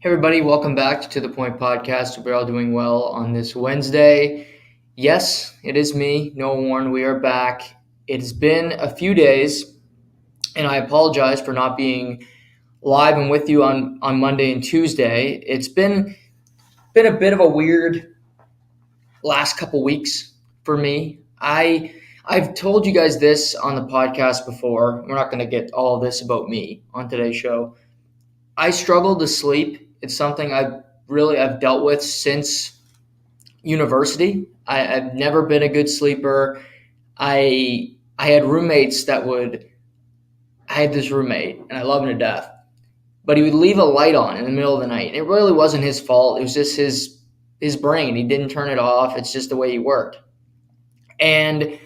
Hey everybody, welcome back to the Point Podcast. Hope you're all doing well on this Wednesday. Yes, it is me, Noah Warren. We are back. It's been a few days, and I apologize for not being live and with you on Monday and Tuesday. It's been a bit of a weird last couple weeks for me. I've told you guys this on the podcast before. We're not going to get all this about me on today's show. I struggle to sleep. It's something I've dealt with since university. I've never been a good sleeper. I had roommates that would. I had this roommate, and I love him to death. But he would leave a light on in the middle of the night. It really wasn't his fault. It was just his brain. He didn't turn it off. It's just the way he worked. And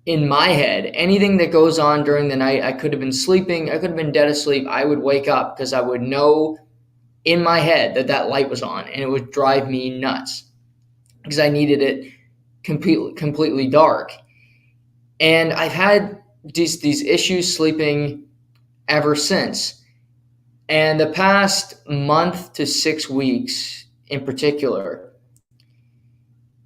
in my head, anything that goes on during the night, I could have been sleeping. I could have been dead asleep. I would wake up because I would know in my head that light was on, and it would drive me nuts because I needed it completely dark. And I've had these issues sleeping ever since. And the past month to 6 weeks in particular,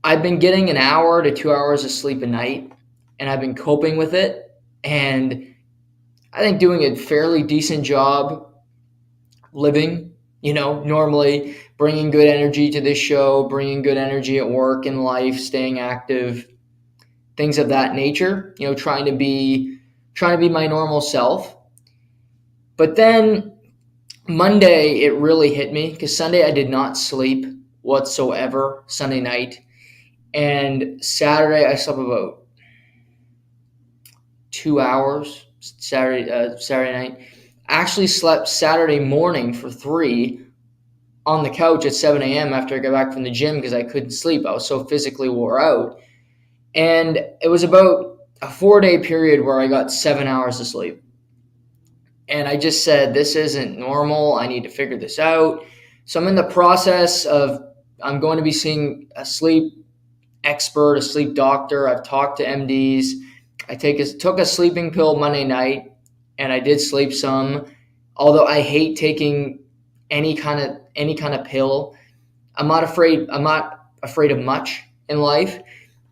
I've been getting an hour to 2 hours of sleep a night, and I've been coping with it. And I think doing a fairly decent job living, normally bringing good energy to this show, bringing good energy at work and life, staying active, things of that nature, trying to be my normal self. But then Monday, it really hit me because Sunday I did not sleep whatsoever, Sunday night. And Saturday I slept about 2 hours, Saturday night. Actually slept Saturday morning for 3 on the couch at 7 a.m. after I got back from the gym because I couldn't sleep. I was so physically wore out. And it was about a 4-day period where I got 7 hours of sleep. And I just said, this isn't normal. I need to figure this out. So I'm in the process I'm going to be seeing a sleep expert, a sleep doctor. I've talked to MDs. I took a sleeping pill Monday night, and I did sleep some. Although I hate taking any kind of pill. I'm not afraid of much in life,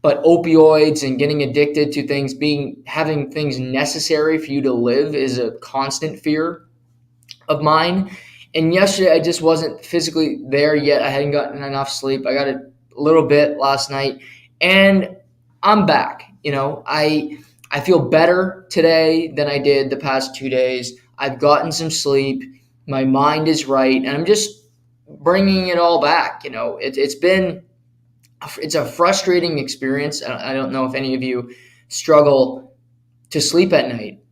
but opioids and getting addicted to things, having things necessary for you to live is a constant fear of mine. And yesterday I just wasn't physically there yet. I hadn't gotten enough sleep. I got a little bit last night, and I'm back. I feel better today than I did the past 2 days. I've gotten some sleep. My mind is right, and I'm just bringing it all back. It's a frustrating experience. I don't know if any of you struggle to sleep at night,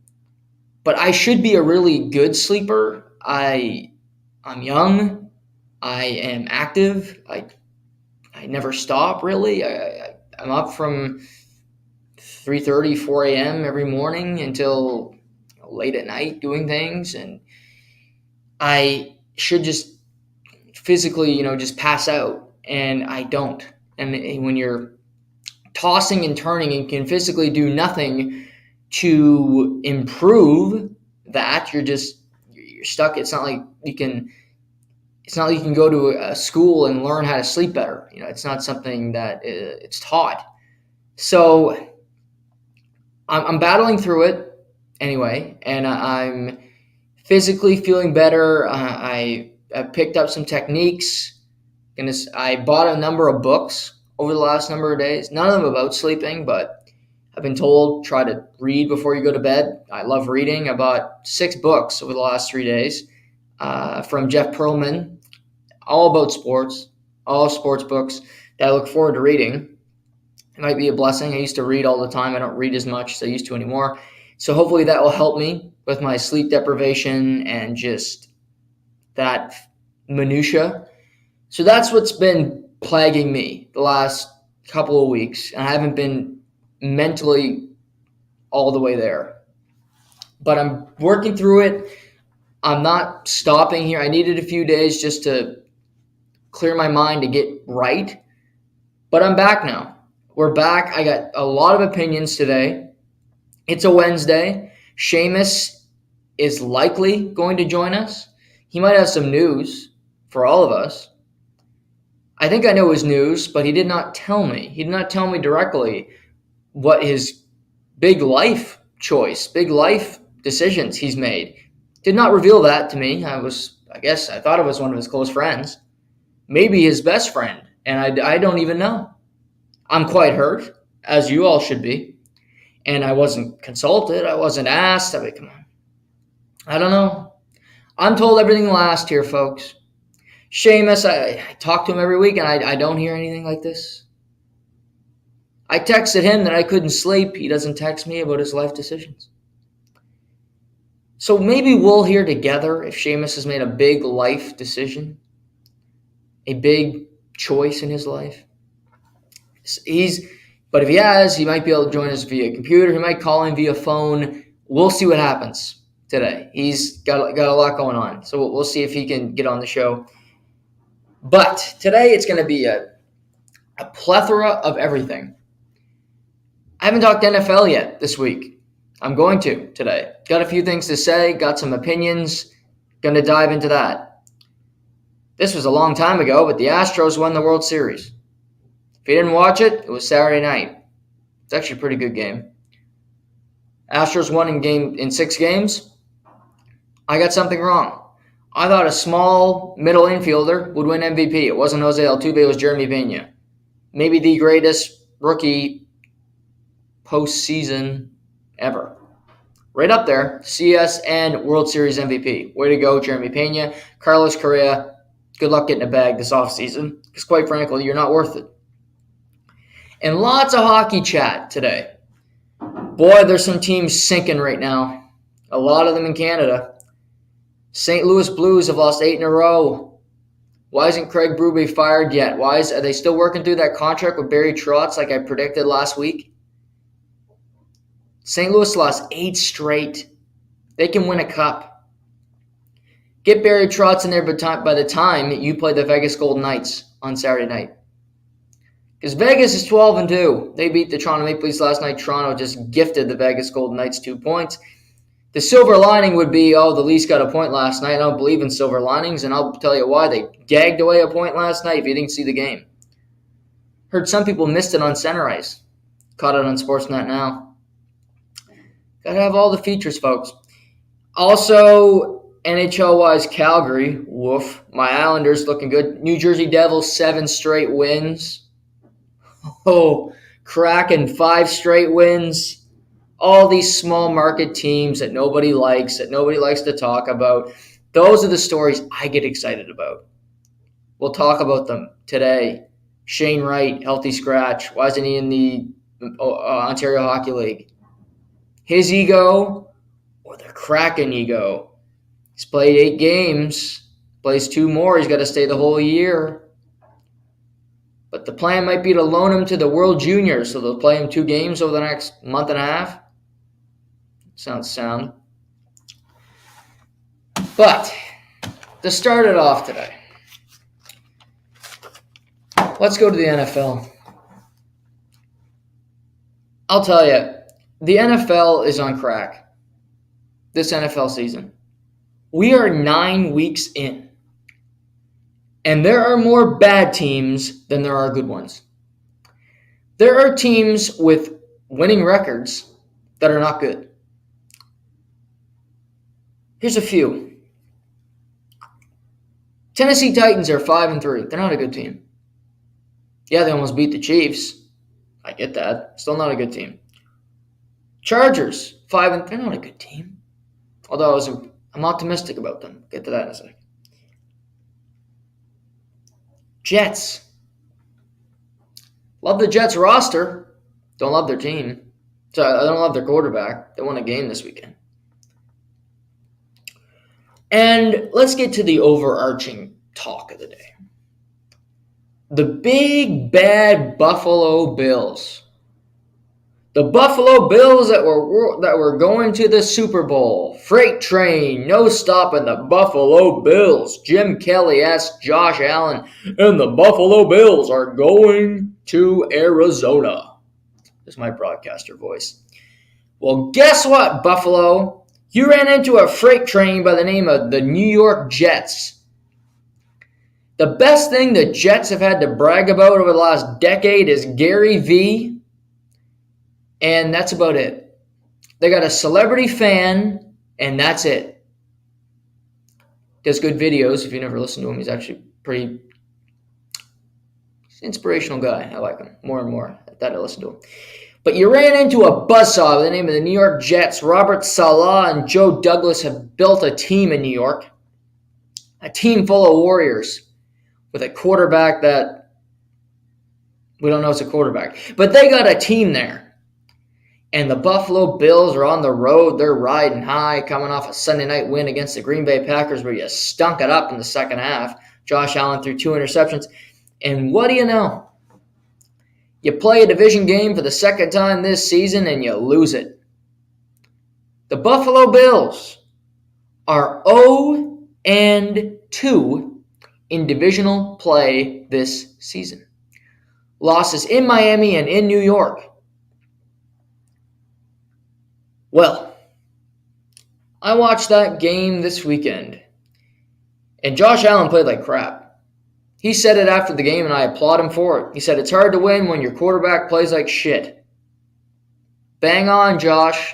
but I should be a really good sleeper. I'm young. I am active. I never stop really. I'm up from 3:30, 4 a.m. every morning until late at night doing things, and I should just physically, just pass out, and I don't. And when you're tossing and turning and can physically do nothing to improve that, you're stuck. It's not like you can go to a school and learn how to sleep better. It's not something that it's taught. So I'm battling through it anyway, and I'm physically feeling better. I picked up some techniques. I bought a number of books over the last number of days. None of them about sleeping, but I've been told try to read before you go to bed. I love reading. I bought 6 books over the last 3 days from Jeff Pearlman, all about sports, all sports books that I look forward to reading. It might be a blessing. I used to read all the time. I don't read as much as I used to anymore. So hopefully that will help me with my sleep deprivation and just that minutia. So that's what's been plaguing me the last couple of weeks. And I haven't been mentally all the way there. But I'm working through it. I'm not stopping here. I needed a few days just to clear my mind to get right. But I'm back now. We're back. I got a lot of opinions today. It's a Wednesday. Seamus is likely going to join us. He might have some news for all of us. I think I know his news, but he did not tell me. He did not tell me directly what his big life choice, big life decisions he's made. Did not reveal that to me. I thought it was one of his close friends, maybe his best friend, and I don't even know. I'm quite hurt, as you all should be, and I wasn't consulted. I wasn't asked. Come on. I don't know. I'm told everything last here, folks. Seamus, I talk to him every week, and I don't hear anything like this. I texted him that I couldn't sleep. He doesn't text me about his life decisions. So maybe we'll hear together if Seamus has made a big life decision, a big choice in his life. But if he has, he might be able to join us via computer. He might call in via phone. We'll see what happens today. He's got a lot going on, so we'll see if he can get on the show. But today it's going to be a plethora of everything. I haven't talked NFL yet this week. I'm going to today. Got a few things to say, got some opinions. Going to dive into that. This was a long time ago, but the Astros won the World Series. If you didn't watch it, it was Saturday night. It's actually a pretty good game. Astros won in 6 games. I got something wrong. I thought a small middle infielder would win MVP. It wasn't Jose Altuve, it was Jeremy Pena. Maybe the greatest rookie postseason ever. Right up there, CS and World Series MVP. Way to go, Jeremy Pena. Carlos Correa, good luck getting a bag this offseason, because quite frankly, you're not worth it. And lots of hockey chat today. Boy, there's some teams sinking right now. A lot of them in Canada. St. Louis Blues have lost 8 in a row. Why isn't Craig Berube fired yet? Are they still working through that contract with Barry Trotz like I predicted last week? St. Louis lost 8 straight. They can win a cup. Get Barry Trotz in there by the time you play the Vegas Golden Knights on Saturday night. Because Vegas is 12-2. They beat the Toronto Maple Leafs last night. Toronto just gifted the Vegas Golden Knights 2 points. The silver lining would be, the Leafs got a point last night. I don't believe in silver linings, and I'll tell you why. They gagged away a point last night if you didn't see the game. Heard some people missed it on center ice. Caught it on Sportsnet now. Got to have all the features, folks. Also, NHL-wise, Calgary, woof. My Islanders looking good. New Jersey Devils, 7 straight wins. Oh, Kraken, 5 straight wins. All these small market teams that nobody likes to talk about. Those are the stories I get excited about. We'll talk about them today. Shane Wright, healthy scratch. Why isn't he in the Ontario Hockey League? His ego or the Kraken ego? He's played 8 games. Plays 2 more. He's got to stay the whole year. But the plan might be to loan him to the World Juniors, so they'll play him 2 games over the next month and a half. Sounds sound. But to start it off today, let's go to the NFL. I'll tell you, the NFL is on crack this NFL season. We are 9 weeks in, and there are more bad teams than there are good ones. There are teams with winning records that are not good. Here's a few. Tennessee Titans are 5-3. They're not a good team. Yeah, they almost beat the Chiefs. I get that. Still not a good team. Chargers, 5-3. They're not a good team. Although I'm optimistic about them. Get to that in a second. Jets. Love the Jets roster. Don't love their team. So I don't love their quarterback. They won a game this weekend. And let's get to the overarching talk of the day. The big, bad Buffalo Bills. The Buffalo Bills that were going to the Super Bowl. Freight train, no stopping the Buffalo Bills. Jim Kelly asked Josh Allen, and the Buffalo Bills are going to Arizona. This is my broadcaster voice. Well, guess what, Buffalo? You ran into a freight train by the name of the New York Jets. The best thing the Jets have had to brag about over the last decade is Gary V, and that's about it. They got a celebrity fan, and that's it. Does good videos. If you never listened to him, he's actually pretty inspirational guy. I like him more and more. I listen to him. But you ran into a buzzsaw by the name of the New York Jets. Robert Saleh and Joe Douglas have built a team in New York. A team full of warriors with a quarterback that we don't know is a quarterback. But they got a team there. And the Buffalo Bills are on the road. They're riding high, coming off a Sunday night win against the Green Bay Packers where you stunk it up in the second half. Josh Allen threw 2 interceptions. And what do you know? You play a division game for the second time this season and you lose it. The Buffalo Bills are 0-2 in divisional play this season. Losses in Miami and in New York. Well, I watched that game this weekend, and Josh Allen played like crap. He said it after the game, and I applaud him for it. He said, it's hard to win when your quarterback plays like shit. Bang on, Josh.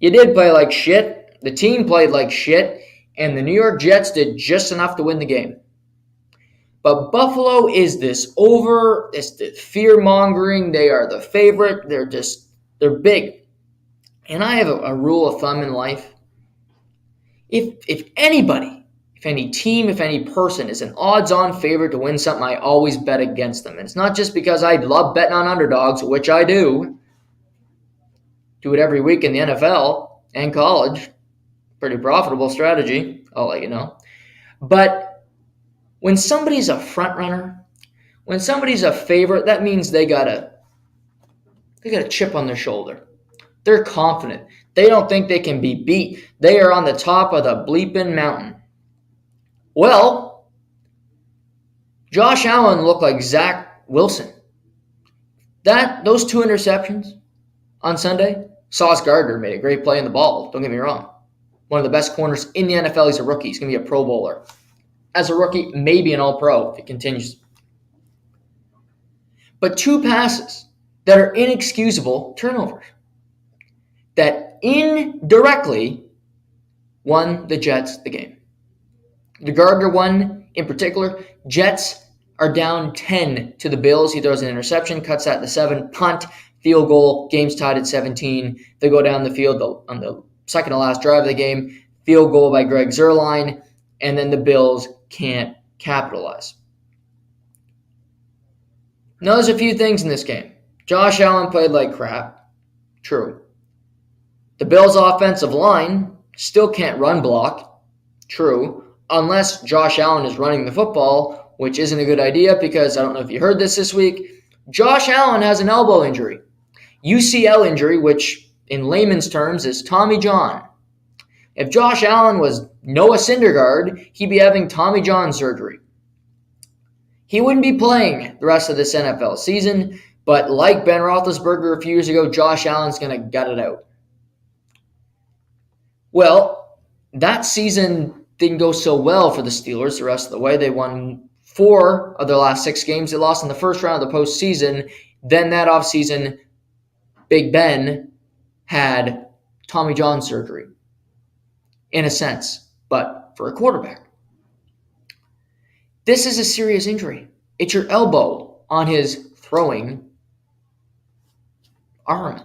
You did play like shit. The team played like shit, and the New York Jets did just enough to win the game. But Buffalo is this fear-mongering. They are the favorite. They're big. And I have a rule of thumb in life. If anybody, if any team, if any person is an odds-on favorite to win something, I always bet against them. And it's not just because I love betting on underdogs, which I do. Do it every week in the NFL and college. Pretty profitable strategy, I'll let you know. But when somebody's a front runner, when somebody's a favorite, that means they got a chip on their shoulder. They're confident. They don't think they can be beat. They are on the top of the bleeping mountain. Well, Josh Allen looked like Zach Wilson. Those 2 interceptions on Sunday, Sauce Gardner made a great play in the ball. Don't get me wrong. One of the best corners in the NFL. He's a rookie. He's going to be a Pro Bowler. As a rookie, maybe an All-Pro if it continues. But 2 passes that are inexcusable turnovers that indirectly won the Jets the game. The Gardner one in particular, Jets are down 10 to the Bills. He throws an interception, cuts that to 7, punt, field goal, game's tied at 17. They go down the field on the second to last drive of the game, field goal by Greg Zuerlein, and then the Bills can't capitalize. Now, there's a few things in this game. Josh Allen played like crap. True. The Bills' offensive line still can't run block. True. Unless Josh Allen is running the football, which isn't a good idea because I don't know if you heard this week. Josh Allen has an elbow injury. UCL injury, which in layman's terms is Tommy John. If Josh Allen was Noah Syndergaard, he'd be having Tommy John surgery. He wouldn't be playing the rest of this NFL season, but like Ben Roethlisberger a few years ago, Josh Allen's going to gut it out. Well, that season didn't go so well for the Steelers the rest of the way. They won 4 of their last 6 games. They lost in the first round of the postseason. Then that offseason, Big Ben had Tommy John surgery, in a sense, but for a quarterback. This is a serious injury. It's your elbow on his throwing arm.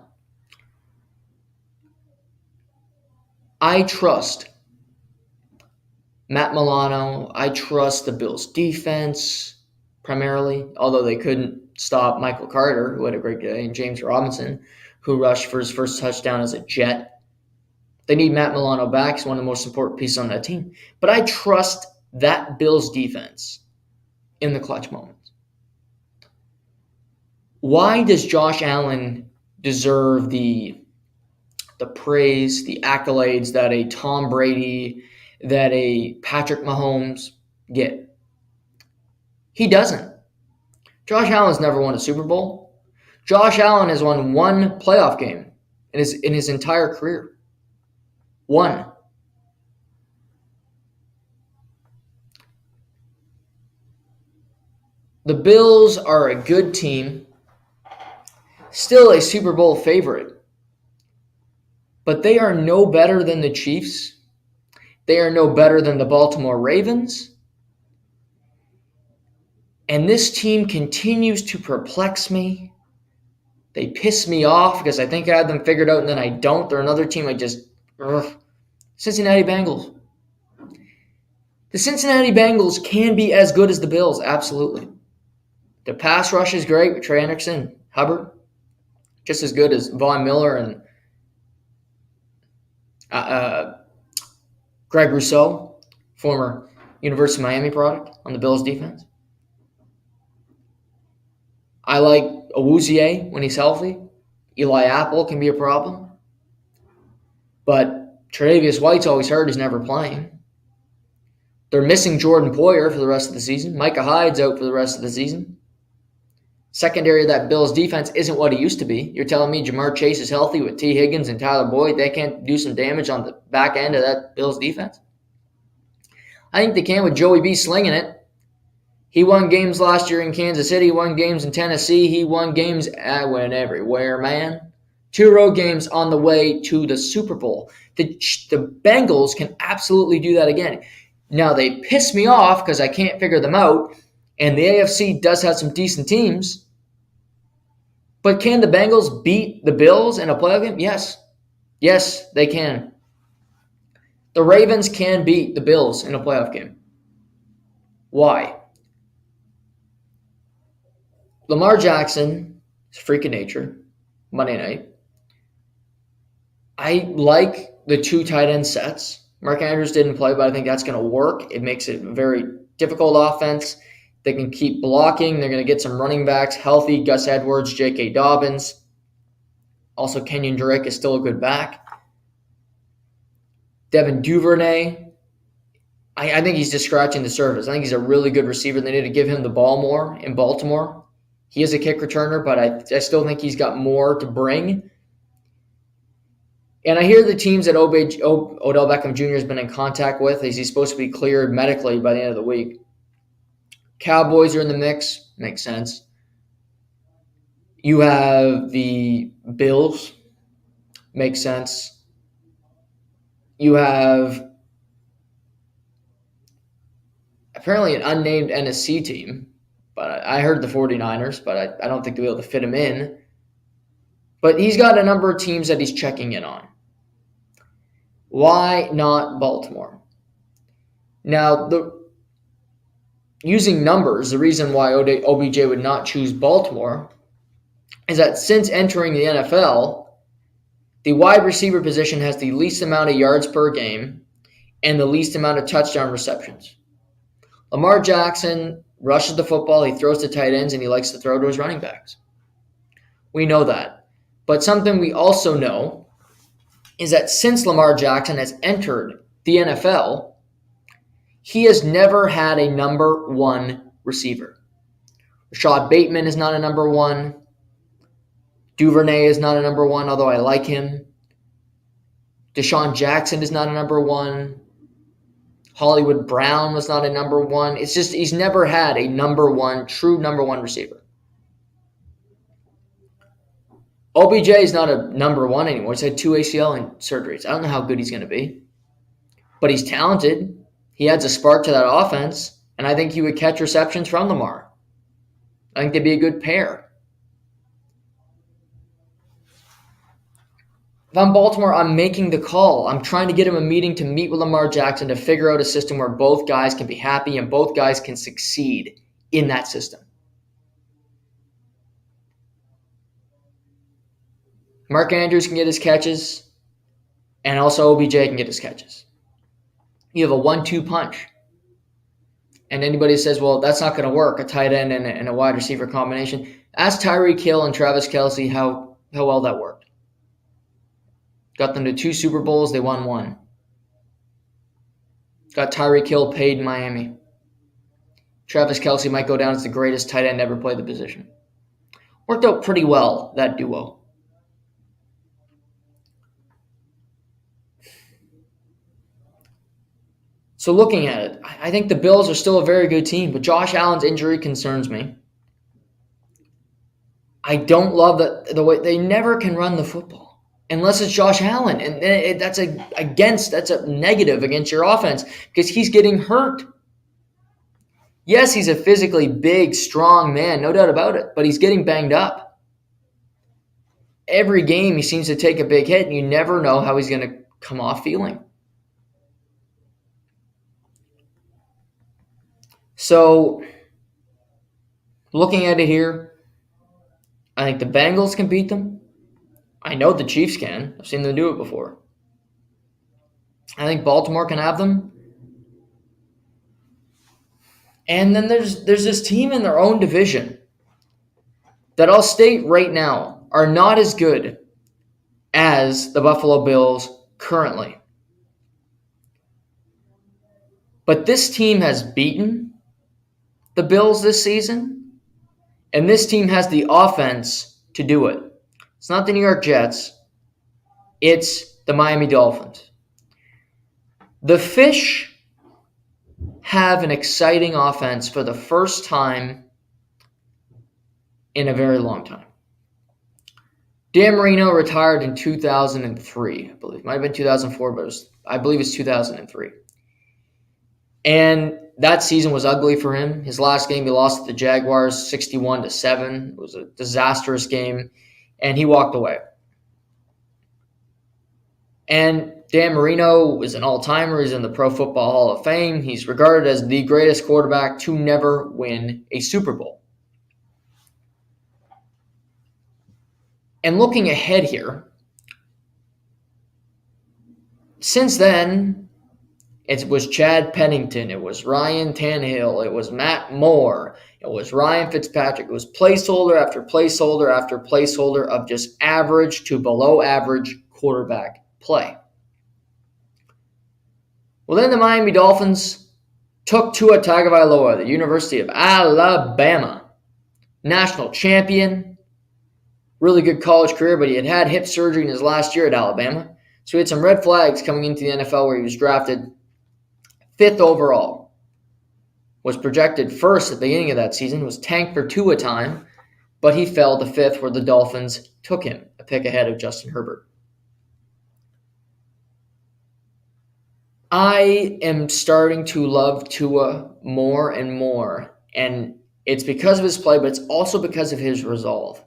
I trust Matt Milano. I trust the Bills' defense primarily, although they couldn't stop Michael Carter, who had a great day, and James Robinson, who rushed for his first touchdown as a Jet. They need Matt Milano back. He's one of the most important pieces on that team. But I trust that Bills defense in the clutch moments. Why does Josh Allen deserve the praise, the accolades that a Tom Brady, that a Patrick Mahomes get? He doesn't. Josh Allen's never won a Super Bowl. Josh Allen has won 1 playoff game in his entire career. 1. The Bills are a good team, still a Super Bowl favorite, but they are no better than the Chiefs. They are no better than the Baltimore Ravens. And this team continues to perplex me. They piss me off because I think I had them figured out and then I don't. They're another team I just... Ugh. Cincinnati Bengals. The Cincinnati Bengals can be as good as the Bills, absolutely. The pass rush is great with Trey Hendrickson, Hubbard. Just as good as Von Miller and Greg Rousseau, former University of Miami product on the Bills defense. I like Awuzie when he's healthy. Eli Apple can be a problem. But Tre'Davious White's always hurt. He's never playing. They're missing Jordan Poyer for the rest of the season. Micah Hyde's out for the rest of the season. Secondary of that Bills defense isn't what it used to be. You're telling me Jamar Chase is healthy with T. Higgins and Tyler Boyd. They can't do some damage on the back end of that Bills defense? I think they can with Joey B slinging it. He won games last year in Kansas City. He won games in Tennessee. He won games. I went everywhere, man. 2 road games on the way to the Super Bowl. The Bengals can absolutely do that again. Now, they piss me off because I can't figure them out, and the AFC does have some decent teams. But can the Bengals beat the Bills in a playoff game? Yes. Yes, they can. The Ravens can beat the Bills in a playoff game. Why? Lamar Jackson is a freak of nature. Monday night. I like the 2 tight end sets. Mark Andrews didn't play, but I think that's going to work. It makes it a very difficult offense. They can keep blocking. They're going to get some running backs healthy. Gus Edwards, J.K. Dobbins. Also, Kenyon Drake is still a good back. Devin Duvernay. I think he's just scratching the surface. I think he's a really good receiver. They need to give him the ball more in Baltimore. He is a kick returner, but I still think he's got more to bring. And I hear the teams that Odell Beckham Jr. has been in contact with is he's supposed to be cleared medically by the end of the week. Cowboys are in the mix. Makes sense. You have the Bills. Makes sense. You have apparently an unnamed NFC team. But I heard the 49ers, but I don't think they'll be able to fit him in. But he's got a number of teams that he's checking in on. Why not Baltimore? Now, using numbers, the reason why OBJ would not choose Baltimore is that since entering the NFL, the wide receiver position has the least amount of yards per game and the least amount of touchdown receptions. Lamar Jackson rushes the football, he throws to tight ends, and he likes to throw to his running backs. We know that. But something we also know is that since Lamar Jackson has entered the NFL, he has never had a number 1 receiver. Rashad Bateman is not a number 1. Duvernay is not a number 1, although I like him. Deshaun Jackson is not a number 1. Hollywood Brown was not a number 1. It's just he's never had a number 1, true number 1 receiver. OBJ is not a number 1 anymore. He's had 2 ACL surgeries. I don't know how good he's going to be. But he's talented. He adds a spark to that offense. And I think he would catch receptions from Lamar. I think they'd be a good pair. If I'm Baltimore, I'm making the call. I'm trying to get him a meeting to meet with Lamar Jackson to figure out a system where both guys can be happy and both guys can succeed in that system. Mark Andrews can get his catches, and also OBJ can get his catches. You have a 1-2 punch. And anybody says, well, that's not going to work, a tight end and a wide receiver combination. Ask Tyreek Hill and Travis Kelce how well that worked. Got them to 2 Super Bowls. They won 1. Got Tyreek Hill paid in Miami. Travis Kelce might go down as the greatest tight end ever played the position. Worked out pretty well, that duo. So looking at it, I think the Bills are still a very good team, but Josh Allen's injury concerns me. I don't love the way they never can run the football unless it's Josh Allen, and that's a negative against your offense because he's getting hurt. Yes, he's a physically big, strong man, no doubt about it, but he's getting banged up. Every game he seems to take a big hit, and you never know how he's going to come off feeling. So, looking at it here, I think the Bengals can beat them. I know the Chiefs can. I've seen them do it before. I think Baltimore can have them. And then there's this team in their own division that I'll state right now are not as good as the Buffalo Bills currently. But this team has beaten the Bills this season, and this team has the offense to do it. It's not the New York Jets. It's the Miami Dolphins. The Fish have an exciting offense for the first time in a very long time. Dan Marino retired in 2003, I believe. It might have been 2004, but I believe it's 2003. And that season was ugly for him. His last game, he lost to the Jaguars 61-7. It was a disastrous game, and he walked away. And Dan Marino is an all-timer. He's in the Pro Football Hall of Fame. He's regarded as the greatest quarterback to never win a Super Bowl. And looking ahead here, since then, it was Chad Pennington, it was Ryan Tannehill, it was Matt Moore, it was Ryan Fitzpatrick. It was placeholder after placeholder after placeholder of just average to below average quarterback play. Well, then the Miami Dolphins took Tua Tagovailoa, the University of Alabama, national champion, really good college career, but he had had hip surgery in his last year at Alabama. So he had some red flags coming into the NFL where he was drafted 5th overall. Was projected first at the beginning of that season, was tanked for Tua time, but he fell to 5th where the Dolphins took him, a pick ahead of Justin Herbert. I am starting to love Tua more and more, and it's because of his play, but it's also because of his resolve.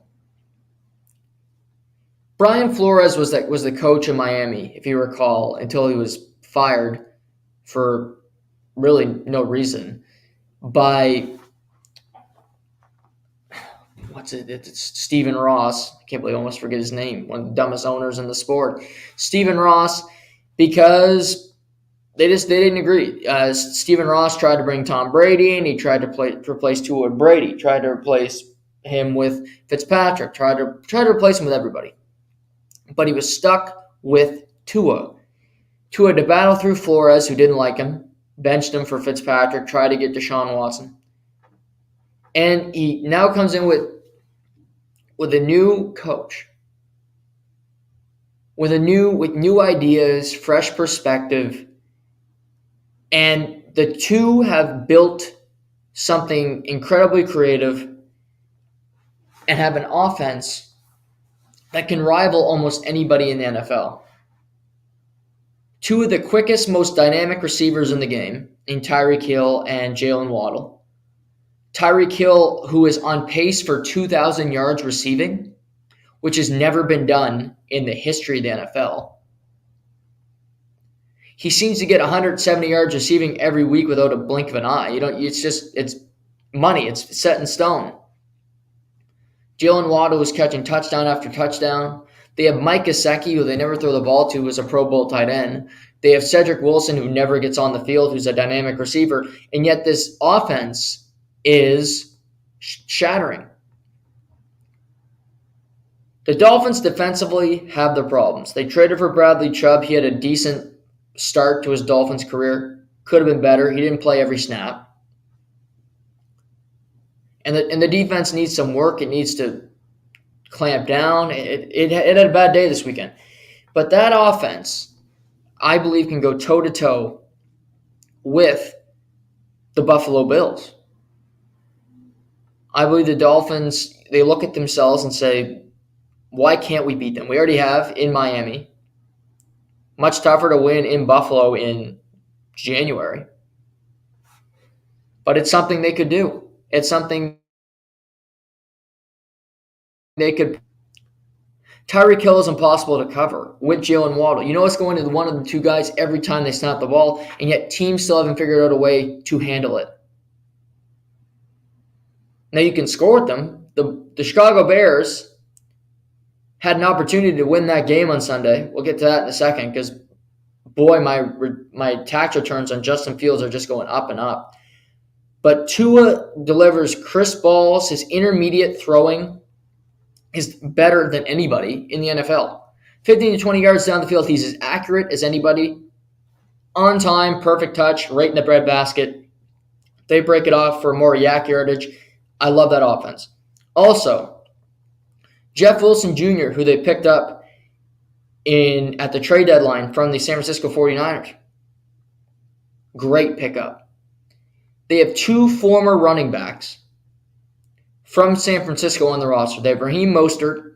Brian Flores was the coach of Miami, if you recall, until he was fired for really no reason by it's Stephen Ross. I can't believe I almost forget his name. One of the dumbest owners in the sport. Stephen Ross, because they didn't agree. Stephen Ross tried to bring Tom Brady in. He tried to replace Tua with Brady. Tried to replace him with Fitzpatrick. Tried to replace him with everybody. But he was stuck with Tua. Tua had to battle through Flores, who didn't like him, benched him for Fitzpatrick, tried to get Deshaun Watson. And he now comes in with a new coach, with new ideas, fresh perspective. And the two have built something incredibly creative and have an offense that can rival almost anybody in the NFL. Two of the quickest, most dynamic receivers in the game, in Tyreek Hill and Jalen Waddle. Tyreek Hill, who is on pace for 2,000 yards receiving, which has never been done in the history of the NFL. He seems to get 170 yards receiving every week without a blink of an eye. It's money. It's set in stone. Jalen Waddle was catching touchdown after touchdown. They have Mike Gesicki, who they never throw the ball to, who's a Pro Bowl tight end. They have Cedric Wilson, who never gets on the field, who's a dynamic receiver. And yet this offense is shattering. The Dolphins defensively have their problems. They traded for Bradley Chubb. He had a decent start to his Dolphins career. Could have been better. He didn't play every snap. And the defense needs some work. It needs to clamp down. It had a bad day this weekend. But that offense, I believe, can go toe-to-toe with the Buffalo Bills. I believe the Dolphins, they look at themselves and say, why can't we beat them? We already have in Miami. Much tougher to win in Buffalo in January. But it's something they could do. It's something they could. Tyreek Hill is impossible to cover with Jalen Waddle. You know it's going to one of the two guys every time they snap the ball, and yet teams still haven't figured out a way to handle it. Now you can score with them. The Chicago Bears had an opportunity to win that game on Sunday. We'll get to that in a second because, boy, my tax returns on Justin Fields are just going up and up. But Tua delivers crisp balls. His intermediate throwing is better than anybody in the NFL. 15 to 20 yards down the field, he's as accurate as anybody. On time, perfect touch, right in the breadbasket. They break it off for more yak yardage. I love that offense. Also, Jeff Wilson Jr., who they picked up at the trade deadline from the San Francisco 49ers. Great pickup. They have two former running backs from San Francisco on the roster. They have Raheem Mostert,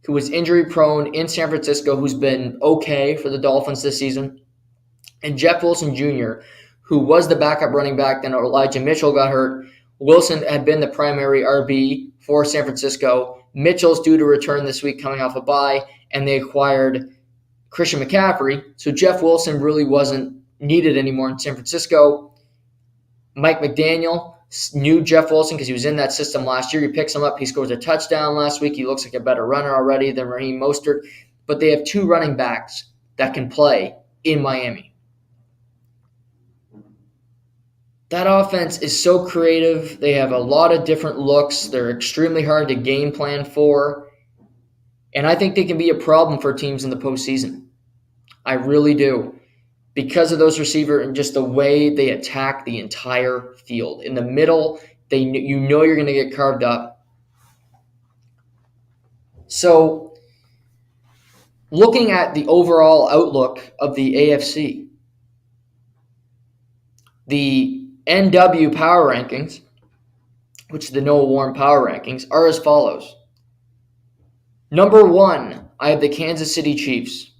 who was injury-prone in San Francisco, who's been okay for the Dolphins this season, and Jeff Wilson Jr., who was the backup running back. Then Elijah Mitchell got hurt. Wilson had been the primary RB for San Francisco. Mitchell's due to return this week coming off a bye, and they acquired Christian McCaffrey. So Jeff Wilson really wasn't needed anymore in San Francisco. Mike McDaniel knew Jeff Wilson because he was in that system last year. He picks him up. He scores a touchdown last week. He looks like a better runner already than Raheem Mostert. But they have two running backs that can play in Miami. That offense is so creative. They have a lot of different looks. They're extremely hard to game plan for. And I think they can be a problem for teams in the postseason. I really do. Because of those receivers and just the way they attack the entire field. In the middle, you know you're going to get carved up. So, looking at the overall outlook of the AFC, the NW Power Rankings, which is the Noah Warren Power Rankings, are as follows. Number 1, I have the Kansas City Chiefs.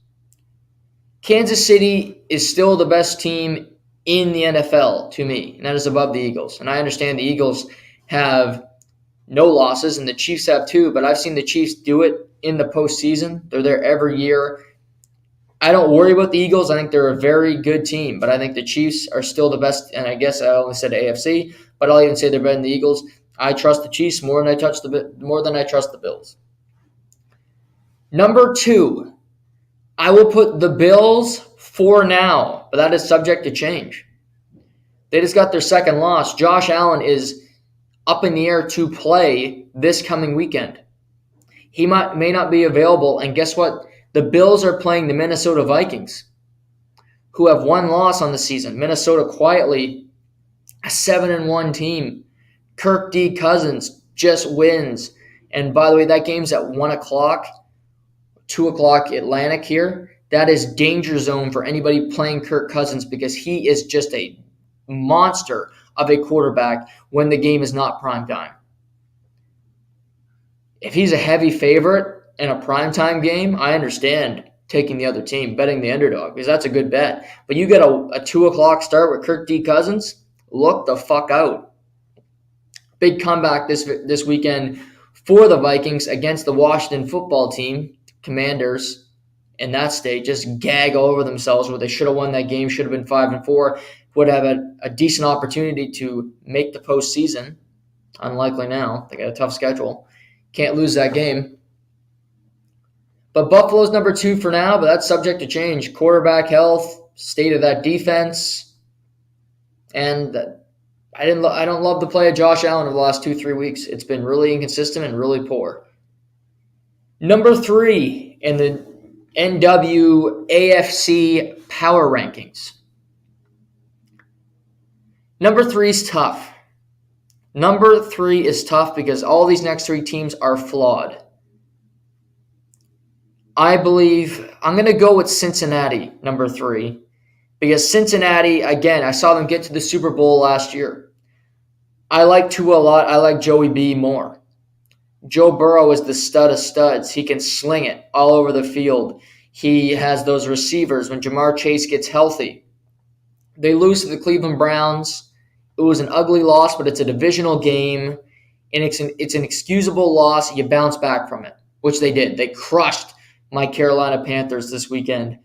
Kansas City is still the best team in the NFL to me, and that is above the Eagles. And I understand the Eagles have no losses, and the Chiefs have 2, but I've seen the Chiefs do it in the postseason. They're there every year. I don't worry about the Eagles. I think they're a very good team, but I think the Chiefs are still the best, and I guess I only said AFC, but I'll even say they're better than the Eagles. I trust the Chiefs more than I trust the Bills. Number 2, I will put the Bills for now, but that is subject to change. They just got their second loss. Josh Allen is up in the air to play this coming weekend. He may not be available, and guess what? The Bills are playing the Minnesota Vikings, who have one loss on the season. Minnesota quietly a 7-1 team. Kirk D. Cousins just wins. And by the way, that game's at 1 o'clock, 2 o'clock Atlantic here. That is danger zone for anybody playing Kirk Cousins because he is just a monster of a quarterback when the game is not prime time. If he's a heavy favorite in a primetime game, I understand taking the other team, betting the underdog, because that's a good bet. But you get a 2 o'clock start with Kirk D. Cousins, look the fuck out. Big comeback this weekend for the Vikings against the Washington football team, Commanders, in that state, just gag all over themselves where they should have won that game, should have been 5-4, would have a decent opportunity to make the postseason. Unlikely now. They got a tough schedule. Can't lose that game. But Buffalo's number 2 for now, but that's subject to change. Quarterback health, state of that defense, and I don't love the play of Josh Allen over the last 2-3 weeks. It's been really inconsistent and really poor. Number 3 in the NWAFC Power Rankings. Number 3 is tough. Number 3 is tough because all these next 3 teams are flawed. I believe I'm going to go with Cincinnati, number 3, Because Cincinnati, again, I saw them get to the Super Bowl last year. I like Tua a lot. I like Joey B more. Joe Burrow is the stud of studs. He can sling it all over the field. He has those receivers when Jamar Chase gets healthy. They lose to the Cleveland Browns. It was an ugly loss, but it's a divisional game, and it's an excusable loss. You bounce back from it, which they did. They crushed my Carolina Panthers this weekend.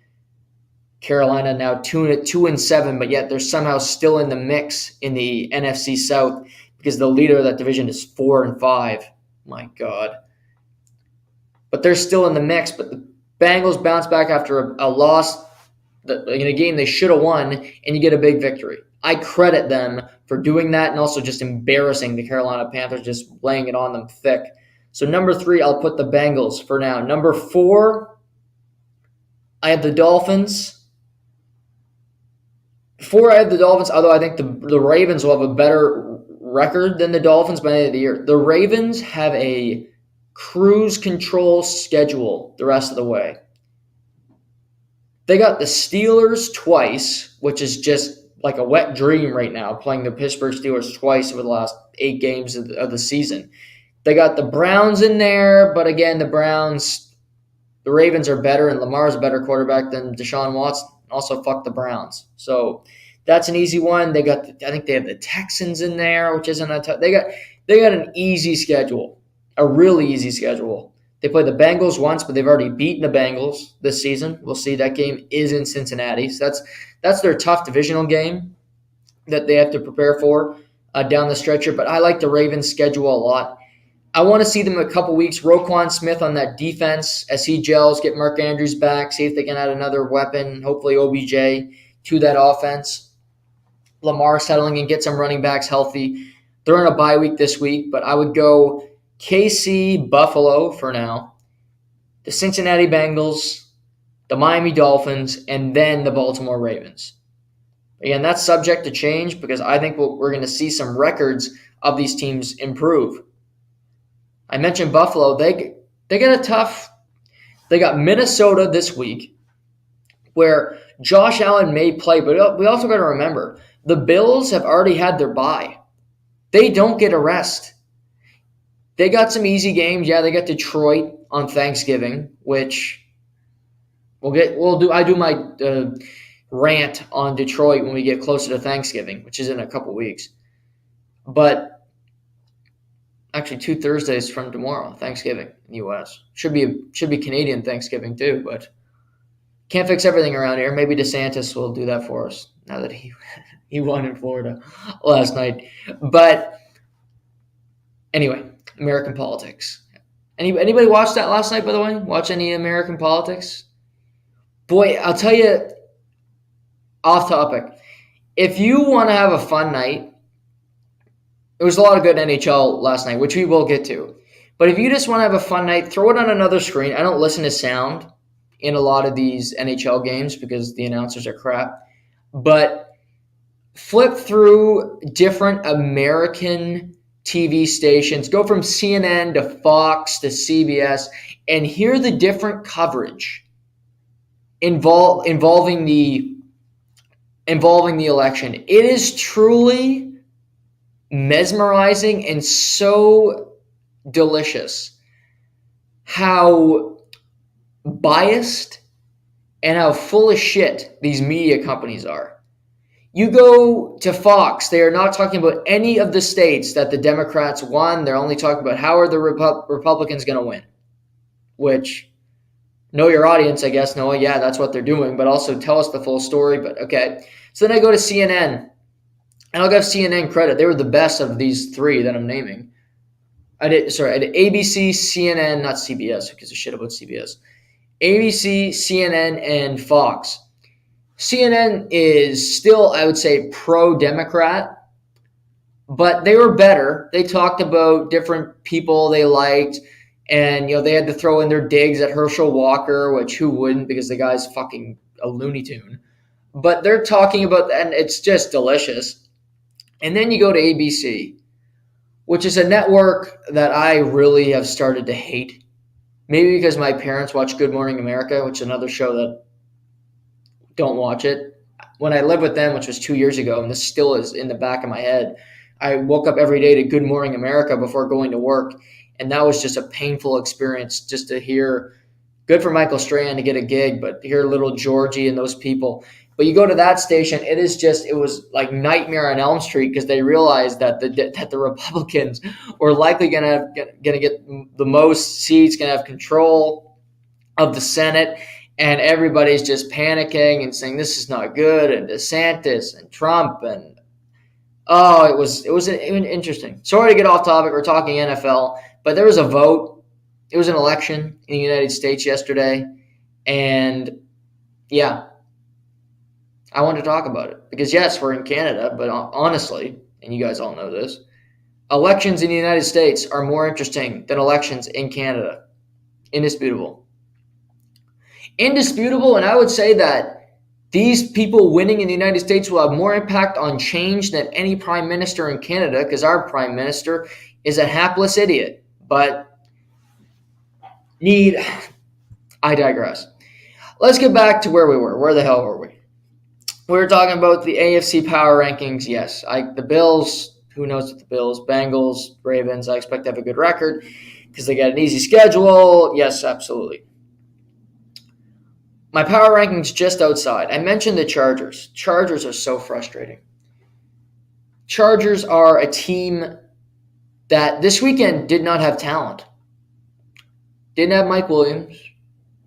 Carolina now 2-7, but yet they're somehow still in the mix in the NFC South because the leader of that division is 4-5. My God. But they're still in the mix. But the Bengals bounce back after a loss in a game they should have won, and you get a big victory. I credit them for doing that and also just embarrassing the Carolina Panthers, just laying it on them thick. So number 3, I'll put the Bengals for now. Number 4, I have the Dolphins. 4, I have the Dolphins, although I think the Ravens will have a better record than the Dolphins by the end of the year. The Ravens have a cruise control schedule the rest of the way. They got the Steelers twice, which is just like a wet dream right now, playing the Pittsburgh Steelers twice over the last 8 games of the season. They got the Browns in there, but again, the Ravens are better, and Lamar's a better quarterback than Deshaun Watson. Also, fuck the Browns. So that's an easy one. I think they have the Texans in there, which isn't they got an easy schedule, a really easy schedule. They play the Bengals once, but they've already beaten the Bengals this season. We'll see. That game is in Cincinnati. So that's their tough divisional game that they have to prepare for down the stretcher. But I like the Ravens' schedule a lot. I want to see them in a couple weeks. Roquan Smith on that defense as he gels, get Mark Andrews back, see if they can add another weapon, hopefully OBJ, to that offense. Lamar settling and get some running backs healthy. They're in a bye week this week, but I would go KC, Buffalo for now, the Cincinnati Bengals, the Miami Dolphins, and then the Baltimore Ravens. Again, that's subject to change because I think we're going to see some records of these teams improve. I mentioned Buffalo. They got a tough – they got Minnesota this week where Josh Allen may play, but we also got to remember the Bills have already had their bye. They don't get a rest. They got some easy games. Yeah, they got Detroit on Thanksgiving, which I do my rant on Detroit when we get closer to Thanksgiving, which is in a couple weeks. But actually 2 Thursdays from tomorrow, Thanksgiving in the U.S. Should be Canadian Thanksgiving too, but can't fix everything around here. Maybe DeSantis will do that for us now that he won in Florida last night. But anyway, American politics. Anybody watch that last night, by the way? Watch any American politics? Boy, I'll tell you, off topic, if you want to have a fun night, there was a lot of good NHL last night, which we will get to. But if you just want to have a fun night, throw it on another screen. I don't listen to sound in a lot of these NHL games because the announcers are crap. But flip through different American TV stations, go from CNN to Fox to CBS, and hear the different coverage involving the election. It is truly mesmerizing and so delicious how biased and how full of shit these media companies are. You go to Fox, they are not talking about any of the states that the Democrats won. They're only talking about how are the Republicans going to win, which, know your audience, I guess. No, yeah, that's what they're doing, but also tell us the full story. But okay. So then I go to CNN, and I'll give CNN credit. They were the best of these 3 that I'm naming. I did ABC, CNN, not CBS, because of shit about CBS. ABC, CNN, and Fox. CNN is still, I would say, pro-Democrat, but they were better. They talked about different people they liked, and they had to throw in their digs at Herschel Walker, which who wouldn't, because the guy's fucking a Looney Tune. But they're talking about that, and it's just delicious. And then you go to ABC, which is a network that I really have started to hate. Maybe because my parents watch Good Morning America, which is another show that don't watch it. when I lived with them, which was 2 years ago, and this still is in the back of my head, I woke up every day to Good Morning America before going to work, and that was just a painful experience just to hear. Good for Michael Strahan to get a gig, but to hear little Georgie and those people. But you go to that station, it was like Nightmare on Elm Street because they realized that the Republicans were likely going to get the most seats, going to have control of the Senate, and everybody's just panicking and saying this is not good, and DeSantis and Trump and it was interesting. Sorry to get off topic. We're talking NFL, but there was a vote. It was an election in the United States yesterday, and yeah, I wanted to talk about it because yes, we're in Canada, but honestly, and you guys all know this, elections in the United States are more interesting than elections in Canada. Indisputable. Indisputable, and I would say that these people winning in the United States will have more impact on change than any prime minister in Canada because our prime minister is a hapless idiot. But I digress. Let's get back to where we were. Where the hell were we? We were talking about the AFC power rankings. Yes, the Bills, who knows what the Bills, Bengals, Ravens, I expect to have a good record because they got an easy schedule. Yes, absolutely. My power rankings just outside. I mentioned the Chargers. Chargers are so frustrating. Chargers are a team that this weekend did not have talent. Didn't have Mike Williams.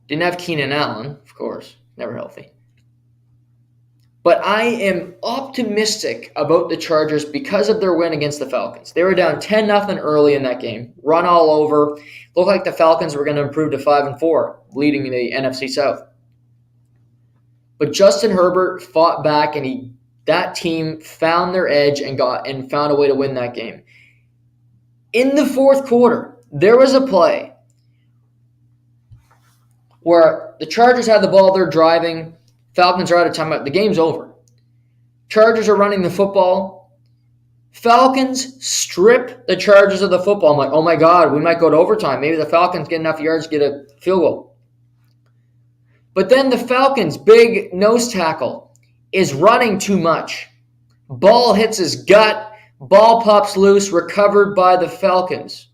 Didn't have Keenan Allen, of course. Never healthy. But I am optimistic about the Chargers because of their win against the Falcons. They were down 10-0 early in that game. Run all over. Looked like the Falcons were going to improve to 5-4, leading the NFC South. But Justin Herbert fought back, and that team found their edge and found a way to win that game. In the fourth quarter, there was a play where the Chargers had the ball, they're driving, Falcons are out of timeout. The game's over. Chargers are running the football. Falcons strip the Chargers of the football. I'm like, oh my God, we might go to overtime. Maybe the Falcons get enough yards to get a field goal. But then the Falcons' big nose tackle is running too much. Ball hits his gut. Ball pops loose, recovered by the Falcons.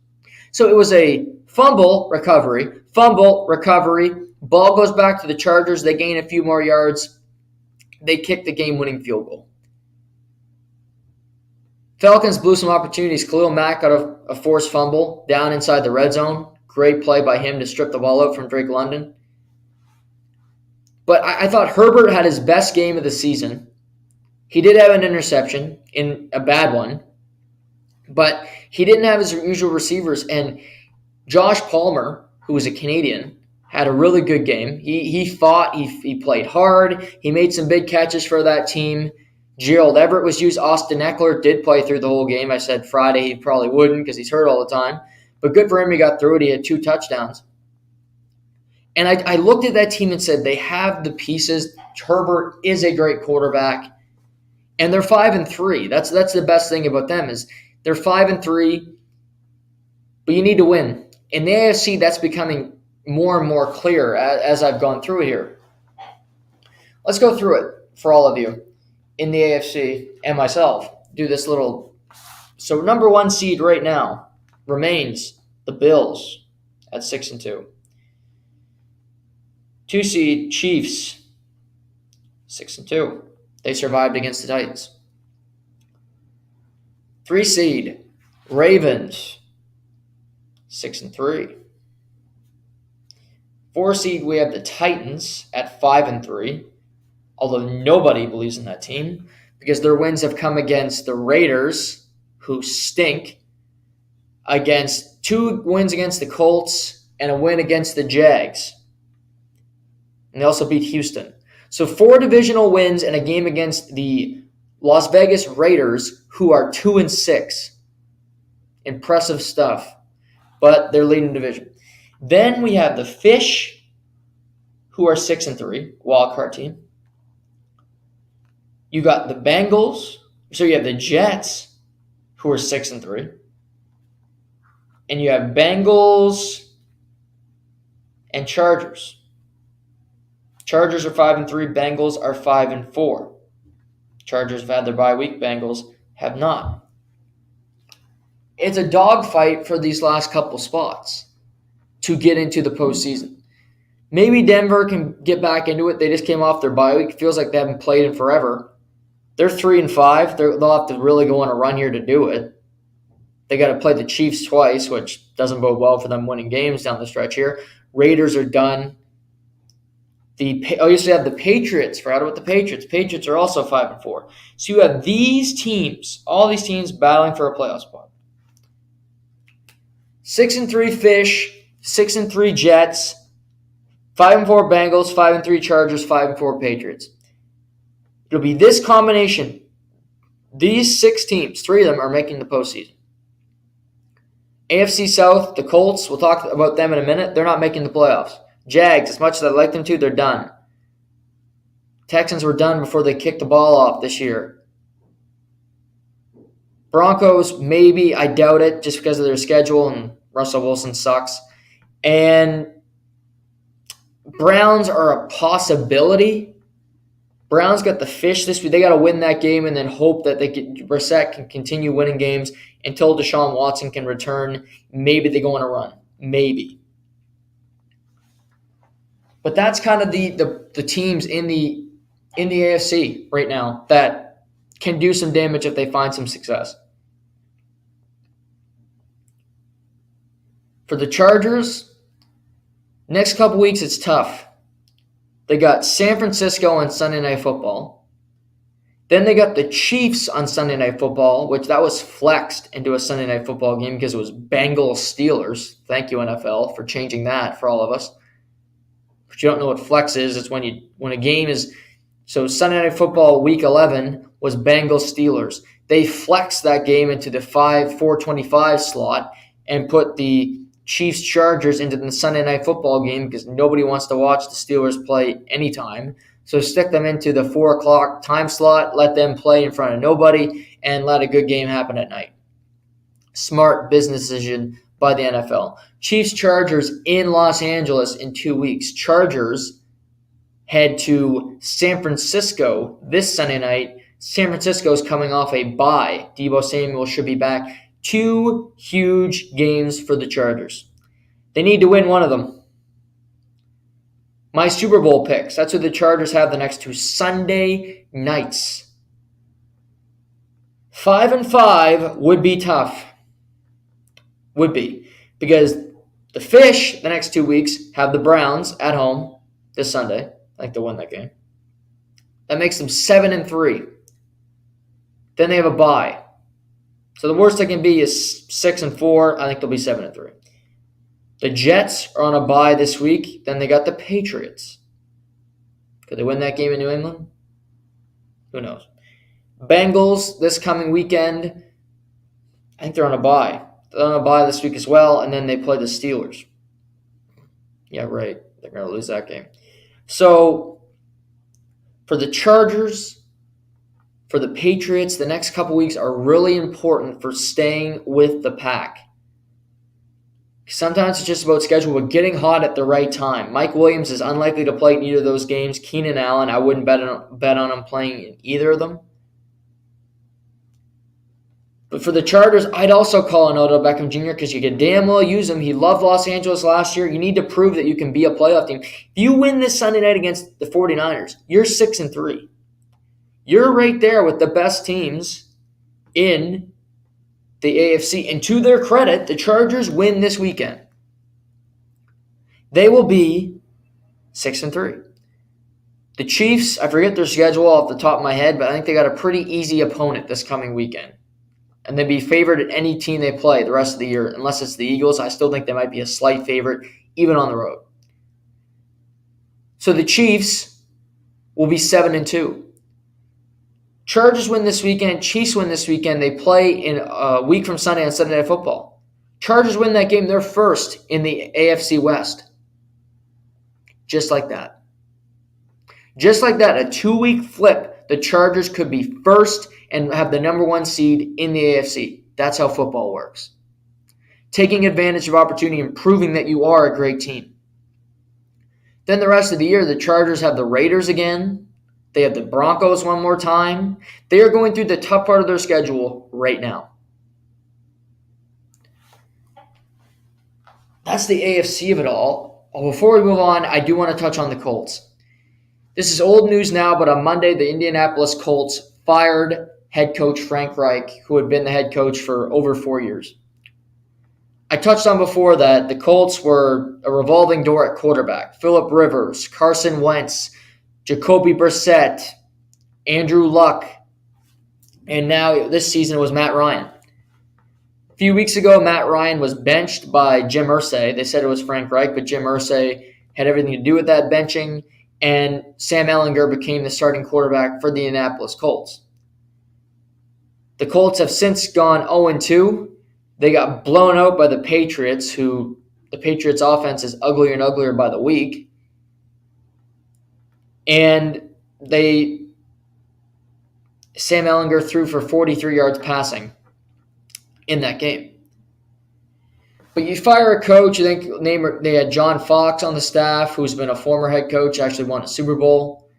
So it was a fumble recovery. Ball goes back to the Chargers. They gain a few more yards. They kick the game-winning field goal. Falcons blew some opportunities. Khalil Mack got a forced fumble down inside the red zone. Great play by him to strip the ball out from Drake London. But I thought Herbert had his best game of the season. He did have an interception, in a bad one, but he didn't have his usual receivers. And Josh Palmer, who was a Canadian, had a really good game. He fought. He played hard. He made some big catches for that team. Gerald Everett was used. Austin Eckler did play through the whole game. I said Friday he probably wouldn't because he's hurt all the time. But good for him. He got through it. He had 2 touchdowns. And I looked at that team and said they have the pieces. Herbert is a great quarterback. And they're 5-3. That's the best thing about them is they're 5-3, but you need to win. In the AFC, that's becoming more and more clear as I've gone through here. Let's go through it for all of you in the AFC and myself. Do this little. So number 1 seed right now remains the Bills at 6-2. 2 seed Chiefs 6-2. They survived against the Titans. 3 seed Ravens 6-3. 4 seed we have the Titans at 5-3. Although nobody believes in that team because their wins have come against the Raiders, who stink, against 2 wins against the Colts and a win against the Jags. And they also beat Houston. So 4 divisional wins and a game against the Las Vegas Raiders, who are 2-6. Impressive stuff. But they're leading the division. Then we have the Fish, who are 6-3, wildcard team. You got the Bengals. So you have the Jets, who are 6-3. And you have Bengals and Chargers. Chargers are 5-3. Bengals are 5-4. Chargers have had their bye week. Bengals have not. It's a dogfight for these last couple spots to get into the postseason. Maybe Denver can get back into it. They just came off their bye week. It feels like they haven't played in forever. They're 3-5. They'll have to really go on a run here to do it. They got to play the Chiefs twice, which doesn't bode well for them winning games down the stretch here. Raiders are done. You used to have the Patriots. Forgot about the Patriots. Patriots are also 5-4. So you have these teams, all these teams battling for a playoff spot. 6-3 Fish, 6-3 Jets, 5-4 Bengals, 5-3 Chargers, 5-4 Patriots. It'll be this combination. These 6 teams, 3 of them are making the postseason. AFC South, the Colts, we'll talk about them in a minute. They're not making the playoffs. Jags, as much as I'd like them to, they're done. Texans were done before they kicked the ball off this year. Broncos, maybe. I doubt it just because of their schedule, and Russell Wilson sucks. And Browns are a possibility. Browns got the Fish this week. They got to win that game and then hope that Brissett can continue winning games until Deshaun Watson can return. Maybe they go on a run. Maybe. But that's kind of the teams in the AFC right now that can do some damage if they find some success. For the Chargers, next couple weeks it's tough. They got San Francisco on Sunday Night Football. Then they got the Chiefs on Sunday Night Football, which that was flexed into a Sunday Night Football game because it was Bengals Steelers. Thank you, NFL, for changing that for all of us. If you don't know what flex is, it's when a game is. So Sunday Night Football Week 11 was Bengals Steelers. They flexed that game into the 4:25 slot and put the Chiefs Chargers into the Sunday Night Football game because nobody wants to watch the Steelers play anytime. So stick them into the 4 o'clock time slot, let them play in front of nobody, and let a good game happen at night. Smart business decision by the NFL. Chiefs Chargers in Los Angeles in 2 weeks. Chargers head to San Francisco this Sunday night. San Francisco's coming off a bye. Deebo Samuel should be back. 2 huge games for the Chargers. They need to win one of them. My Super Bowl picks. That's what the Chargers have the next 2 Sunday nights. 5-5 would be tough. Would be. Because the Fish, the next 2 weeks, have the Browns at home this Sunday. I think they'll win that game. That makes them 7-3. Then they have a bye. So the worst they can be is 6-4. I think they'll be 7-3. The Jets are on a bye this week. Then they got the Patriots. Could they win that game in New England? Who knows? Bengals this coming weekend. I think they're on a bye. They're on a bye this week as well, and then they play the Steelers. Yeah, right. They're going to lose that game. So for the Chargers, for the Patriots, the next couple weeks are really important for staying with the pack. Sometimes it's just about schedule, but getting hot at the right time. Mike Williams is unlikely to play in either of those games. Keenan Allen, I wouldn't bet on him playing in either of them. But for the Chargers, I'd also call on Odell Beckham Jr. because you can damn well use him. He loved Los Angeles last year. You need to prove that you can be a playoff team. If you win this Sunday night against the 49ers, you're 6-3. You're right there with the best teams in the AFC. And to their credit, the Chargers win this weekend. They will be 6-3. The Chiefs, I forget their schedule off the top of my head, but I think they got a pretty easy opponent this coming weekend. And they'd be favored at any team they play the rest of the year. Unless it's the Eagles, I still think they might be a slight favorite, even on the road. So the Chiefs will be 7-2. Chargers win this weekend. Chiefs win this weekend. They play in a week from Sunday on Sunday Night Football. Chargers win that game. They're first in the AFC West. Just like that. Just like that, a 2-week flip, the Chargers could be first and have the number 1 seed in the AFC. That's how football works. Taking advantage of opportunity and proving that you are a great team. Then the rest of the year, the Chargers have the Raiders again. They have the Broncos one more time. They are going through the tough part of their schedule right now. That's the AFC of it all. Before we move on, I do want to touch on the Colts. This is old news now, but on Monday, the Indianapolis Colts fired head coach Frank Reich, who had been the head coach for over 4 years. I touched on before that the Colts were a revolving door at quarterback. Phillip Rivers, Carson Wentz, Jacoby Brissett, Andrew Luck, and now this season was Matt Ryan. A few weeks ago, Matt Ryan was benched by Jim Irsay. They said it was Frank Reich, but Jim Irsay had everything to do with that benching, and Sam Ehlinger became the starting quarterback for the Indianapolis Colts. The Colts have since gone 0-2. They got blown out by the Patriots, who the Patriots' offense is uglier and uglier by the week. And Sam Ehlinger threw for 43 yards passing in that game. But you fire a coach, you think they had John Fox on the staff, who's been a former head coach, actually won a Super Bowl.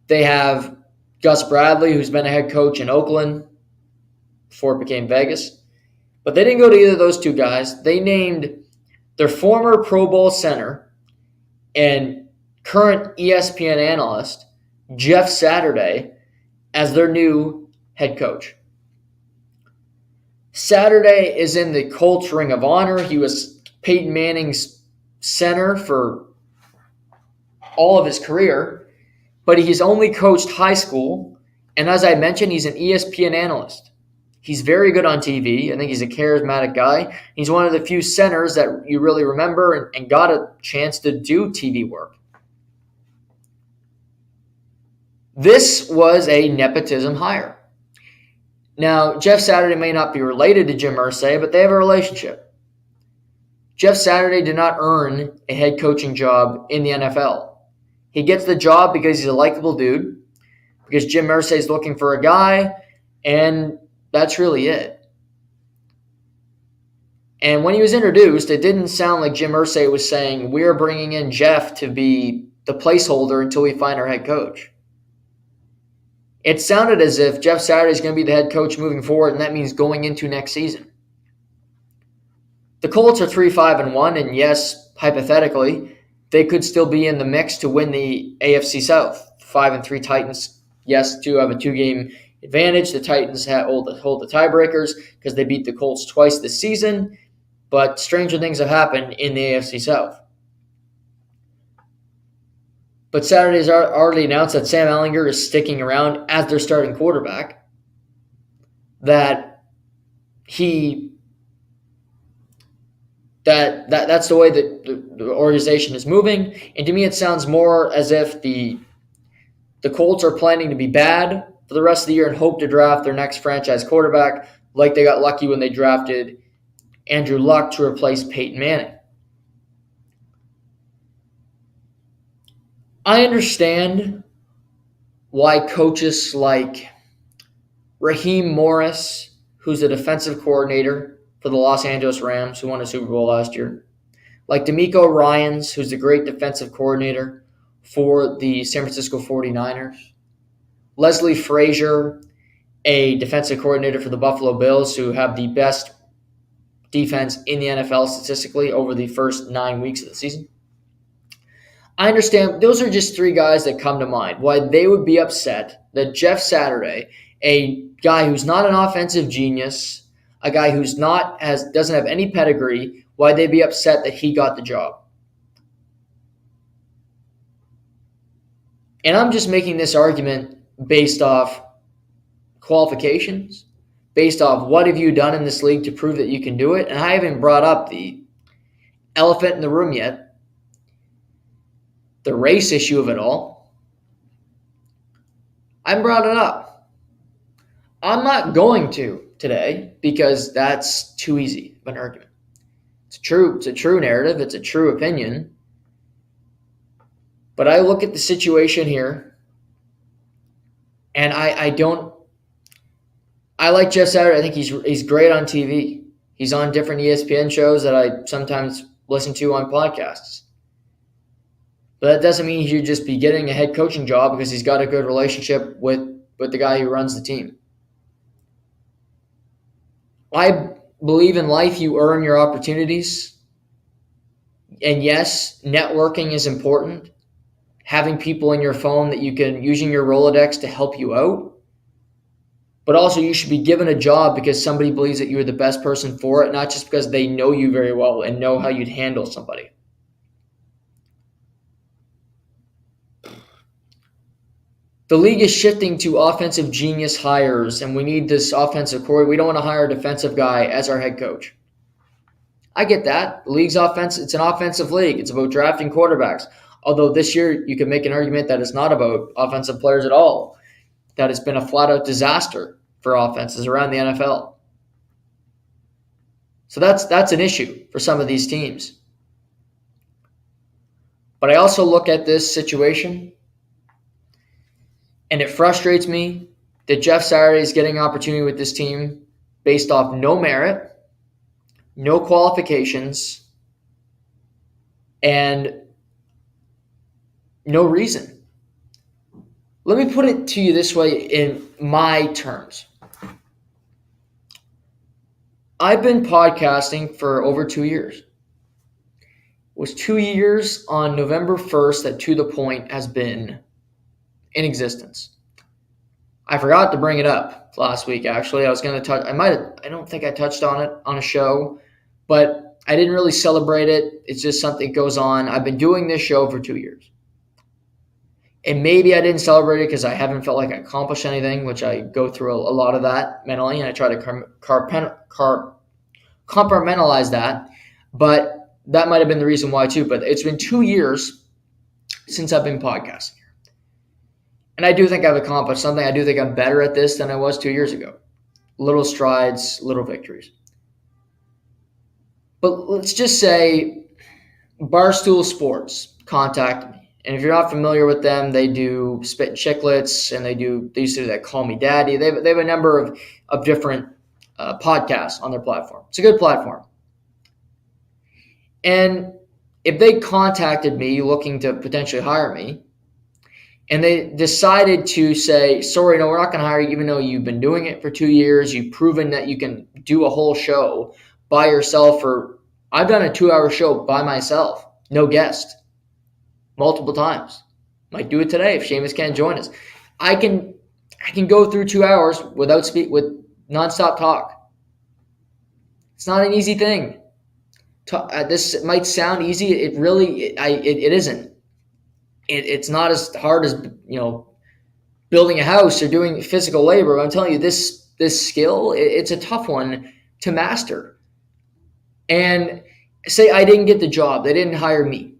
They have Gus Bradley, who's been a head coach in Oakland before it became Vegas. But they didn't go to either of those two guys. They named their former Pro Bowl center and current ESPN analyst, Jeff Saturday, as their new head coach. Saturday is in the Colts Ring of Honor. He was Peyton Manning's center for all of his career, but he's only coached high school. And as I mentioned, he's an ESPN analyst. He's very good on TV. I think he's a charismatic guy. He's one of the few centers that you really remember and got a chance to do TV work. This was a nepotism hire. Now, Jeff Saturday may not be related to Jim Irsay, but they have a relationship. Jeff Saturday did not earn a head coaching job in the NFL. He gets the job because he's a likable dude, because Jim Irsay is looking for a guy, and that's really it. And when he was introduced, it didn't sound like Jim Irsay was saying, we're bringing in Jeff to be the placeholder until we find our head coach. It sounded as if Jeff Saturday is going to be the head coach moving forward, and that means going into next season. The Colts are 3-5-1, and yes, hypothetically, they could still be in the mix to win the AFC South. 5-3 Titans, yes, do have a 2-game advantage. The Titans hold the tiebreakers because they beat the Colts twice this season, but stranger things have happened in the AFC South. But Saturday's already announced that Sam Ehlinger is sticking around as their starting quarterback, that's the way that the organization is moving. And to me, it sounds more as if the Colts are planning to be bad for the rest of the year and hope to draft their next franchise quarterback, like they got lucky when they drafted Andrew Luck to replace Peyton Manning. I understand why coaches like Raheem Morris, who's a defensive coordinator for the Los Angeles Rams, who won a Super Bowl last year, like DeMeco Ryans, who's a great defensive coordinator for the San Francisco 49ers, Leslie Frazier, a defensive coordinator for the Buffalo Bills, who have the best defense in the NFL statistically over the first 9 weeks of the season. I understand those are just three guys that come to mind why they would be upset that Jeff Saturday, a guy who's not an offensive genius, a guy who's doesn't have any pedigree, why they'd be upset that he got the job. And I'm just making this argument based off qualifications, based off what have you done in this league to prove that you can do it. And I haven't brought up the elephant in the room yet, the race issue of it all. I haven't brought it up. I'm not going to today because that's too easy of an argument. It's a true narrative. It's a true opinion. But I look at the situation here, and I like Jeff Saturday. I think he's great on TV. He's on different ESPN shows that I sometimes listen to on podcasts. But that doesn't mean he should just be getting a head coaching job because he's got a good relationship with the guy who runs the team. I believe in life you earn your opportunities. And yes, networking is important. Having people in your phone that you can, using your Rolodex to help you out. But also you should be given a job because somebody believes that you're the best person for it, not just because they know you very well and know how you'd handle somebody. The league is shifting to offensive genius hires, and we need this offensive core. We don't want to hire a defensive guy as our head coach. I get that. The league's offense, it's an offensive league. It's about drafting quarterbacks. Although this year you can make an argument that it's not about offensive players at all, that it's been a flat-out disaster for offenses around the NFL. So that's an issue for some of these teams. But I also look at this situation, and it frustrates me that Jeff Saturday is getting an opportunity with this team based off no merit, no qualifications, and no reason. Let me put it to you this way in my terms. I've been podcasting for over 2 years. It was 2 years on November 1st that To The Point has been in existence. I forgot to bring it up last week, actually. I was going to touch, I don't think I touched on it on a show, but I didn't really celebrate it. It's just something that goes on. I've been doing this show for 2 years. And maybe I didn't celebrate it because I haven't felt like I accomplished anything, which I go through a lot of that mentally, and I try to compartmentalize that. But that might have been the reason why too. But it's been 2 years since I've been podcasting. And I do think I've accomplished something. I do think I'm better at this than I was 2 years ago. Little strides, little victories. But let's just say Barstool Sports contacted me. And if you're not familiar with them, they do Spit and Chicklets, and they used to do that Call Me Daddy. They have a number of different podcasts on their platform. It's a good platform. And if they contacted me looking to potentially hire me, and they decided to say, sorry, no, we're not going to hire you, even though you've been doing it for 2 years, you've proven that you can do a whole show by yourself. I've done a 2-hour show by myself, no guest, multiple times. Might do it today if Seamus can't join us. I can go through 2 hours with nonstop talk. It's not an easy thing. This might sound easy. It really, it isn't. It's not as hard as, building a house or doing physical labor. I'm telling you, this skill, it's a tough one to master. And say I didn't get the job. They didn't hire me.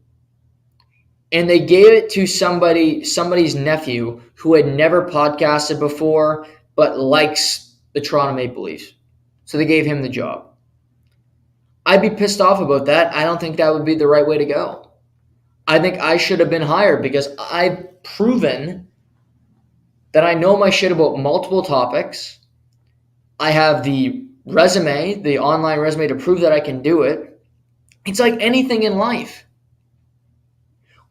And they gave it to somebody's nephew who had never podcasted before but likes the Toronto Maple Leafs. So they gave him the job. I'd be pissed off about that. I don't think that would be the right way to go. I think I should have been hired because I've proven that I know my shit about multiple topics. I have the resume, the online resume to prove that I can do it. It's like anything in life.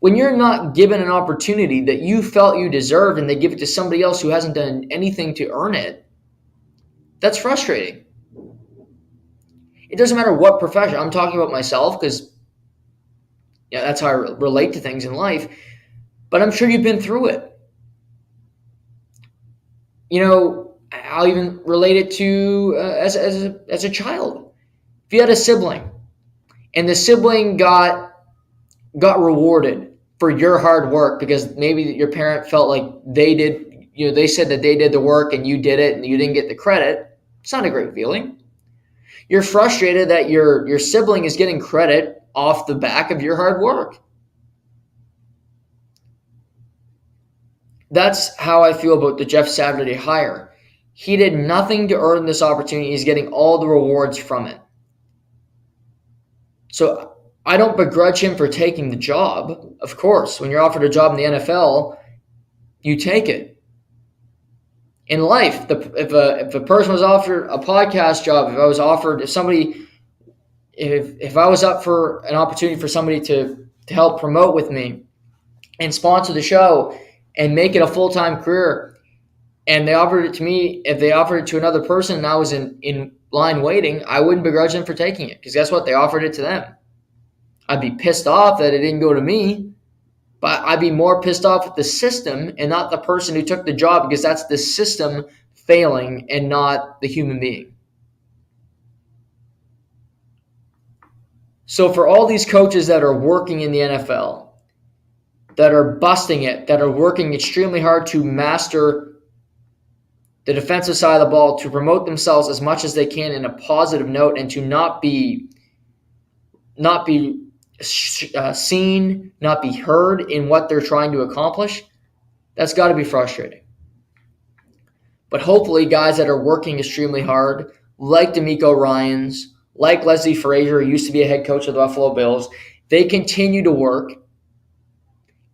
When you're not given an opportunity that you felt you deserved and they give it to somebody else who hasn't done anything to earn it, that's frustrating. It doesn't matter what profession. I'm talking about myself because that's how I relate to things in life. But I'm sure you've been through it. I'll even relate it to as a child. If you had a sibling and the sibling got rewarded for your hard work because maybe your parent felt like they said that they did the work and you did it and you didn't get the credit, it's not a great feeling. You're frustrated that your sibling is getting credit off the back of your hard work. That's how I feel about the Jeff Saturday hire. He did nothing to earn this opportunity. He's getting all the rewards from it. So I don't begrudge him for taking the job. Of course, when you're offered a job in the NFL, you take it. In life, if a person was offered a podcast job, if I was up for an opportunity for somebody to help promote with me, and sponsor the show and make it a full-time career, and they offered it to me, if they offered it to another person and I was in line waiting, I wouldn't begrudge them for taking it because guess what? They offered it to them. I'd be pissed off that it didn't go to me, but I'd be more pissed off with the system and not the person who took the job because that's the system failing and not the human being. So for all these coaches that are working in the NFL, that are busting it, that are working extremely hard to master the defensive side of the ball, to promote themselves as much as they can in a positive note, and to not be seen, not be heard in what they're trying to accomplish, that's got to be frustrating. But hopefully guys that are working extremely hard, like DeMeco Ryans, like Leslie Frazier, who used to be a head coach of the Buffalo Bills, they continue to work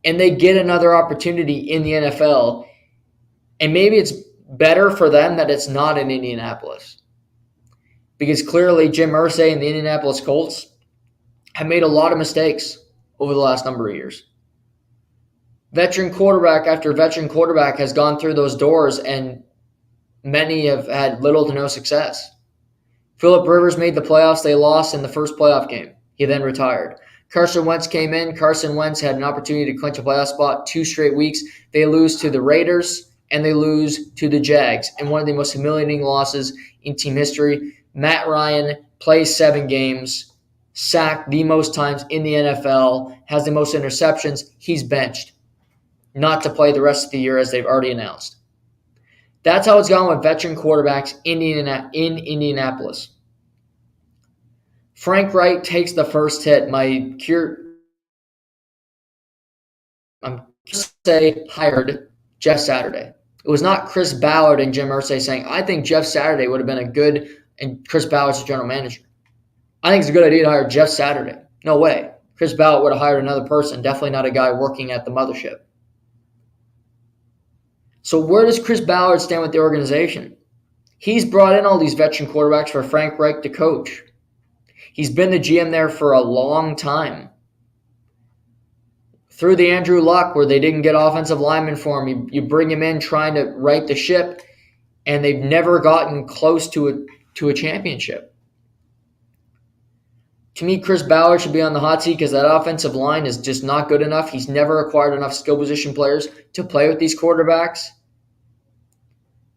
and they get another opportunity in the NFL. And maybe it's better for them that it's not in Indianapolis. Because clearly Jim Irsay and the Indianapolis Colts have made a lot of mistakes over the last number of years. Veteran quarterback after veteran quarterback has gone through those doors, and many have had little to no success. Phillip Rivers made the playoffs. They lost in the first playoff game. He then retired. Carson Wentz came in. Carson Wentz had an opportunity to clinch a playoff spot 2 straight weeks. They lose to the Raiders and they lose to the Jags in one of the most humiliating losses in team history. Matt Ryan plays 7 games, sacked the most times in the NFL, has the most interceptions. He's benched, not to play the rest of the year as they've already announced. That's how it's gone with veteran quarterbacks in Indianapolis. Frank Reich takes the first hit. I'm curious to say hired Jeff Saturday. It was not Chris Ballard and Jim Irsay saying, I think Jeff Saturday would have been a good, and Chris Ballard's the general manager. I think it's a good idea to hire Jeff Saturday. No way. Chris Ballard would have hired another person, definitely not a guy working at the mothership. So where does Chris Ballard stand with the organization? He's brought in all these veteran quarterbacks for Frank Reich to coach. He's been the GM there for a long time. Through the Andrew Luck, where they didn't get offensive linemen for him, you bring him in trying to right the ship, and they've never gotten close to a championship. To me, Chris Ballard should be on the hot seat because that offensive line is just not good enough. He's never acquired enough skill position players to play with these quarterbacks.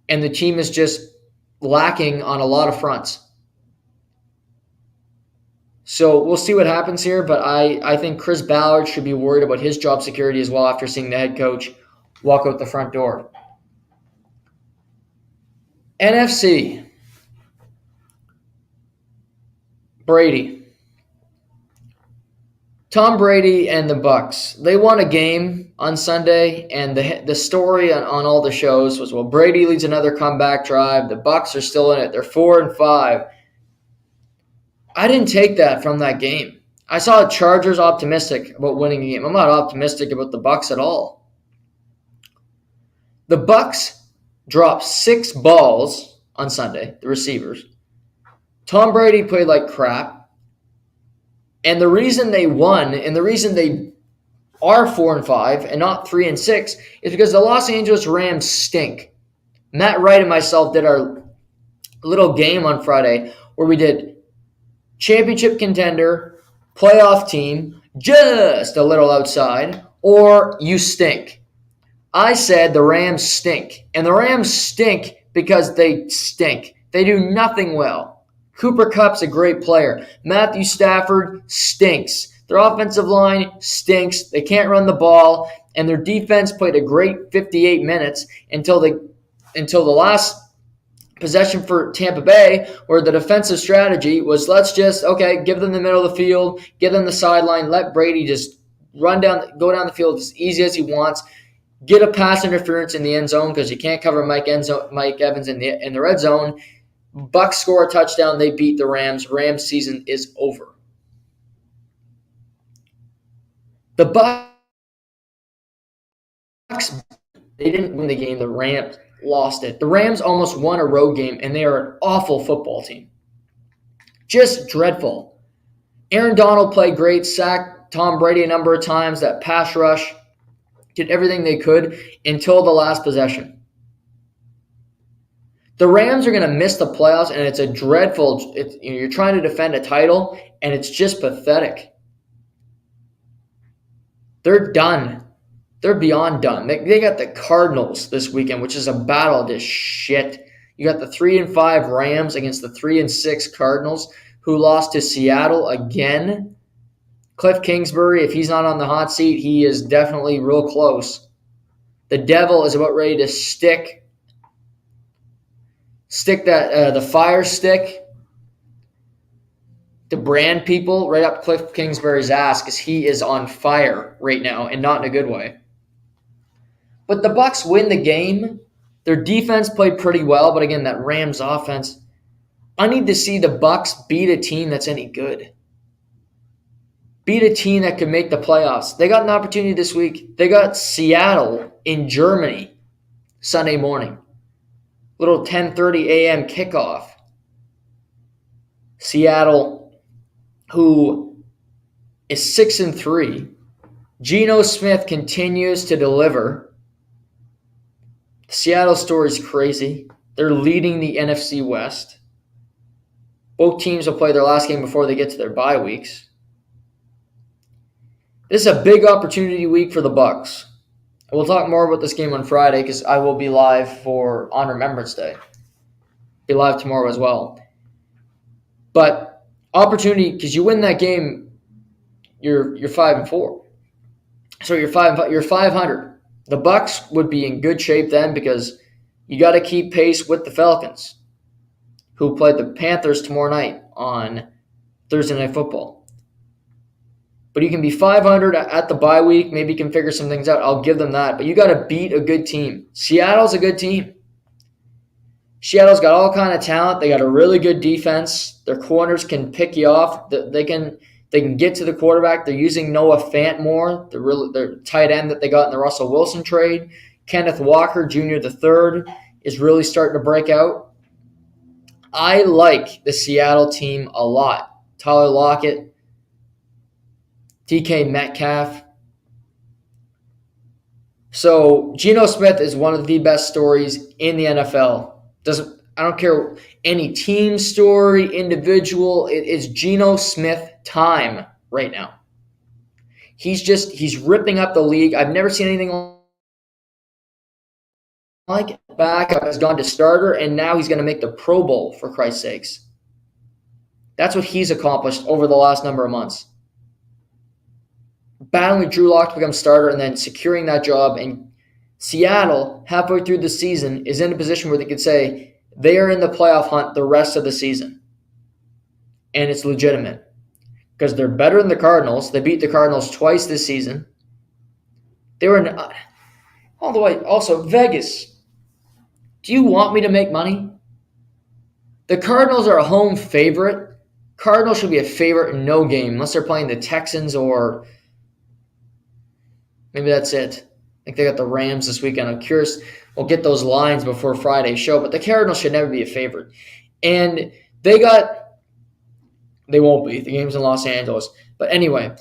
And the team is just lacking on a lot of fronts. So we'll see what happens here, but I think Chris Ballard should be worried about his job security as well after seeing the head coach walk out the front door. NFC. Brady. Tom Brady and the Bucks. They won a game on Sunday, and the story on all the shows was, well, Brady leads another comeback drive. The Bucks are still in it. They're 4-5. I didn't take that from that game. I saw the Chargers optimistic about winning the game. I'm not optimistic about the Bucks at all. The Bucks dropped 6 balls on Sunday, the receivers. Tom Brady played like crap. And the reason they won and the reason they are 4-5 and not 3-6 is because the Los Angeles Rams stink. Matt Wright and myself did our little game on Friday where we did championship contender, playoff team, just a little outside, or you stink. I said the Rams stink. And the Rams stink because they stink. They do nothing well. Cooper Kupp's a great player. Matthew Stafford stinks. Their offensive line stinks. They can't run the ball. And their defense played a great 58 minutes until the last possession for Tampa Bay, where the defensive strategy was, let's just, give them the middle of the field, give them the sideline, let Brady just go down the field as easy as he wants, get a pass interference in the end zone because you can't cover Mike Evans in the red zone. Bucks score a touchdown. They beat the Rams. Rams season is over. The Bucks, they didn't win the game. The Rams lost it. The Rams almost won a road game, and they are an awful football team. Just dreadful. Aaron Donald played great, sacked Tom Brady a number of times. That pass rush did everything they could until the last possession. The Rams are going to miss the playoffs, and it's a dreadful. You're trying to defend a title, and it's just pathetic. They're done. They're beyond done. They got the Cardinals this weekend, which is a battle of this shit. You got the 3-5 Rams against the 3-6 Cardinals, who lost to Seattle again. Cliff Kingsbury, if he's not on the hot seat, he is definitely real close. The devil is about ready to stick the fire stick to brand people right up Cliff Kingsbury's ass, because he is on fire right now, and not in a good way. But the Bucs win the game. Their defense played pretty well, but again, that Rams offense, I need to see the Bucs beat a team that's any good. Beat a team that could make the playoffs. They got an opportunity this week. They got Seattle in Germany Sunday morning. Little 10:30 a.m. kickoff. Seattle, who is 6-3. Geno Smith continues to deliver. The Seattle story is crazy. They're leading the NFC West. Both teams will play their last game before they get to their bye weeks. This is a big opportunity week for the Bucs. We'll talk more about this game on Friday because I will be live on Remembrance Day. Be live tomorrow as well. But opportunity, because you win that game, you're 5-4. So you're 500. The Bucs would be in good shape then, because you got to keep pace with the Falcons, who play the Panthers tomorrow night on Thursday Night Football. But you can be 500 at the bye week. Maybe you can figure some things out. I'll give them that. But you got to beat a good team. Seattle's a good team. Seattle's got all kind of talent. They got a really good defense. Their corners can pick you off. They can get to the quarterback. They're using Noah Fant more, their tight end that they got in the Russell Wilson trade. Kenneth Walker Jr. III is really starting to break out. I like the Seattle team a lot. Tyler Lockett, DK Metcalf. So Geno Smith is one of the best stories in the NFL. I don't care any team story, individual. It is Geno Smith time right now. He's ripping up the league. I've never seen anything like it. Backup has gone to starter, and now he's going to make the Pro Bowl, for Christ's sakes. That's what he's accomplished over the last number of months. Battling with Drew Lock to become starter and then securing that job. And Seattle, halfway through the season, is in a position where they could say they are in the playoff hunt the rest of the season. And it's legitimate, because they're better than the Cardinals. They beat the Cardinals twice this season. They were all the way. Also, Vegas. Do you want me to make money? The Cardinals are a home favorite. Cardinals should be a favorite in no game unless they're playing the Texans, or maybe that's it. I think they got the Rams this weekend. I'm curious. We'll get those lines before Friday's show, but the Cardinals should never be a favorite. And they won't be. The game's in Los Angeles. But anyway,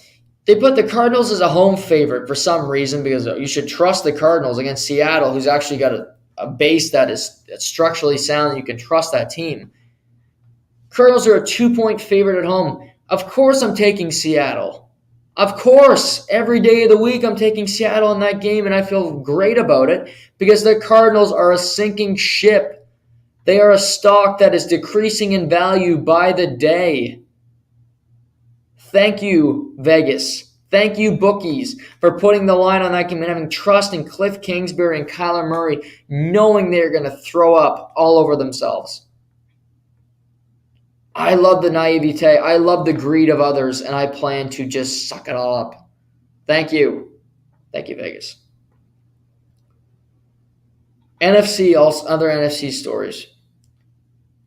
they put the Cardinals as a home favorite for some reason, because you should trust the Cardinals against Seattle, who's actually got a base that's structurally sound, and you can trust that team. Cardinals are a 2-point favorite at home. Of course I'm taking Seattle. Of course, every day of the week I'm taking Seattle in that game, and I feel great about it because the Cardinals are a sinking ship. They are a stock that is decreasing in value by the day. Thank you, Vegas. Thank you, bookies, for putting the line on that game and having trust in Cliff Kingsbury and Kyler Murray, knowing they're going to throw up all over themselves. I love the naivete. I love the greed of others, and I plan to just suck it all up. Thank you. Thank you, Vegas. Other NFC stories.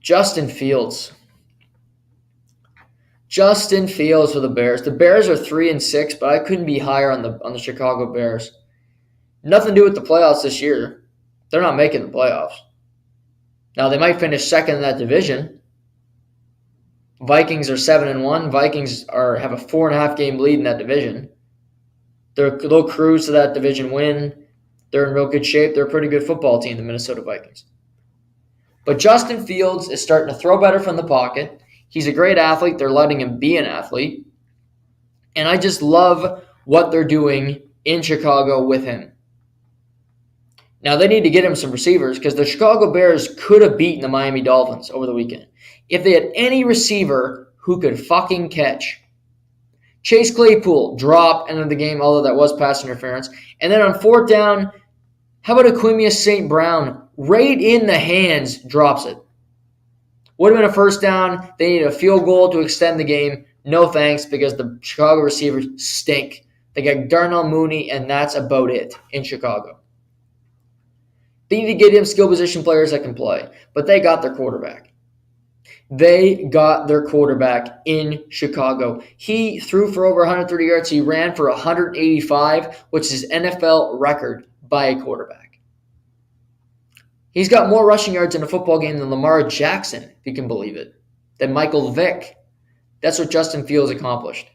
Justin Fields. Justin Fields for the Bears. The Bears are 3-6, but I couldn't be higher on the Chicago Bears. Nothing to do with the playoffs this year. They're not making the playoffs. Now, they might finish second in that division. Vikings are 7-1. Vikings have a 4.5 game lead in that division. They'll cruise to that division win. They're in real good shape. They're a pretty good football team, the Minnesota Vikings. But Justin Fields is starting to throw better from the pocket. He's a great athlete. They're letting him be an athlete. And I just love what they're doing in Chicago with him. Now, they need to get him some receivers because the Chicago Bears could have beaten the Miami Dolphins over the weekend if they had any receiver who could fucking catch. Chase Claypool dropped end of the game, although that was pass interference. And then on fourth down, how about Aquimius St. Brown? Right in the hands, drops it. Would have been a first down. They needed a field goal to extend the game. No thanks, because the Chicago receivers stink. They got Darnell Mooney, and that's about it in Chicago. They need to get him skill position players that can play, but they got their quarterback. They got their quarterback in Chicago. He threw for over 130 yards. He ran for 185, which is NFL record by a quarterback. He's got more rushing yards in a football game than Lamar Jackson, if you can believe it, than Michael Vick. That's what Justin Fields accomplished.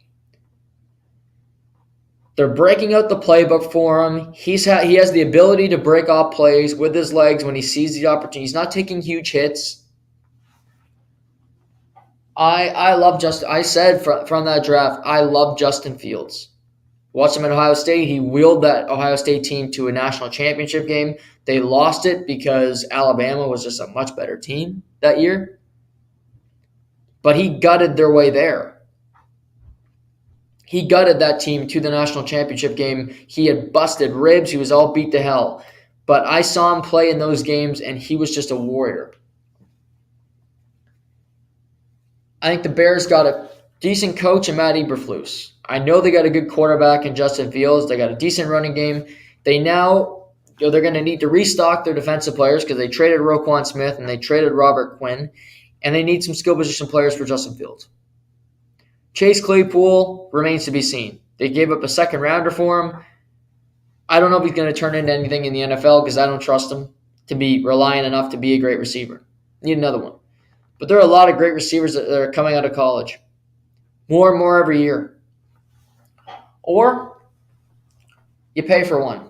They're breaking out the playbook for him. He has the ability to break off plays with his legs when he sees the opportunity. He's not taking huge hits. I love Justin. I said from that draft, I love Justin Fields. Watched him at Ohio State. He wheeled that Ohio State team to a national championship game. They lost it because Alabama was just a much better team that year. But he gutted their way there. He gutted that team to the national championship game. He had busted ribs. He was all beat to hell. But I saw him play in those games, and he was just a warrior. I think the Bears got a decent coach in Matt Eberflus. I know they got a good quarterback in Justin Fields. They got a decent running game. They now, they're going to need to restock their defensive players because they traded Roquan Smith and they traded Robert Quinn, and they need some skill position players for Justin Fields. Chase Claypool remains to be seen. They gave up a second rounder for him. I don't know if he's going to turn into anything in the NFL because I don't trust him to be reliant enough to be a great receiver. Need another one. But there are a lot of great receivers that are coming out of college. More and more every year. Or you pay for one.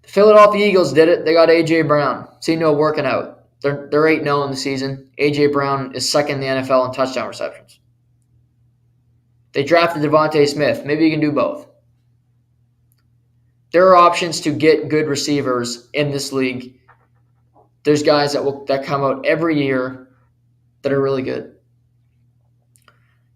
The Philadelphia Eagles did it. They got A.J. Brown. Seemed to have working out. They're 8-0 in the season. A.J. Brown is second in the NFL in touchdown receptions. They drafted Devontae Smith. Maybe you can do both. There are options to get good receivers in this league. There's guys that come out every year that are really good.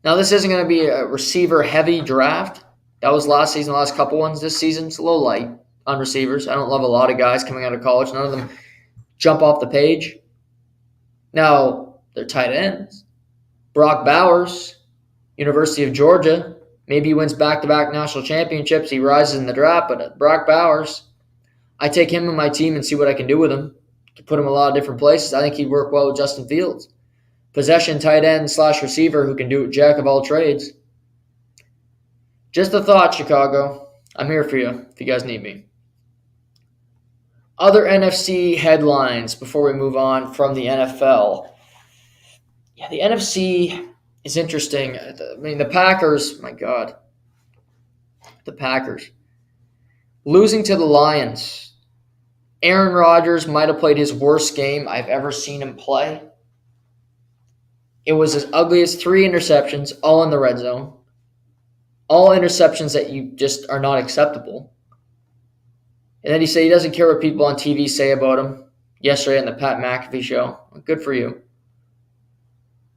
Now, this isn't going to be a receiver-heavy draft. That was last season, the last couple ones. This season, it's a little light on receivers. I don't love a lot of guys coming out of college. None of them jump off the page. Now, they're tight ends. Brock Bowers, University of Georgia. Maybe he wins back-to-back national championships. He rises in the draft, but Brock Bowers, I take him in my team and see what I can do with him. To put him a lot of different places. I think he'd work well with Justin Fields. Possession tight end / receiver who can do it, jack of all trades. Just a thought, Chicago. I'm here for you if you guys need me. Other NFC headlines before we move on from the NFL. Yeah, the NFC is interesting. I mean, the Packers, my God. The Packers. Losing to the Lions. Aaron Rodgers might have played his worst game I've ever seen him play. It was as ugly as 3 interceptions, all in the red zone. All interceptions that you just are not acceptable. And then he said he doesn't care what people on TV say about him yesterday on the Pat McAfee show. Good for you.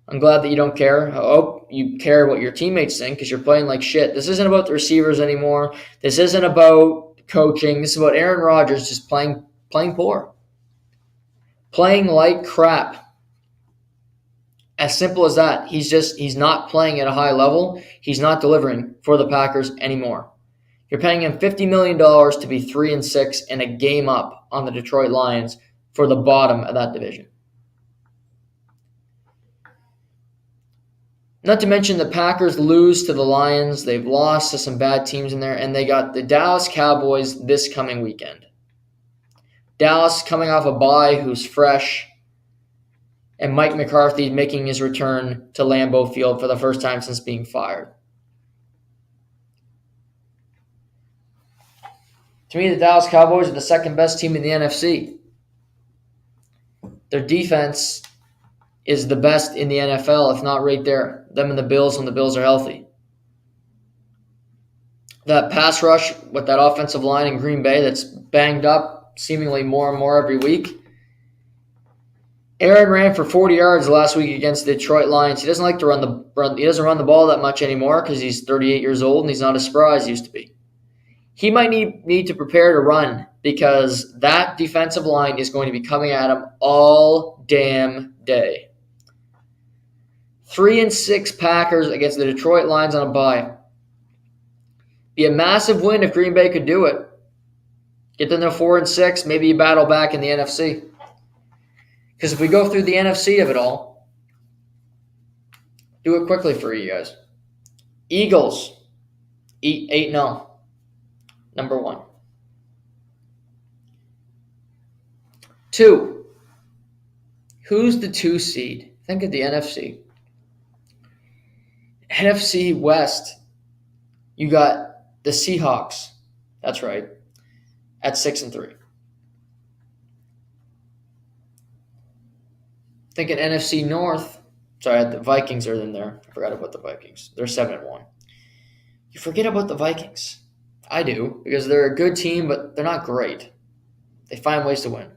I'm glad that you don't care. I hope you care what your teammates think because you're playing like shit. This isn't about the receivers anymore. This isn't about coaching. This is about Aaron Rodgers just playing poor. Playing like crap. As simple as that. He's not playing at a high level. He's not delivering for the Packers anymore. You're paying him $50 million to be 3-6 and a game up on the Detroit Lions for the bottom of that division. Not to mention the Packers lose to the Lions. They've lost to some bad teams in there, and they got the Dallas Cowboys this coming weekend. Dallas coming off a bye who's fresh. And Mike McCarthy making his return to Lambeau Field for the first time since being fired. To me, the Dallas Cowboys are the second best team in the NFC. Their defense is the best in the NFL, if not right there. Them and the Bills when the Bills are healthy. That pass rush with that offensive line in Green Bay that's banged up seemingly more and more every week. Aaron ran for 40 yards last week against the Detroit Lions. He doesn't like to he doesn't run the ball that much anymore because he's 38 years old and he's not as spry as he used to be. He might need to prepare to run because that defensive line is going to be coming at him all damn day. 3-6 Packers against the Detroit Lions on a bye. Be a massive win if Green Bay could do it. Get them to 4-6, maybe you battle back in the NFC. Because if we go through the NFC of it all, do it quickly for you guys. Eagles, 8-0, number 1. 2, who's the 2 seed? Think of the NFC. NFC West, you got the Seahawks. That's right, at 6-3. Thinking NFC North. Sorry, the Vikings are in there. I forgot about the Vikings. They're 7-1. You forget about the Vikings. I do, because they're a good team, but they're not great. They find ways to win.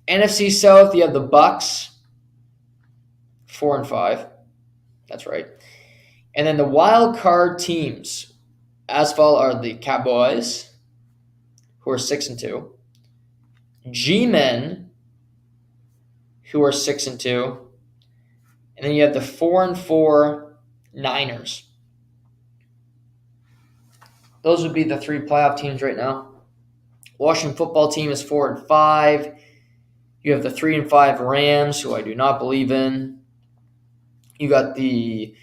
NFC South, you have the Bucks, 4-5. That's right. And then the wild card teams, as follow, are the Cowboys, who are 6-2. G-Men, who are 6-2. And then you have the 4-4 Niners. Those would be the 3 playoff teams right now. Washington football team is 4-5. You have the 3-5 Rams, who I do not believe in. You got the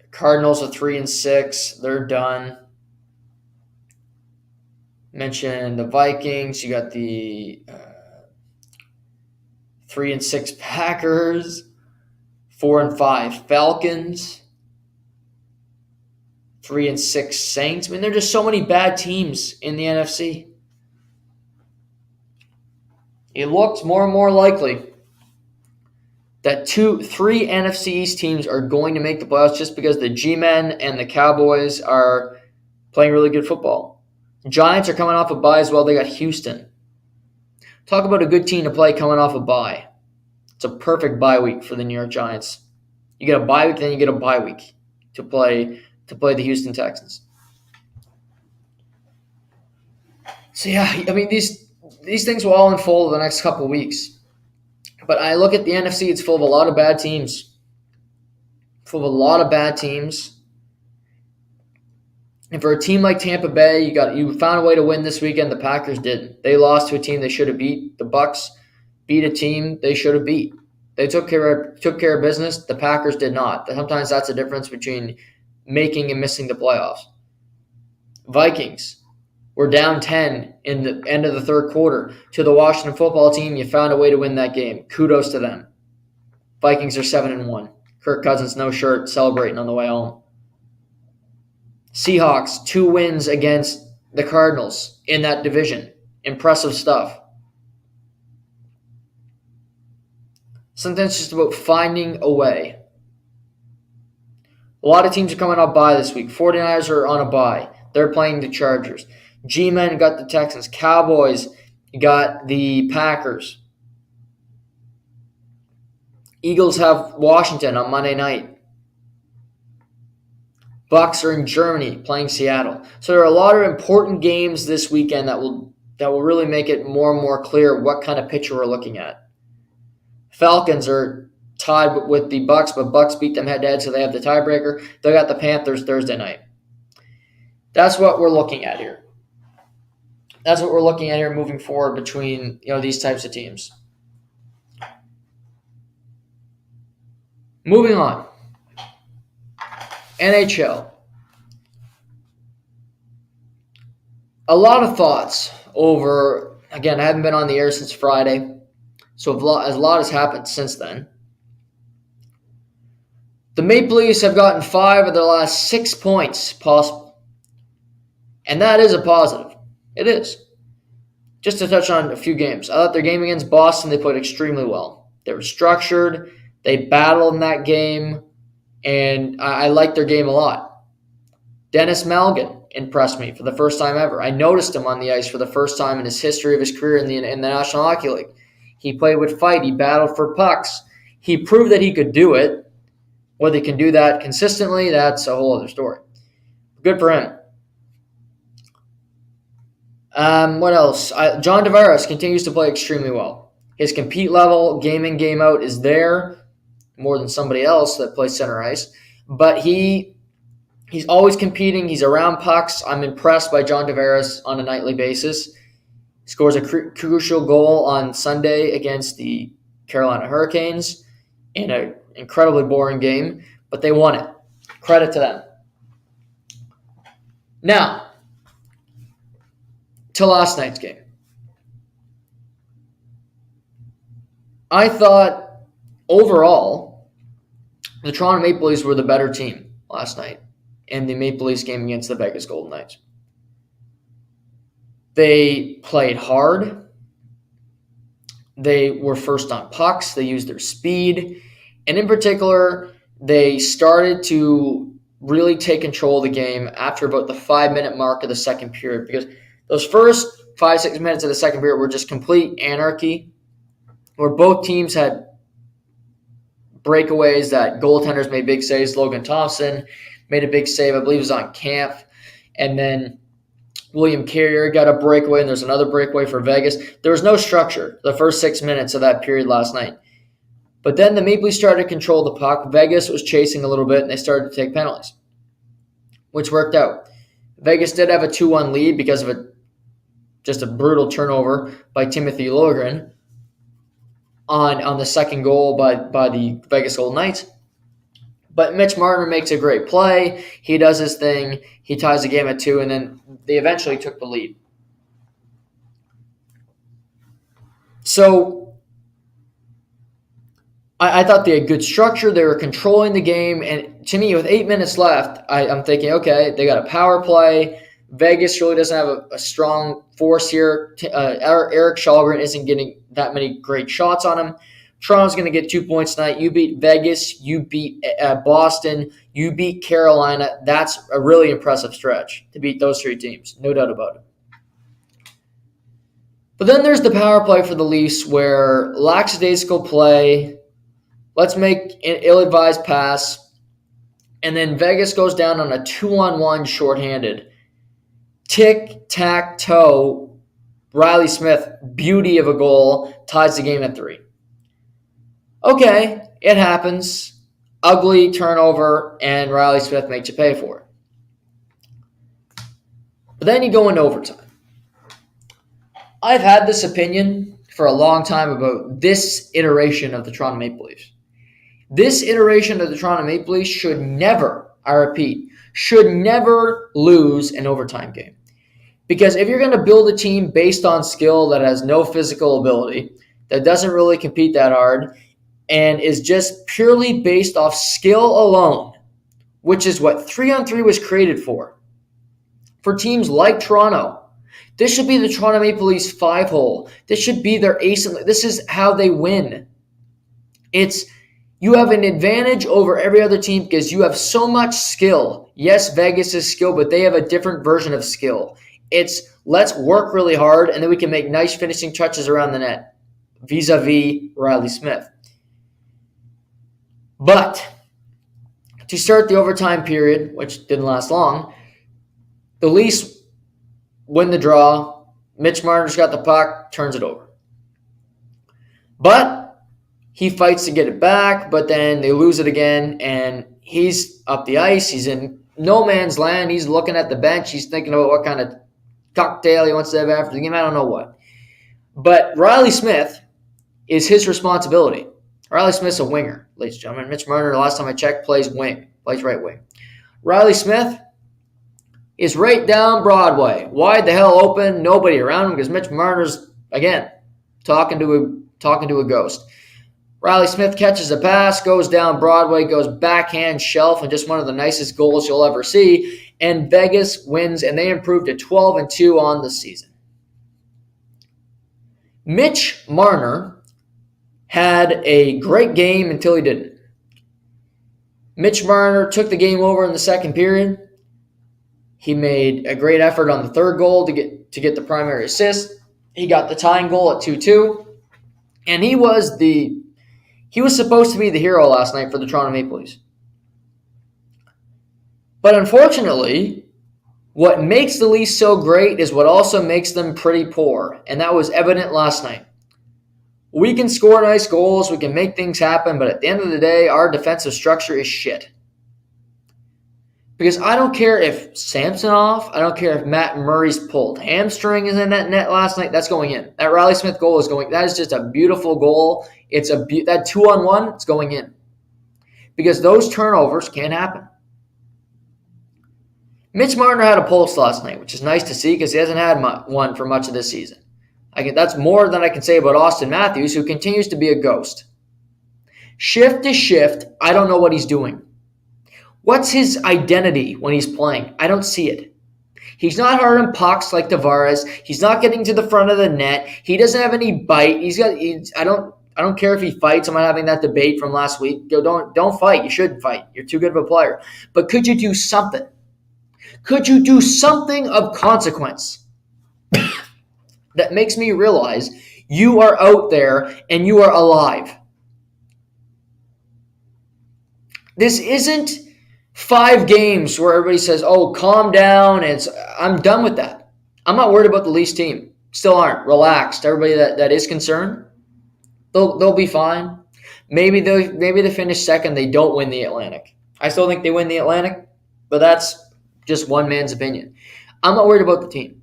Cardinals are 3-6. They're done. Mentioned the Vikings. You got the 3-6 Packers. 4-5 Falcons. 3-6 Saints. I mean, there are just so many bad teams in the NFC. It looks more and more likely that 3 NFC East teams are going to make the playoffs just because the G-Men and the Cowboys are playing really good football. Giants are coming off a bye as well. They got Houston. Talk about a good team to play coming off a bye. It's a perfect bye week for the New York Giants. You get a bye week, then you get a bye week to play the Houston Texans. So yeah, I mean these things will all unfold in the next couple of weeks. But I look at the NFC, it's full of a lot of bad teams. And for a team like Tampa Bay, you found a way to win this weekend. The Packers didn't. They lost to a team they should have beat. The Bucs beat a team they should have beat. They took care of business. The Packers did not. Sometimes that's the difference between making and missing the playoffs. Vikings were down 10 in the end of the third quarter to the Washington football team. You found a way to win that game. Kudos to them. Vikings are 7-1. Kirk Cousins, no shirt, celebrating on the way home. Seahawks, 2 wins against the Cardinals in that division. Impressive stuff. Sometimes it's just about finding a way. A lot of teams are coming off bye this week. 49ers are on a bye. They're playing the Chargers. G-Men got the Texans. Cowboys got the Packers. Eagles have Washington on Monday night. Bucs are in Germany playing Seattle. So there are a lot of important games this weekend that will really make it more and more clear what kind of picture we're looking at. Falcons are tied with the Bucs, but Bucs beat them head-to-head, so they have the tiebreaker. They got the Panthers Thursday night. That's what we're looking at here. That's what we're looking at here moving forward between these types of teams. Moving on. NHL. A lot of thoughts over, again, I haven't been on the air since Friday, so a lot has happened since then. The Maple Leafs have gotten 5 of their last 6 points possible. And that is a positive. It is. Just to touch on a few games. I thought their game against Boston, they played extremely well. They were structured. They battled in that game. And I liked their game a lot. Dennis Malgin impressed me for the first time ever. I noticed him on the ice for the first time in his history of his career in the National Hockey League. He played with fight. He battled for pucks. He proved that he could do it. Whether he can do that consistently, that's a whole other story. Good for him. What else? John Tavares continues to play extremely well. His compete level, game in, game out, is there more than somebody else that plays center ice. But he's always competing. He's around pucks. I'm impressed by John Tavares on a nightly basis. He scores a crucial goal on Sunday against the Carolina Hurricanes in an incredibly boring game, but they won it. Credit to them. Now, to last night's game. I thought overall the Toronto Maple Leafs were the better team last night in the Maple Leafs game against the Vegas Golden Knights. They played hard. They were first on pucks. They used their speed. And in particular, they started to really take control of the game after about the 5-minute mark of the second period, because those first 5-6 minutes of the second period were just complete anarchy, where both teams had breakaways that goaltenders made big saves. Logan Thompson made a big save, I believe it was on Kampf. And then William Carrier got a breakaway, and there's another breakaway for Vegas. There was no structure the first 6 minutes of that period last night. But then the Maple Leafs started to control the puck. Vegas was chasing a little bit, and they started to take penalties, which worked out. Vegas did have a 2-1 lead because of just a brutal turnover by Timothy Liljegren on the second goal by the Vegas Golden Knights. But Mitch Marner makes a great play. He does his thing. He ties the game at 2, and then they eventually took the lead. So I thought they had good structure. They were controlling the game. And to me, with 8 minutes left, I'm thinking, okay, they got a power play. Vegas really doesn't have a strong force here. Eric Kallgren isn't getting that many great shots on him. Toronto's going to get 2 points tonight. You beat Vegas. You beat Boston. You beat Carolina. That's a really impressive stretch to beat those three teams. No doubt about it. But then there's the power play for the Leafs where lackadaisical play. Let's make an ill-advised pass. And then Vegas goes down on a 2-on-1 shorthanded. Tic-tac-toe. Riley Smith, beauty of a goal, ties the game at 3. Okay, it happens. Ugly turnover, and Riley Smith makes you pay for it. But then you go into overtime. I've had this opinion for a long time about this iteration of the Toronto Maple Leafs. This iteration of the Toronto Maple Leafs should never, I repeat, should never lose an overtime game. Because if you're going to build a team based on skill that has no physical ability, that doesn't really compete that hard, and is just purely based off skill alone, which is what 3-on-3 was created for teams like Toronto. This should be the Toronto Maple Leafs 5-hole. This should be their ace. This is how they win. You have an advantage over every other team because you have so much skill. Yes, Vegas is skill, but they have a different version of skill. It's let's work really hard, and then we can make nice finishing touches around the net, vis-a-vis Riley Smith. But to start the overtime period, which didn't last long, the Leafs win the draw. Mitch Marner's got the puck, turns it over. But he fights to get it back, but then they lose it again, and he's up the ice. He's in no man's land. He's looking at the bench. He's thinking about what kind of cocktail he wants to have after the game. I don't know what. But Riley Smith is his responsibility. Riley Smith's a winger, ladies and gentlemen. Mitch Marner, last time I checked, plays right wing. Riley Smith is right down Broadway. Wide the hell open, nobody around him because Mitch Marner's, again, talking to a ghost. Riley Smith catches a pass, goes down Broadway, goes backhand shelf, and just one of the nicest goals you'll ever see. and Vegas wins, and they improve to 12-2 on the season. Mitch Marner had a great game until he didn't. Mitch Marner took the game over in the second period. He made a great effort on the third goal to get the primary assist. He got the tying goal at 2-2. And he was supposed to be the hero last night for the Toronto Maple Leafs. But unfortunately, what makes the Leafs so great is what also makes them pretty poor. And that was evident last night. We can score nice goals, we can make things happen, but at the end of the day, our defensive structure is shit. Because I don't care if Samsonov, I don't care if Matt Murray's pulled hamstring is in that net last night, that's going in. That Riley Smith goal is going, that is just a beautiful goal. It's that 2-on-1, it's going in. Because those turnovers can't happen. Mitch Marner had a pulse last night, which is nice to see because he hasn't had one for much of this season. That's more than I can say about Austin Matthews, who continues to be a ghost. Shift to shift, I don't know what he's doing. What's his identity when he's playing? I don't see it. He's not hard on pucks like Tavares. He's not getting to the front of the net. He doesn't have any bite. I don't care if he fights. I'm not having that debate from last week. Don't fight. You shouldn't fight. You're too good of a player. But could you do something? Could you do something of consequence that makes me realize you are out there and you are alive? This isn't 5 games where everybody says, oh, calm down. I'm done with that. I'm not worried about the Leafs team. Still aren't. Relaxed. Everybody that is concerned, they'll be fine. Maybe they finish second. They don't win the Atlantic. I still think they win the Atlantic, but that's just one man's opinion. I'm not worried about the team.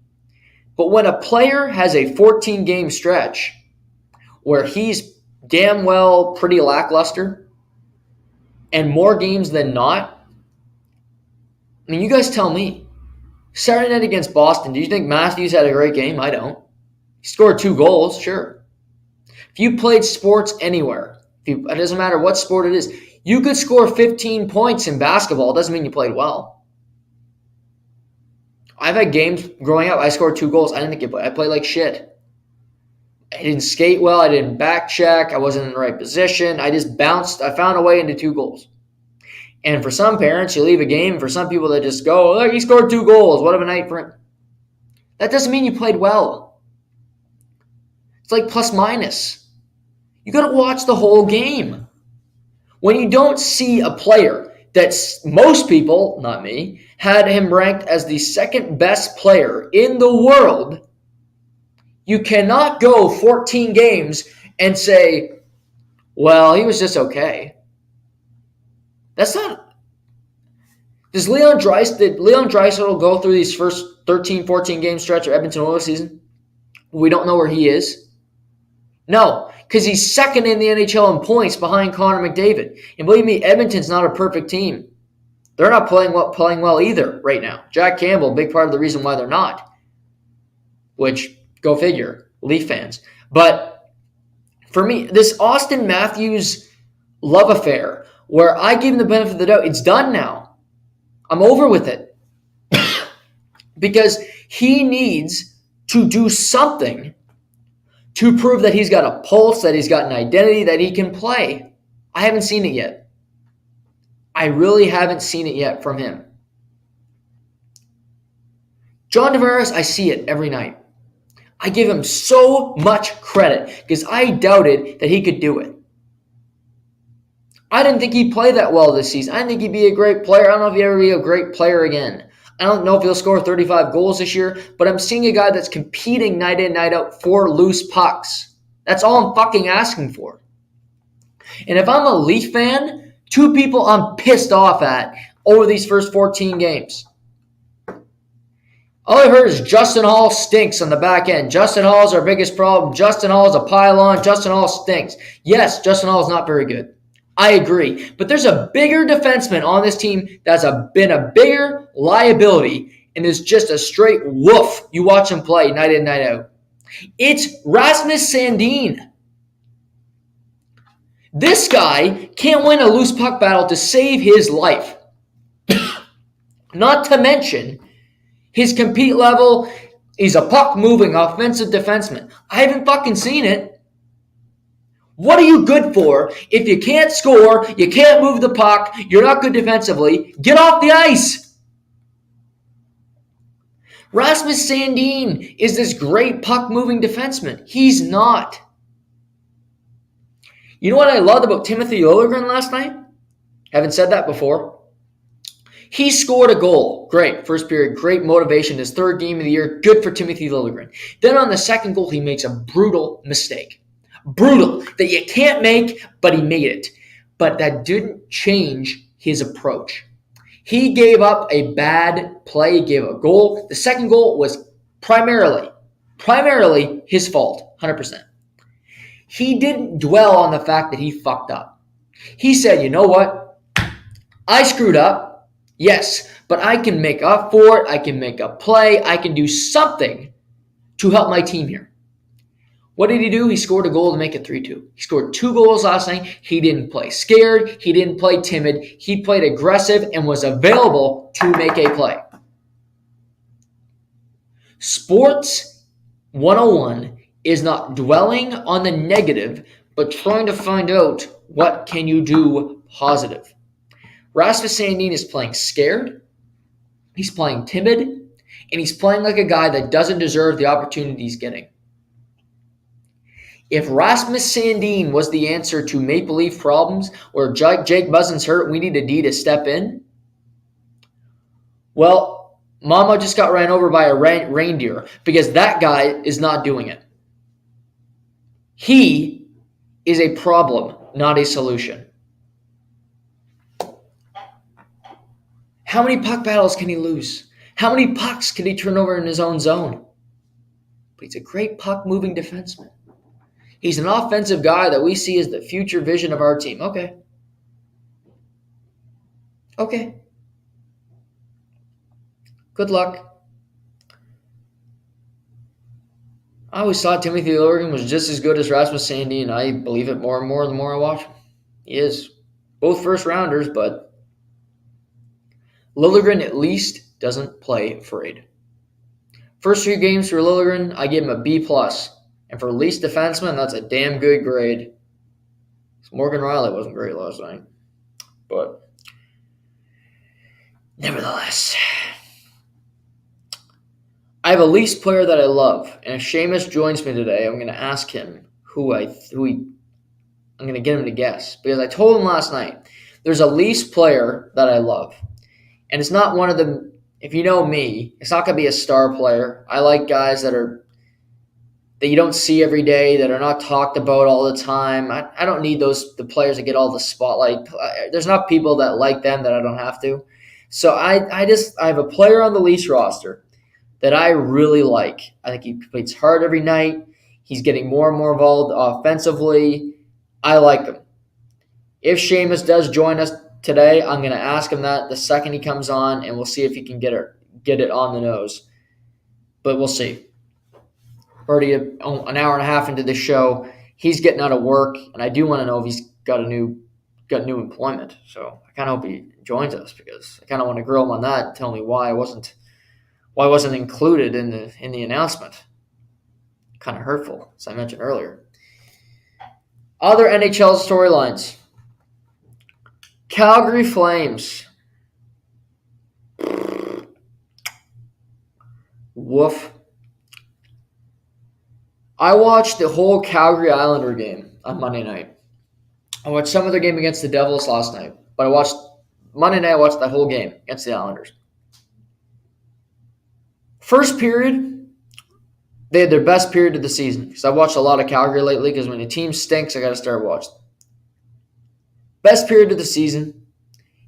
But when a player has a 14-game stretch where he's damn well pretty lackluster and more games than not, I mean, you guys tell me. Saturday night against Boston, do you think Matthews had a great game? I don't. He scored 2 goals, sure. If you played sports anywhere, it doesn't matter what sport it is, you could score 15 points in basketball. It doesn't mean you played well. I've had games growing up, I scored 2 goals. I didn't think I played like shit. I didn't skate well. I didn't back check. I wasn't in the right position. I just bounced. I found a way into 2 goals. And for some parents, you leave a game. For some people, they just go, oh, he scored 2 goals. What of a night for him. That doesn't mean you played well. It's like plus minus. You got to watch the whole game. When you don't see a player that most people, not me, had him ranked as the second best player in the world, you cannot go 14 games and say, well, he was just okay. That's not. Did Leon Draisaitl go through these first 13, 14 game stretch of Edmonton Oilers season? We don't know where he is. No, because he's second in the NHL in points behind Connor McDavid. And believe me, Edmonton's not a perfect team. They're not playing well either right now. Jack Campbell, a big part of the reason why they're not. Which, go figure, Leaf fans. But for me, this Austin Matthews love affair, where I give him the benefit of the doubt, it's done now. I'm over with it. Because he needs to do something to prove that he's got a pulse, that he's got an identity, that he can play. I haven't seen it yet. I really haven't seen it yet from him. John Tavares, I see it every night. I give him so much credit because I doubted that he could do it. I didn't think he'd play that well this season. I didn't think he'd be a great player. I don't know if he'd ever be a great player again. I don't know if he'll score 35 goals this year, but I'm seeing a guy that's competing night in, night out for loose pucks. That's all I'm fucking asking for. And if I'm a Leaf fan, 2 people I'm pissed off at over these first 14 games. All I heard is Justin Hall stinks on the back end. Justin Hall is our biggest problem. Justin Hall is a pylon. Justin Hall stinks. Yes, Justin Hall is not very good. I agree. But there's a bigger defenseman on this team that's been a bigger liability and is just a straight woof. You watch him play night in, night out. It's Rasmus Sandin. This guy can't win a loose puck battle to save his life. Not to mention his compete level. He's a puck-moving offensive defenseman. I haven't fucking seen it. What are you good for if you can't score, you can't move the puck, you're not good defensively? Get off the ice. Rasmus Sandin is this great puck-moving defenseman. He's not. You know what I loved about Timothy Liljegren last night? Haven't said that before. He scored a goal. Great. First period, great motivation. His third game of the year. Good for Timothy Liljegren. Then on the second goal, he makes a brutal mistake. Brutal. That you can't make, but he made it. But that didn't change his approach. He gave up a bad play. He gave a goal. The second goal was primarily his fault. 100%. He didn't dwell on the fact that he fucked up. He said, you know what? I screwed up. Yes, but I can make up for it. I can make a play. I can do something to help my team here. What did he do? He scored a goal to make it 3-2. He scored 2 goals last night. He didn't play scared. He didn't play timid. He played aggressive and was available to make a play. Sports 101 is not dwelling on the negative, but trying to find out what can you do positive. Rasmus Sandin is playing scared, he's playing timid, and he's playing like a guy that doesn't deserve the opportunity he's getting. If Rasmus Sandin was the answer to Maple Leaf problems, or Jake Muzzin's hurt, we need a D to step in, well, Mama just got ran over by a reindeer because that guy is not doing it. He is a problem, not a solution. How many puck battles can he lose? How many pucks can he turn over in his own zone? But he's a great puck-moving defenseman. He's an offensive guy that we see as the future vision of our team. Okay. Good luck. I always thought Timothy Liljegren was just as good as Rasmus Sandin, and I believe it more and more the more I watch him. He is. Both first-rounders, but Liljegren at least doesn't play afraid. First 3 games for Liljegren, I give him a B+. And for least defenseman, that's a damn good grade. Morgan Riley wasn't great last night. But nevertheless, I have a least player that I love. And if Seamus joins me today, I'm going to ask him I'm going to get him to guess. Because I told him last night, there's a least player that I love. And it's not one of them, if you know me, it's not going to be a star player. I like guys that you don't see every day, that are not talked about all the time. I don't need the players that get all the spotlight. There's enough people that like them that I don't have to. So I have a player on the Leafs roster that I really like. I think he plays hard every night. He's getting more and more involved offensively. I like him. If Seamus does join us today, I'm going to ask him that the second he comes on, and we'll see if he can get it on the nose. But we'll see. Already an hour and a half into the show, he's getting out of work, and I do want to know if he's got new employment. So I kind of hope he joins us, because I kind of want to grill him on that and tell me why I wasn't included in the announcement. Kind of hurtful, as I mentioned earlier. Other NHL storylines. Calgary Flames. Woof. I watched the whole Calgary Islander game on Monday night. I watched some of their game against the Devils last night, but Monday night I watched the whole game against the Islanders. First period, they had their best period of the season, because I watched a lot of Calgary lately, because when the team stinks, I got to start watching. Best period of the season.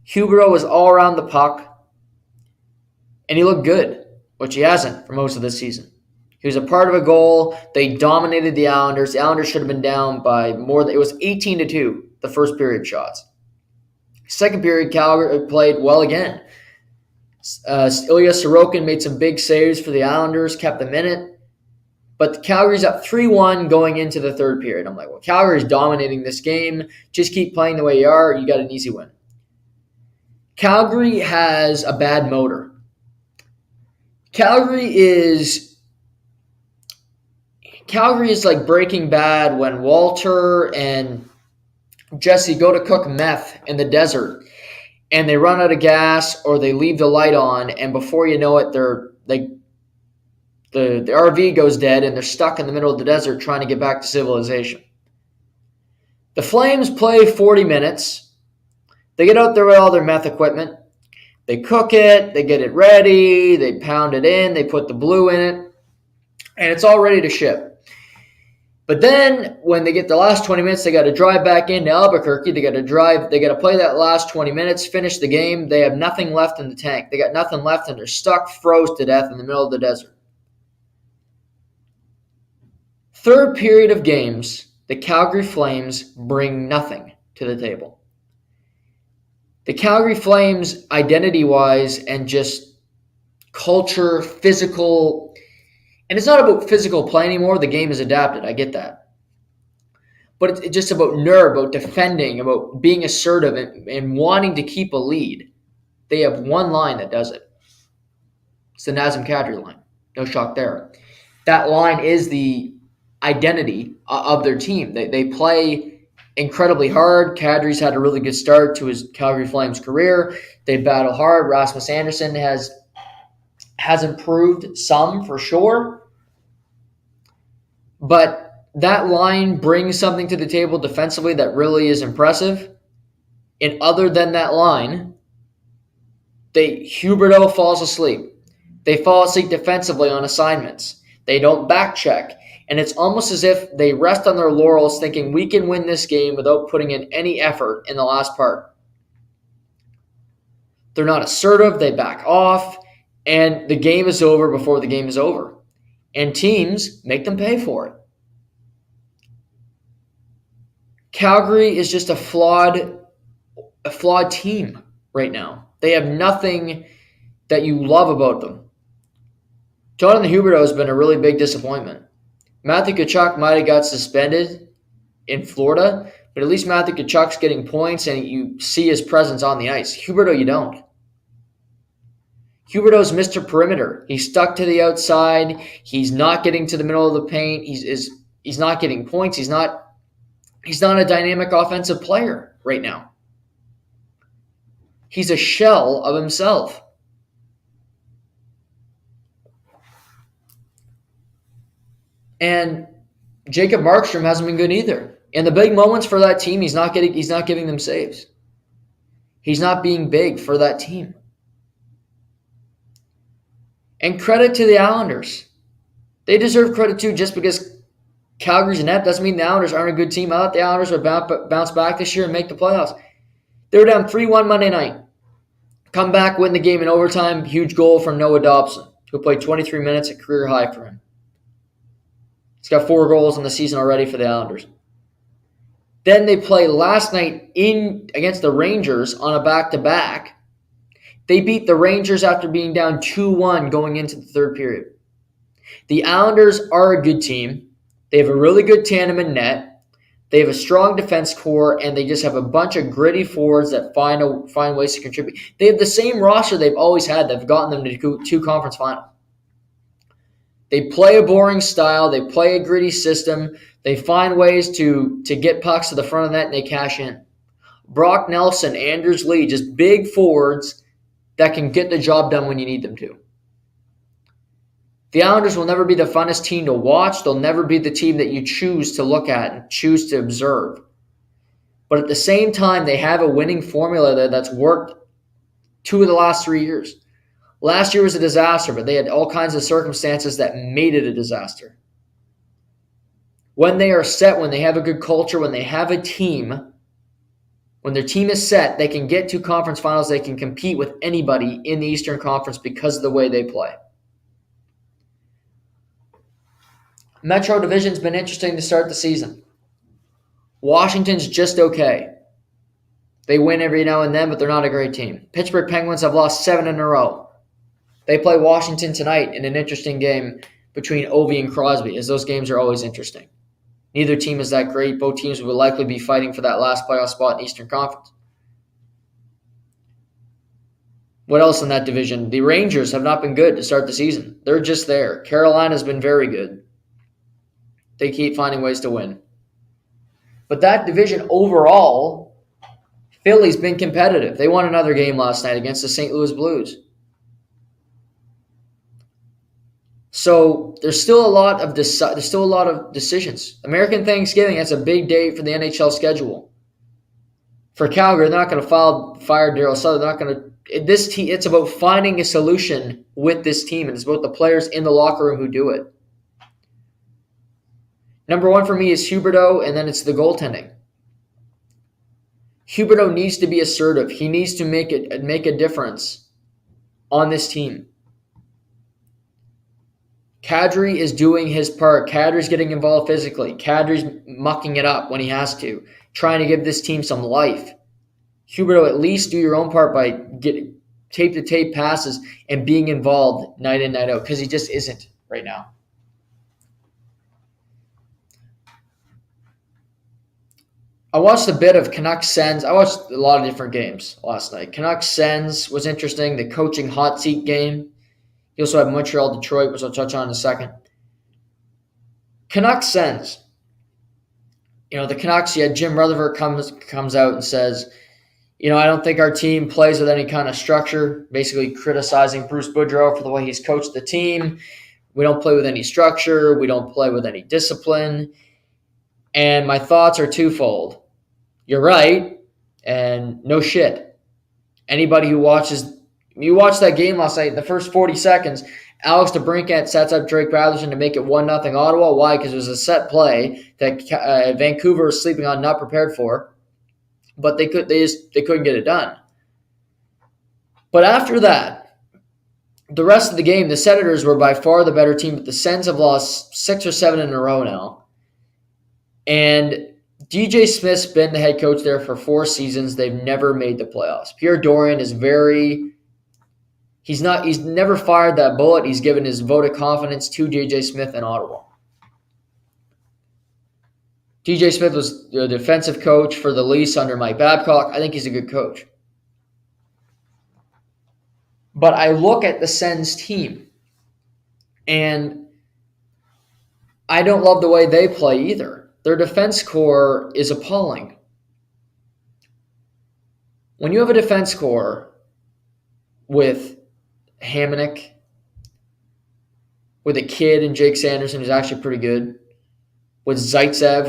Huberdeau was all around the puck, and he looked good, which he hasn't for most of this season. He was a part of a goal. They dominated the Islanders. The Islanders should have been down by more. It was 18-2, the first period shots. Second period, Calgary played well again. Ilya Sorokin made some big saves for the Islanders, kept them in it. But Calgary's up 3-1 going into the third period. I'm like, well, Calgary's dominating this game. Just keep playing the way you are. You got an easy win. Calgary has a bad motor. Calgary is like Breaking Bad when Walter and Jesse go to cook meth in the desert and they run out of gas or they leave the light on, and before you know it, the RV goes dead and they're stuck in the middle of the desert trying to get back to civilization. The Flames play 40 minutes. They get out there with all their meth equipment. They cook it, they get it ready, they pound it in, they put the blue in it, and it's all ready to ship. But then when they get the last 20 minutes, they got to drive back into Albuquerque. They got to play that last 20 minutes, finish the game. They have nothing left in the tank. They got nothing left, and they're stuck, froze to death in the middle of the desert. Third period of games, the Calgary Flames bring nothing to the table. The Calgary Flames, identity-wise and just culture, physical, and it's not about physical play anymore. The game is adapted. I get that. But it's just about nerve, about defending, about being assertive and wanting to keep a lead. They have one line that does it. It's the Nazem Kadri line. No shock there. That line is the identity of their team. They play incredibly hard. Kadri's had a really good start to his Calgary Flames career. They battle hard. Rasmus Andersson has improved some for sure. But that line brings something to the table defensively that really is impressive. And other than that line, Huberdeau falls asleep. They fall asleep defensively on assignments. They don't back check. And it's almost as if they rest on their laurels thinking we can win this game without putting in any effort in the last part. They're not assertive. They back off. And the game is over before the game is over. And teams make them pay for it. Calgary is just a flawed team right now. They have nothing that you love about them. Jonathan Huberdeau has been a really big disappointment. Matthew Tkachuk might have got suspended in Florida, but at least Matthew Tkachuk's getting points and you see his presence on the ice. Huberdeau, you don't. Huberdeau's Mr. Perimeter. He's stuck to the outside. He's not getting to the middle of the paint. He's not getting points. He's not a dynamic offensive player right now. He's a shell of himself. And Jacob Markstrom hasn't been good either. In the big moments for that team, he's not giving them saves. He's not being big for that team. And credit to the Islanders. They deserve credit too, just because Calgary's inept doesn't mean the Islanders aren't a good team. I thought the Islanders would bounce back this year and make the playoffs. They were down 3-1 Monday night. Come back, win the game in overtime. Huge goal from Noah Dobson, who played 23 minutes, a career high for him. He's got 4 goals in the season already for the Islanders. Then they play last night against the Rangers on a back-to-back. They beat the Rangers after being down 2-1 going into the third period. The Islanders are a good team. They have a really good tandem in net. They have a strong defense core, and they just have a bunch of gritty forwards that find ways to contribute. They have the same roster they've always had that have gotten them to 2 conference finals. They play a boring style. They play a gritty system. They find ways to get pucks to the front of the net, and they cash in. Brock Nelson, Anders Lee, just big forwards that can get the job done when you need them to. The Islanders will never be the funnest team to watch. They'll never be the team that you choose to look at and choose to observe. But at the same time, they have a winning formula there that's worked 2 of the last 3 years. Last year was a disaster, but they had all kinds of circumstances that made it a disaster. When they are set, when they have a good culture, when they have a team, when their team is set, they can get to conference finals. They can compete with anybody in the Eastern Conference because of the way they play. Metro Division's been interesting to start the season. Washington's just okay. They win every now and then, but they're not a great team. Pittsburgh Penguins have lost 7 in a row. They play Washington tonight in an interesting game between Ovi and Crosby, as those games are always interesting. Neither team is that great. Both teams will likely be fighting for that last playoff spot in Eastern Conference. What else in that division? The Rangers have not been good to start the season. They're just there. Carolina's been very good. They keep finding ways to win. But that division overall, Philly's been competitive. They won another game last night against the St. Louis Blues. So there's still a lot of decisions. American Thanksgiving, that's a big day for the NHL schedule. For Calgary, they're not going to fire Daryl Sutter. They're not going to. It's about finding a solution with this team, and it's about the players in the locker room who do it. Number one for me is Huberdeau, and then it's the goaltending. Huberdeau needs to be assertive. He needs to make a difference on this team. Kadri is doing his part. Kadri's getting involved physically. Kadri's mucking it up when he has to, trying to give this team some life. Huberdeau, at least do your own part by getting tape-to-tape passes and being involved night in, night out, because he just isn't right now. I watched a bit of Canucks Sens. I watched a lot of different games last night. Canucks Sens was interesting. The coaching hot seat game. You also have Montreal Detroit, which I'll touch on in a second. Canucks Sens. The Canucks, you had Jim Rutherford comes out and says, I don't think our team plays with any kind of structure, basically criticizing Bruce Boudreau for the way he's coached the team. We don't play with any structure. We don't play with any discipline. And my thoughts are twofold. You're right, and no shit. Anybody who watched that game last night, the first 40 seconds, Alex DeBrincat sets up Drake Batherson to make it 1-0 Ottawa. Why? Because it was a set play that Vancouver was sleeping on, not prepared for. But they couldn't get it done. But after that, the rest of the game, the Senators were by far the better team, but the Sens have lost 6 or 7 in a row now. And DJ Smith's been the head coach there for 4 seasons. They've never made the playoffs. Pierre Dorion is he's never fired that bullet. He's given his vote of confidence to DJ Smith in Ottawa. DJ Smith was the defensive coach for the Leafs under Mike Babcock. I think he's a good coach. But I look at the Sens team, and I don't love the way they play either. Their defense core is appalling. When you have a defense core with Hamonic, with a kid and Jake Sanderson, who's actually pretty good, with Zaitsev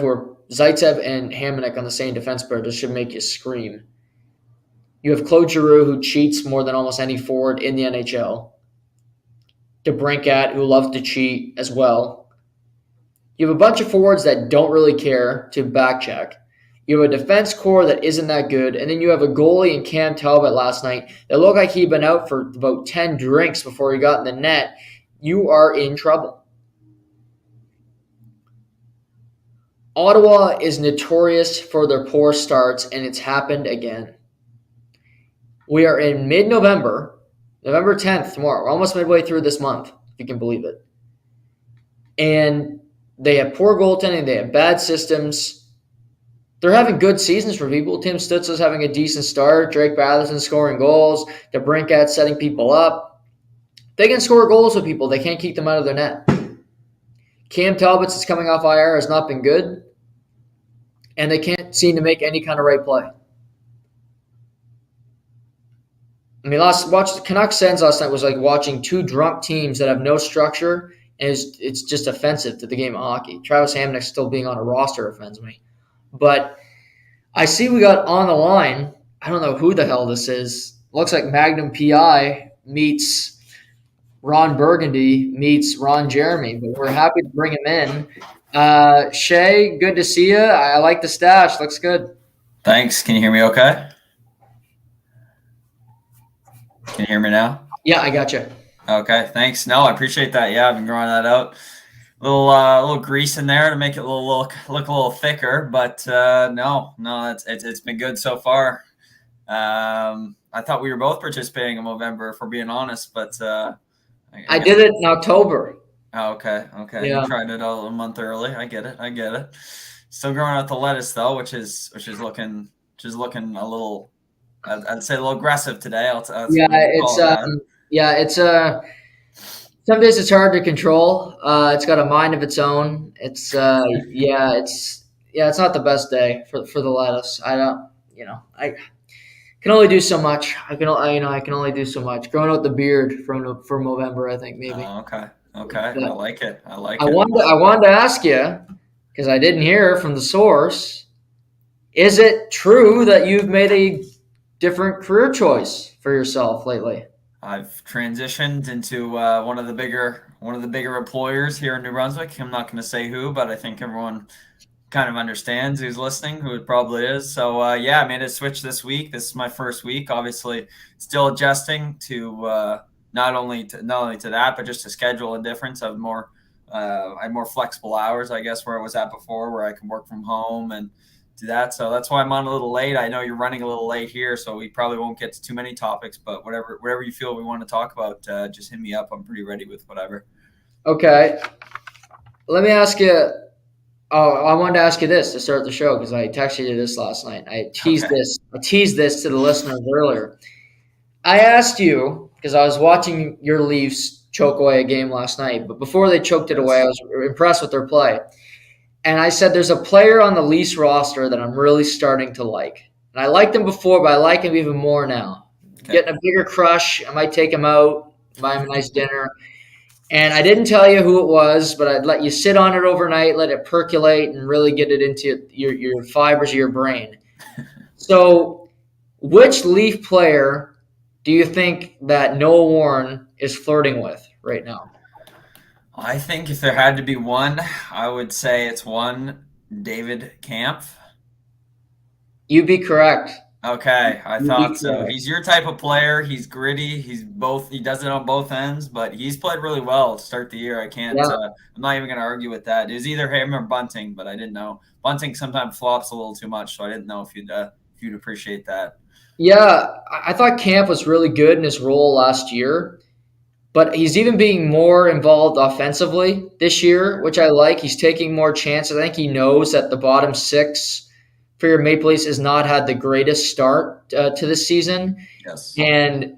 and Hamonic on the same defense pair, this should make you scream. You have Claude Giroux, who cheats more than almost any forward in the NHL. DeBrincat, who loves to cheat as well. You have a bunch of forwards that don't really care to back check. You have a defense core that isn't that good, and then you have a goalie in Cam Talbot last night that looked like he'd been out for about 10 drinks before he got in the net. You are in trouble. Ottawa is notorious for their poor starts, and it's happened again. We are in mid-November, November 10th tomorrow. We're almost midway through this month, if you can believe it. And they have poor goaltending. They have bad systems. They're having good seasons for people. Tim Stützle's having a decent start. Drake Batherson scoring goals. DeBrincat setting people up. They can score goals with people. They can't keep them out of their net. Cam Talbot, since coming off IR, has not been good. And they can't seem to make any kind of right play. I mean, watch Canucks Sens last night was like watching 2 drunk teams that have no structure, and it's just offensive to the game of hockey. Travis Hamonic still being on a roster offends me. But I see we got on the line, I don't know who the hell this is. Looks like Magnum PI meets Ron Burgundy meets Ron Jeremy, but we're happy to bring him in. Shay, good to see you. I like the stash. Looks good. Thanks. Can you hear me okay? Can you hear me now? Yeah, I got you. Okay, thanks. No, I appreciate that. Yeah, I've been growing that out. Little grease in there to make it look a little thicker, but no, it's been good so far. I thought we were both participating in November, if we're being honest, but I did it in October. Oh, okay. Yeah. You tried it a month early. I get it. Still growing out the lettuce though, which is looking a little I'd say a little aggressive today. That's Yeah, what we'll call it that. it's some days it's hard to control. It's got a mind of its own. It's not the best day for the lettuce. I don't, I can only do so much. I can only do so much. Growing out the beard from November, I think maybe. Oh, okay. Okay. I But like it. I I like it. wanted I wanted to ask you because I didn't hear from the source. Is it true that you've made a different career choice for yourself lately? I've transitioned into one of the bigger employers here in New Brunswick. I'm not going to say who, but I think everyone kind of understands who's listening, who it probably is. So yeah, I made a switch this week. This is my first week. Obviously, still adjusting to not only to that, but just to schedule a difference of more. I have more flexible hours, I guess, where I was at before, where I can work from home and do that. So that's why I'm on a little late. I know you're running a little late here, so we probably won't get to too many topics. But whatever you feel we want to talk about, just hit me up. I'm pretty ready with whatever. Okay, let me ask you. Oh, I wanted to ask you this to start the show because I texted you this last night. Okay. I teased this to the listeners earlier. I asked you because I was watching your Leafs choke away a game last night, but before they choked it away, I Yes. was impressed with their play. And I said, there's a player on the Leafs roster that I'm really starting to like. And I liked him before, but I like him even more now. Okay. Getting a bigger crush. I might take him out, buy him a nice dinner. And I didn't tell you who it was, but I'd let you sit on it overnight, let it percolate, and really get it into your fibers of your brain. So, which Leaf player do you think that Noah Warren is flirting with right now? I think if there had to be one, I would say it's one David Camp. You'd be correct. Okay, I You'd be thought so. correct. He's your type of player. He's gritty. He's both. He does it on both ends, but he's played really well to start the year. I can't. Yeah. I'm not even going to argue with that. It was either him or Bunting, but I didn't know. Bunting sometimes flops a little too much, so I didn't know if you'd appreciate that. Yeah, I thought Camp was really good in his role last year, but he's even being more involved offensively this year, which I like. He's taking more chances. I think he knows that the bottom six for your Maple Leafs has not had the greatest start to this season, Yes. and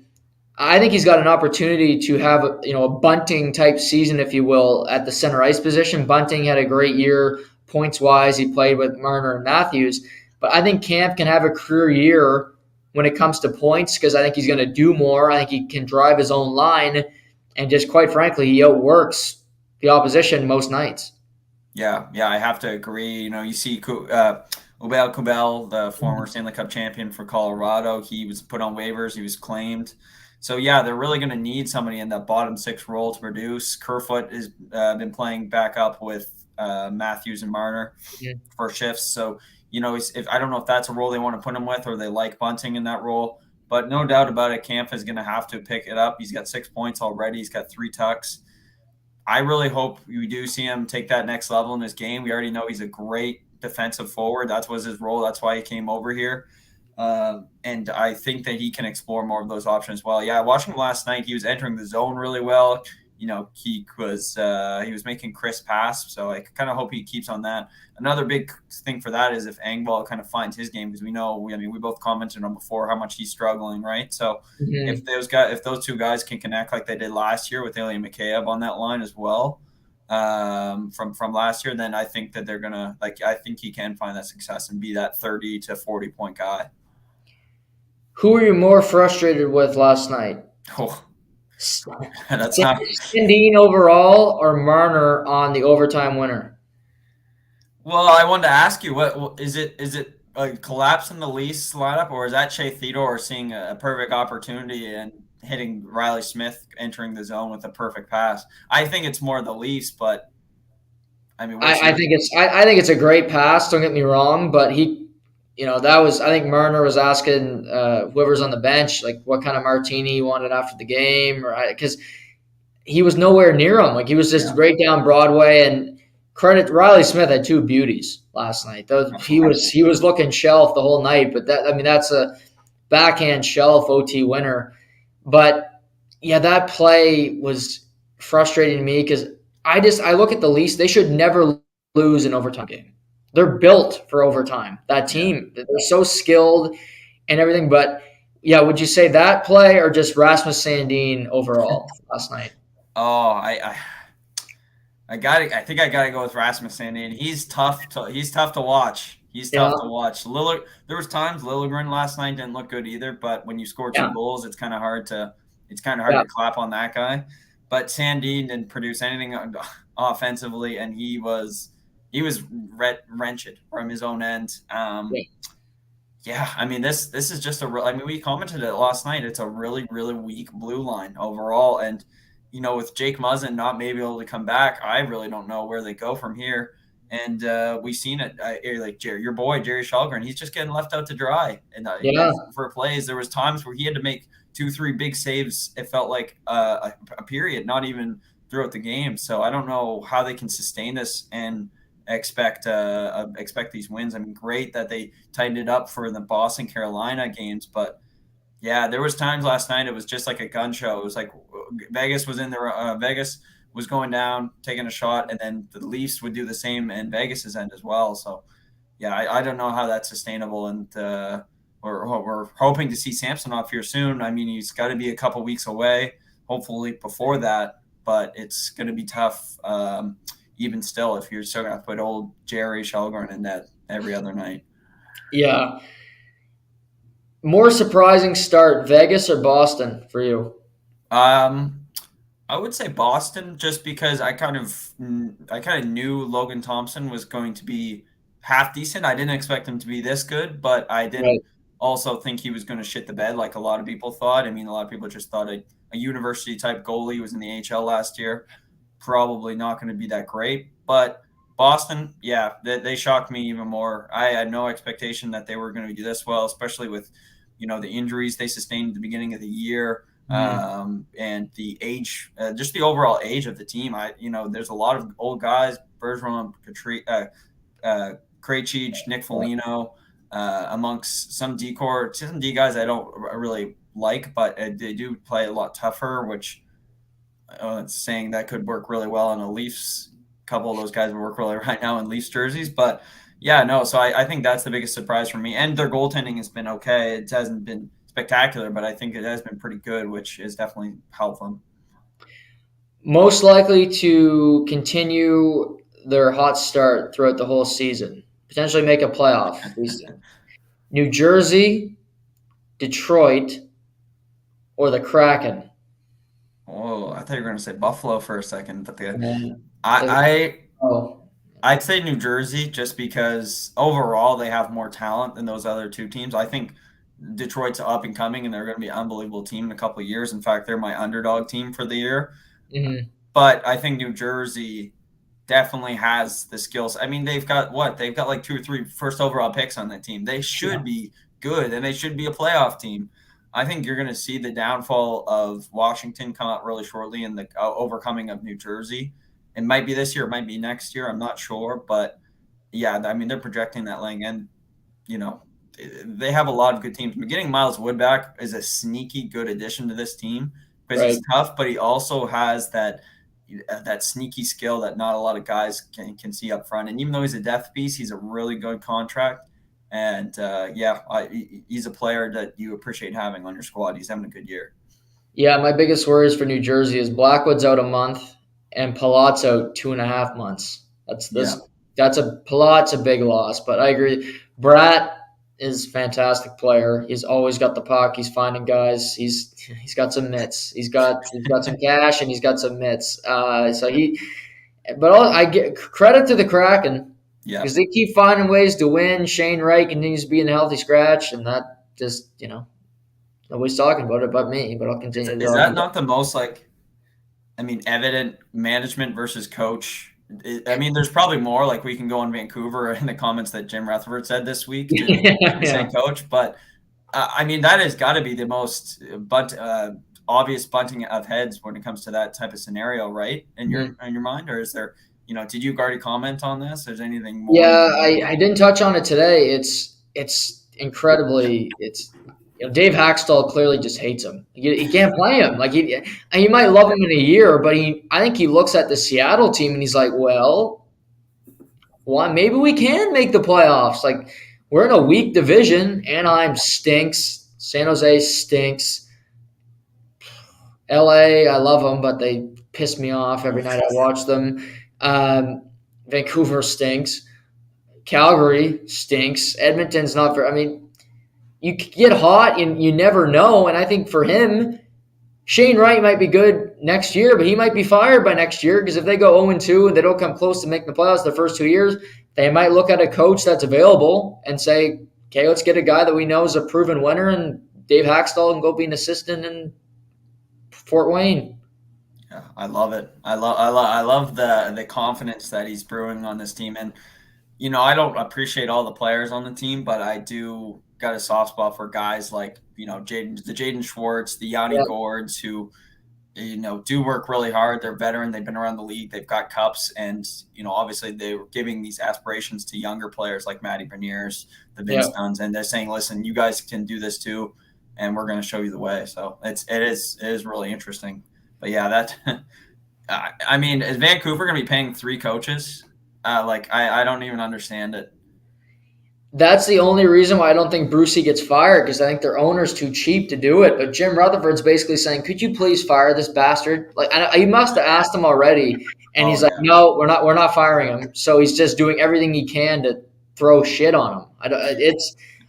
I think he's got an opportunity to have a Bunting type season, if you will, at the center ice position. Bunting had a great year points wise. He played with Marner and Matthews, but I think Camp can have a career year when it comes to points because I think he's going to do more. I think he can drive his own line, and just quite frankly, he outworks the opposition most nights. Yeah, I have to agree. You see Ubel Kubel, the former Stanley Cup champion for Colorado, he was put on waivers. He was claimed. So, yeah, they're really going to need somebody in that bottom six role to produce. Kerfoot has been playing back up with Matthews and Marner Yeah. for shifts. So, if I don't know if that's a role they want to put him with or they like Bunting in that role. But no doubt about it, Camp is going to have to pick it up. He's got 6 points already. He's got 3 tucks. I really hope we do see him take that next level in his game. We already know he's a great defensive forward. That was his role. That's why he came over here. And I think that he can explore more of those options. Well, yeah, watching him last night, he was entering the zone really well. He was making crisp pass, so I kind of hope he keeps on that. Another big thing for that is if Engvall kind of finds his game, because we both commented on before how much he's struggling, right? So Mhm. if those two guys can connect like they did last year with Ilya Mikheyev on that line as well, from last year, then I think that they're gonna I think he can find that success and be that 30 to 40 point guy. Who were you more frustrated with last night? Oh, that's not. Sandine overall or Marner on the overtime winner? Well, I wanted to ask you, what is it? Is it a collapse in the Leafs lineup, or is that Shea Theodore seeing a perfect opportunity and hitting Riley Smith entering the zone with a perfect pass? I think it's more the Leafs, but I mean, what's I your? think it's a great pass. Don't get me wrong, but that was I think Marner was asking whoever's on the bench like what kind of martini he wanted after the game, or because he was nowhere near him. Like he was just Yeah. right down Broadway. And credit Riley Smith had 2 beauties last night. He was looking shelf the whole night. But that's a backhand shelf OT winner. But yeah, that play was frustrating to me because I look at the Leafs. They should never lose an overtime game. They're built for overtime. That Yeah. team, they're so skilled and everything. But Yeah, would you say that play or just Rasmus Sandin overall last night? Oh, I got I think I got to go with Rasmus Sandin. He's tough to watch. He's Yeah, tough to watch. Lillard, there was times Lilligren last night didn't look good either, but when you score two yeah, goals, it's kind of hard yeah, to clap on that guy. But Sandin didn't produce anything offensively, and he was wrenched from his own end. yeah, Yeah, I mean this is just a real. I mean, we commented it last night. It's a really weak blue line overall, and with Jake Muzzin not maybe able to come back, I really don't know where they go from here. And we've seen it, like Jerry, your boy Jerry Shalgren, he's just getting left out to dry. And yeah, for plays, there was times where he had to make 2, 3 big saves. It felt like a period, not even throughout the game. So I don't know how they can sustain this and expect these wins. I mean, great that they tightened it up for the Boston Carolina games, but yeah, there was times last night it was just like a gun show. It was like Vegas was in there. Vegas was going down, taking a shot, and then the Leafs would do the same in Vegas's end as well. So yeah, I don't know how that's sustainable, and we're hoping to see Samsonov here soon. I mean, he's got to be a couple weeks away, hopefully before that, but it's going to be tough. Even still, if you're still going to put old Jerry Shelgren in net every other night. yeah. More surprising start, Vegas or Boston for you? Um, I would say Boston, just because I kind of knew Logan Thompson was going to be half decent. I didn't expect him to be this good, but I didn't Right. also think he was going to shit the bed like a lot of people thought. I mean, a lot of people just thought a university type goalie was in the AHL last year, probably not going to be that great. But Boston, yeah, they shocked me even more. I had no expectation that they were going to do this well, especially with the injuries they sustained at the beginning of the year, Mhm. and the age, just the overall age of the team. There's a lot of old guys: Bergeron, Krejci, Nick Foligno, amongst some D guys I don't really like, but they do play a lot tougher, which it's saying that could work really well in a Leafs. A couple of those guys would work really right now in Leafs jerseys, but yeah, no. So I think that's the biggest surprise for me. And their goaltending has been okay. It hasn't been spectacular, but I think it has been pretty good, which is definitely helped them. Most likely to continue their hot start throughout the whole season, potentially make a playoff. These New Jersey, Detroit, or the Kraken. Oh, I thought you were going to say Buffalo for a second, but And I oh, I'd say New Jersey, just because overall they have more talent than those other two teams. I think Detroit's up and coming, and they're going to be an unbelievable team in a couple of years. In fact, they're my underdog team for the year. mhm, But I think New Jersey definitely has the skills. I mean, they've got what? They've got like 2 or 3 first overall picks on that team. They yeah, should be good, and they should be a playoff team. I think you're going to see the downfall of Washington come out really shortly, and the overcoming of New Jersey. It might be this year, it might be next year. I'm not sure, but yeah, I mean, they're projecting that laying in. You know, they have a lot of good teams. But getting Miles Wood back is a sneaky good addition to this team because right. he's tough, but he also has that sneaky skill that not a lot of guys can see up front. And even though he's a depth piece, he's a really good contract. And yeah, he's a player that you appreciate having on your squad. He's having a good year. Yeah, my biggest worries for New Jersey is Blackwood's out a month and Palat's out 2.5 months. That's Yeah. this. That's a Palat's a big loss, but I agree. Bratt is a fantastic player. He's always got the puck. He's finding guys. He's got some mitts. He's got some cash and he's got some mitts. But I get credit to the Kraken Yeah. because they keep finding ways to win. Shane Wright continues to be in a healthy scratch, and that just nobody's talking about it but me. But I'll continue to Is talk that about not the most evident management versus coach? I mean, there's probably more. Like we can go on Vancouver in the comments that Jim Rutherford said this week to say yeah, coach, but I mean that has got to be the most obvious bunting of heads when it comes to that type of scenario, right? Mhm. In your mind, or is there? Did you already comment on this? Is there anything more you Yeah. can add? I didn't touch on it today. It's incredibly it's Dave Haxtell clearly just hates him. He can't play him. Like he might love him in a year, but I think he looks at the Seattle team and he's like, well, why maybe we can make the playoffs. Like we're in a weak division. Anaheim stinks. San Jose stinks. LA, I love them, but they piss me off every night I watch them. Um, Vancouver stinks. Calgary stinks. Edmonton's not very. I mean, you get hot and you never know. And I think for him, Shane Wright might be good next year, but he might be fired by next year because if they go 0-2 and they don't come close to making the playoffs the first 2 years, they might look at a coach that's available and say, okay, let's get a guy that we know is a proven winner, and Dave Haxtell can go be an assistant in Fort Wayne. Yeah, I love it. I love the confidence that he's brewing on this team. And I don't appreciate all the players on the team, but I do got a soft spot for guys like Jaden Schwartz, the Yanni Yeah, Gourds, who do work really hard. They're veteran. They've been around the league. They've got cups, and obviously they were giving these aspirations to younger players like Matty Beniers, the yeah. Vince Dunns, and they're saying, "Listen, you guys can do this too, and we're going to show you the way." So it is really interesting. But yeah, that I mean, is Vancouver going to be paying 3 coaches? I don't even understand it. That's the only reason why I don't think Brucey gets fired because I think their owner's too cheap to do it. But Jim Rutherford's basically saying, "Could you please fire this bastard?" Like he must have asked him already, and Oh he's like, yeah, "No, we're not firing him." So he's just doing everything he can to throw shit on him.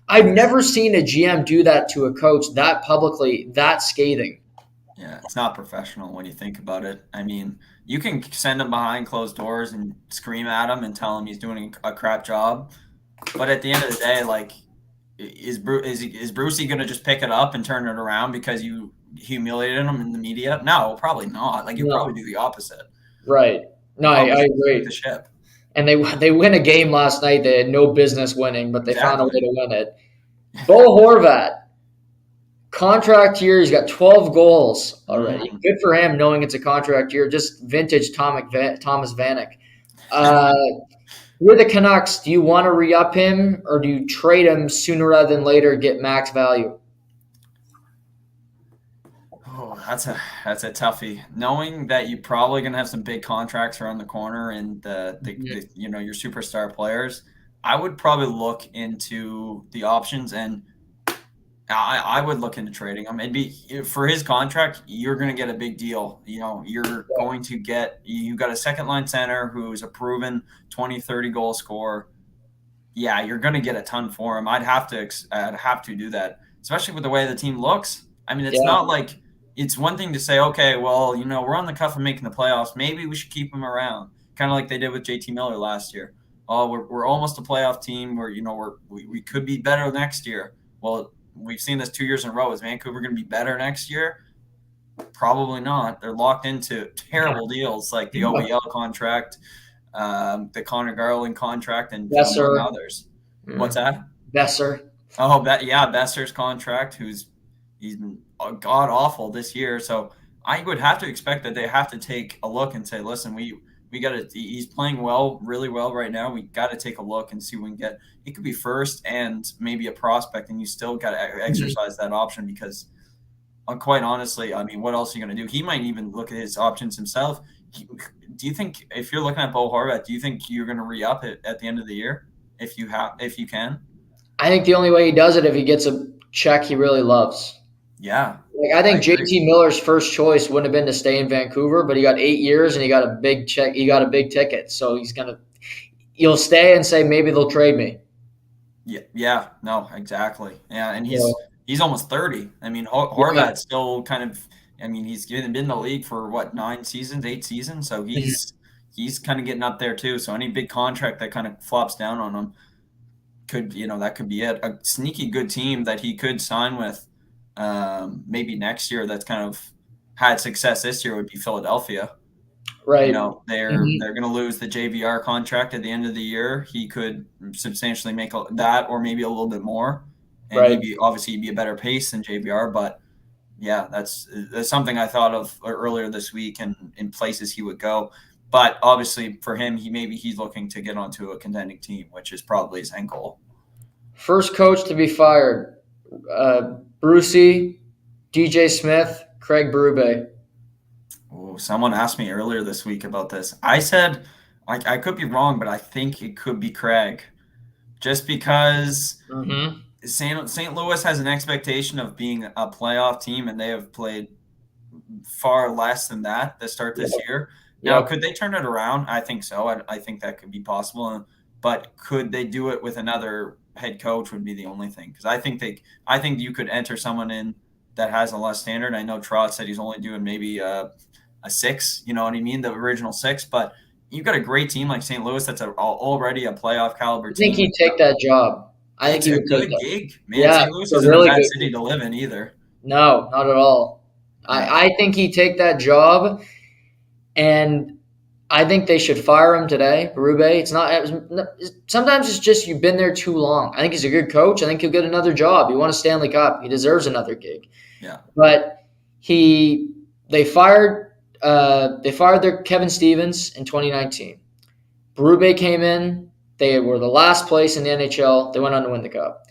I've never seen a GM do that to a coach that publicly, that scathing. yeah. It's not professional when you think about it. I mean, you can send him behind closed doors and scream at him and tell him he's doing a crap job. But at the end of the day, like, is Brucey going to just pick it up and turn it around because you humiliated him in the media? No, probably not. Like, you probably No, do the opposite. right? No, You I probably take the agree. ship. And they win a game last night they had no business winning, but they found a way Exactly. to win it. Bo Horvat, contract year. He's got 12 goals already. Mm. Good for him, knowing it's a contract year. Just vintage Thomas Vanek. Uh, you're the Canucks. Do you want to re-up him, or do you trade him sooner rather than later, get max value? Oh, that's a toughie. Knowing that you're probably gonna have some big contracts around the corner and Mhm. your superstar players, I would probably look into the options, and I would look into trading him. It'd be for his contract, you're gonna get a big deal. You got a second line center who's a proven 20, 30 goal scorer. Yeah, you're going to get a ton for him. I'd have to do that, especially with the way the team looks. I mean, it's Yeah, not like it's one thing to say, okay, well, we're on the cusp of making the playoffs. Maybe we should keep him around, kind of like they did with JT Miller last year. Oh, we're almost a playoff team. We could be better next year. Well, we've seen this 2 years in a row. Is Vancouver going to be better next year? Probably not. They're locked into terrible deals like the OEL contract, the Connor Garland contract, and among Besser. others. What's Mm. that? Besser. Oh, Besser's contract, he's been god awful this year. So I would have to expect that they have to take a look and say, listen, we got to. He's playing well, really well right now. We got to take a look and see what we can get. He could be first and maybe a prospect, and you still got to Mhm. exercise that option because, quite honestly, I mean, what else are you going to do? He might even look at his options himself. Do you think if you're looking at Bo Horvat, do you think you're going to re-up it at the end of the year if you can? I think the only way he does it if he gets a check he really loves. Yeah, Like I I think agree. JT Miller's first choice wouldn't have been to stay in Vancouver, but he got 8 years and he got a big check. He got a big ticket, so he'll stay and say maybe they'll trade me. Yeah, yeah, no, exactly. Yeah, and he's So he's almost 30. I mean, yeah, Horvat's still kind of. I mean, he's been in the league for what 9 seasons, 8 seasons, so he's kind of getting up there too. So any big contract that kind of flops down on him that could be it. A sneaky good team that he could sign with, maybe next year. That's kind of had success this year would be Philadelphia. right. Mhm. They're going to lose the JVR contract at the end of the year. He could substantially make that, or maybe a little bit more, and Right. he'd be a better pace than JVR. But yeah, that's something I thought of earlier this week, and in places he would go. But obviously, for him, he's looking to get onto a contending team, which is probably his end goal. First coach to be fired: Brucey, DJ Smith, Craig Berube. Oh, someone asked me earlier this week about this. I said I could be wrong, but I think it could be Craig, just because Mm-hmm. St. Louis has an expectation of being a playoff team, and they have played far less than that to start this Yep. year. Now, Yep. could they turn it around? I think so. I think that could be possible. But could they do it with another head coach would be the only thing. Because I think you could enter someone in that has a less standard. I know Trot said he's only doing maybe a 6, you know what I mean? The original 6. But you've got a great team like St. Louis that's already a playoff caliber I think team. he'd take that job. I think It's he a would take good that. gig, man. Yeah, St. Louis it's a isn't a really bad good city gig. to live in either. No, not at all. Yeah. I think he'd take that job, and I think they should fire him today, Berube. It's not. Sometimes it's just you've been there too long. I think he's a good coach. I think he'll get another job. He won a Stanley Cup. He deserves another gig. Yeah. But he they fired their Kevin Stevens in 2019. Berube came in. They were the last place in the NHL. They went on to win the cup.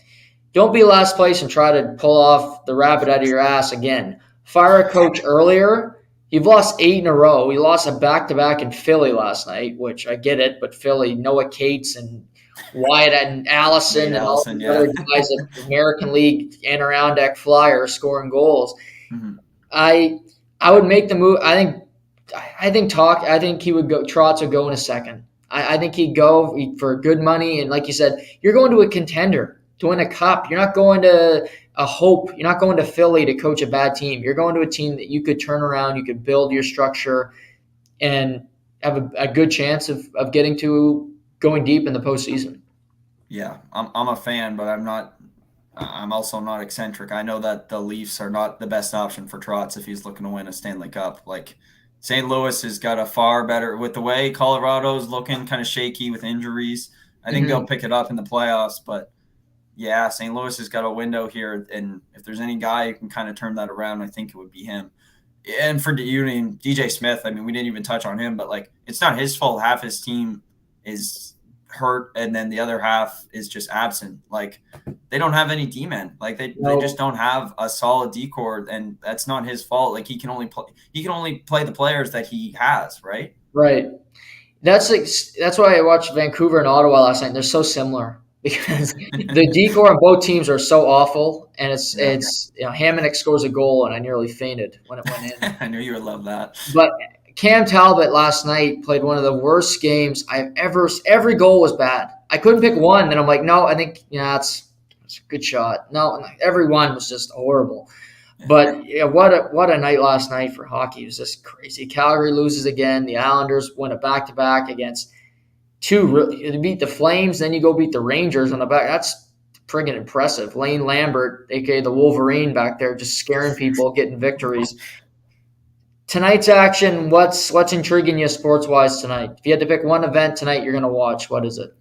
Don't be last place and try to pull off the rabbit out of your ass again. Fire a coach earlier. You've lost 8 in a row. We lost a back-to-back in Philly last night, which I get it, but Philly, Noah Cates and Wyatt and Allison Nate and all Allison, the yeah. other guys at American League Adirondack Flyers scoring goals. Mm-hmm. I would make the move. I think he would go. Trotz would go in a second. I think he'd go for good money, and like you said, you're going to a contender to win a cup. You're not going to a hope. You're not going to Philly to coach a bad team. You're going to a team that you could turn around. You could build your structure and have a good chance of getting to going deep in the postseason. Yeah, I'm a fan, but I'm not. I'm also not eccentric. I know that the Leafs are not the best option for Trotz if he's looking to win a Stanley Cup. Like St. Louis has got a far better with the way Colorado's looking kind of shaky with injuries. I think they'll pick it up in the playoffs, but yeah, St. Louis has got a window here, and if there's any guy who can kind of turn that around, I think it would be him. And for Union, DJ Smith, I mean, we didn't even touch on him, but like it's not his fault. Half his team is hurt, and then the other half is just absent. Like they don't have any D-men. Like they just don't have a solid D-core, and that's not his fault. Like he can only play the players that he has, right? Right. That's why I watched Vancouver and Ottawa last night. And they're so similar because the decor on both teams are so awful, and it's Hamonic scores a goal, and I nearly fainted when it went in. I knew you would love that. But Cam Talbot last night played one of the worst games I've ever. Every goal was bad. I couldn't pick one, and I'm like, no, I think that's a good shot. No, every one was just horrible. But yeah, what a night last night for hockey. It was just crazy. Calgary loses again. The Islanders win a back-to-back against you beat the Flames, then you go beat the Rangers on the back. That's friggin' impressive. Lane Lambert, aka the Wolverine, back there just scaring people, getting victories. Tonight's action, what's intriguing you sports-wise tonight? If you had to pick one event tonight you're going to watch, what is it?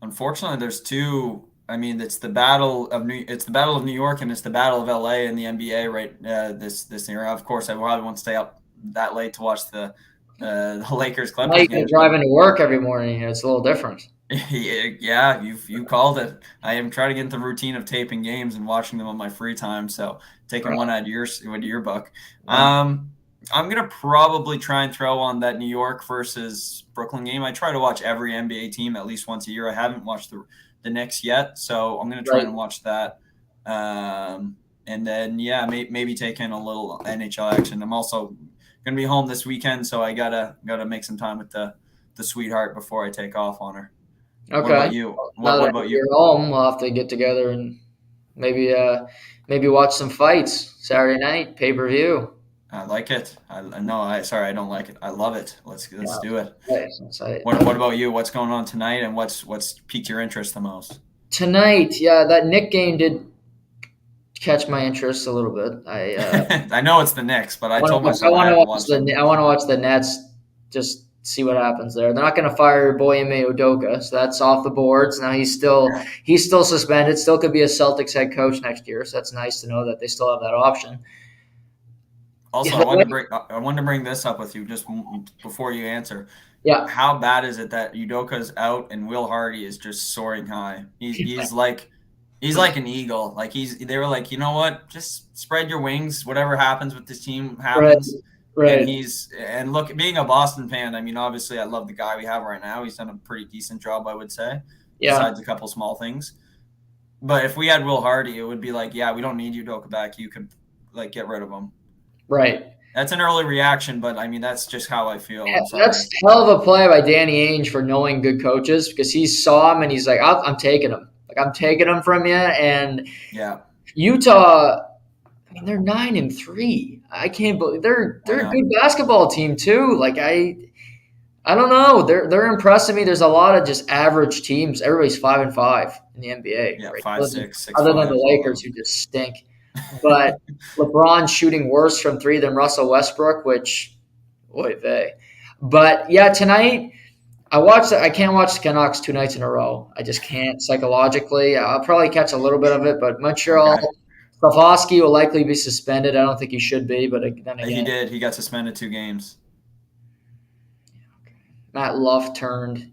Unfortunately, there's two. I mean, it's the battle of New York and it's the battle of LA in the NBA right this era. Of course, I probably won't stay up that late to watch the Lakers Clippers Now you game. can drive into work every morning. It's a little different. Yeah, you called it. I am trying to get into the routine of taping games and watching them on my free time. So taking one out of your book. I'm gonna probably try and throw on that New York versus Brooklyn game. I try to watch every NBA team at least once a year. I haven't watched the Knicks yet, so I'm gonna try and watch that. And then maybe take in a little NHL action. I'm also gonna be home this weekend, so I gotta make some time with the sweetheart before I take off on her. Okay. What about you? What about you? You're home. We'll have to get together and maybe watch some fights Saturday night, pay-per-view. I like it. I don't like it. I love it. Let's do it. Nice. What about you? What's going on tonight, and what's piqued your interest the most? Tonight, that Knick game did catch my interest a little bit. I know it's the Knicks, but I told myself I want to watch the Nets. Just see what happens there. They're not going to fire your boy Ime Udoka, so that's off the boards. Now he's still suspended. Still could be a Celtics head coach next year, so that's nice to know that they still have that option. Also, I wanted to bring this up with you just before you answer. Yeah. How bad is it that Udoka's out and Will Hardy is just soaring high? He's like an eagle. Like they were like, you know what? Just spread your wings. Whatever happens with this team happens. Right. And look, being a Boston fan, I mean, obviously I love the guy we have right now. He's done a pretty decent job, I would say, besides a couple small things. But Will Hardy is just soaring high. He's like an eagle. Like he's there like, you know what? Just spread your wings. Whatever happens with this team happens. And he's and look, being a Boston fan, I mean, obviously I love the guy we have right now. He's done a pretty decent job, I would say. Besides a couple small things. But if we had Will Hardy, it would be like, yeah, we don't need you, Doka. You could like get rid of him. Right. That's an early reaction, but I mean that's just how I feel. I'm That's sorry. hell of a play by Danny Ainge for knowing good coaches because he saw him and he's like, I'm taking him. Like, I'm taking him from you. And Yeah, Utah, I mean, they're 9-3. I can't believe I they're a know. good basketball team too. Like, I don't know. They're impressing me. There's a lot of just average teams. Everybody's 5-5 in the NBA, Yeah, right? 5-6, six Other than the five, all of Lakers, them. who just stink. But LeBron's shooting worse from three than Russell Westbrook, which, boy, vey. But yeah, tonight I can't watch the Canucks 2 nights in a row. I just can't psychologically. I'll probably catch a little bit of it, but Montreal, Okay. Slafkovsky will likely be suspended. I don't think he should be, but then He again, did. He got suspended 2 games. Matt Luff turned.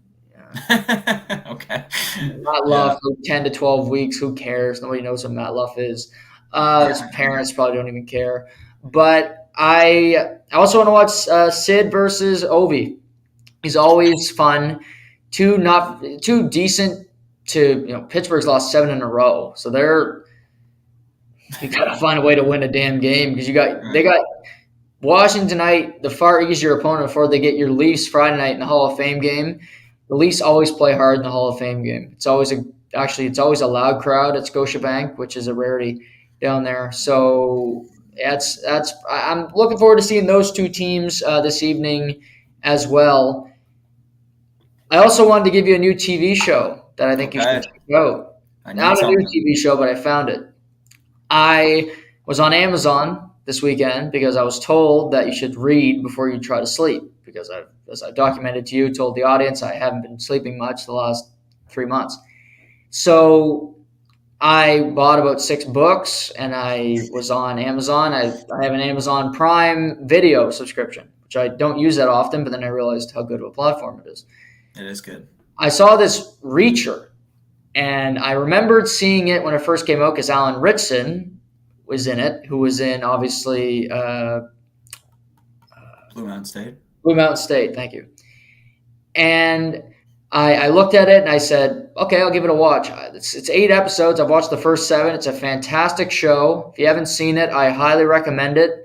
Okay. Matt Luff Yeah. for 10 to 12 weeks. Who cares? Nobody knows who Matt Luff is. His Yeah. parents probably don't even care. But I also want to watch Sid versus Ovi. He's always fun. Too decent to Pittsburgh's lost 7 in a row, so you got to find a way to win a damn game because they Right. got Washington tonight, the far easier opponent before they get your Leafs Friday night in the Hall of Fame game. The Leafs always play hard in the Hall of Fame game. It's always a loud crowd at Scotiabank, which is a rarity down there. So I'm looking forward to seeing those two teams this evening as well. I also wanted to give you a new TV show that I think you should Okay. check out. I need Not a new something. TV show, but I found it. I was on Amazon this weekend because I was told that you should read before you try to sleep. Because as I documented to you, told the audience, I haven't been sleeping much the last 3 months. So I bought about 6 books and I was on Amazon. I have an Amazon Prime Video subscription, which I don't use that often, but then I realized how good of a platform it is. It is good. I saw this Reacher, and I remembered seeing it when it first came out because Alan Ritson was in it, who was in obviously Blue Mountain State. Blue Mountain State. Thank you. And I looked at it and I said, okay, I'll give it a watch. It's 8 episodes. I've watched the first 7. It's a fantastic show. If you haven't seen it, I highly recommend it.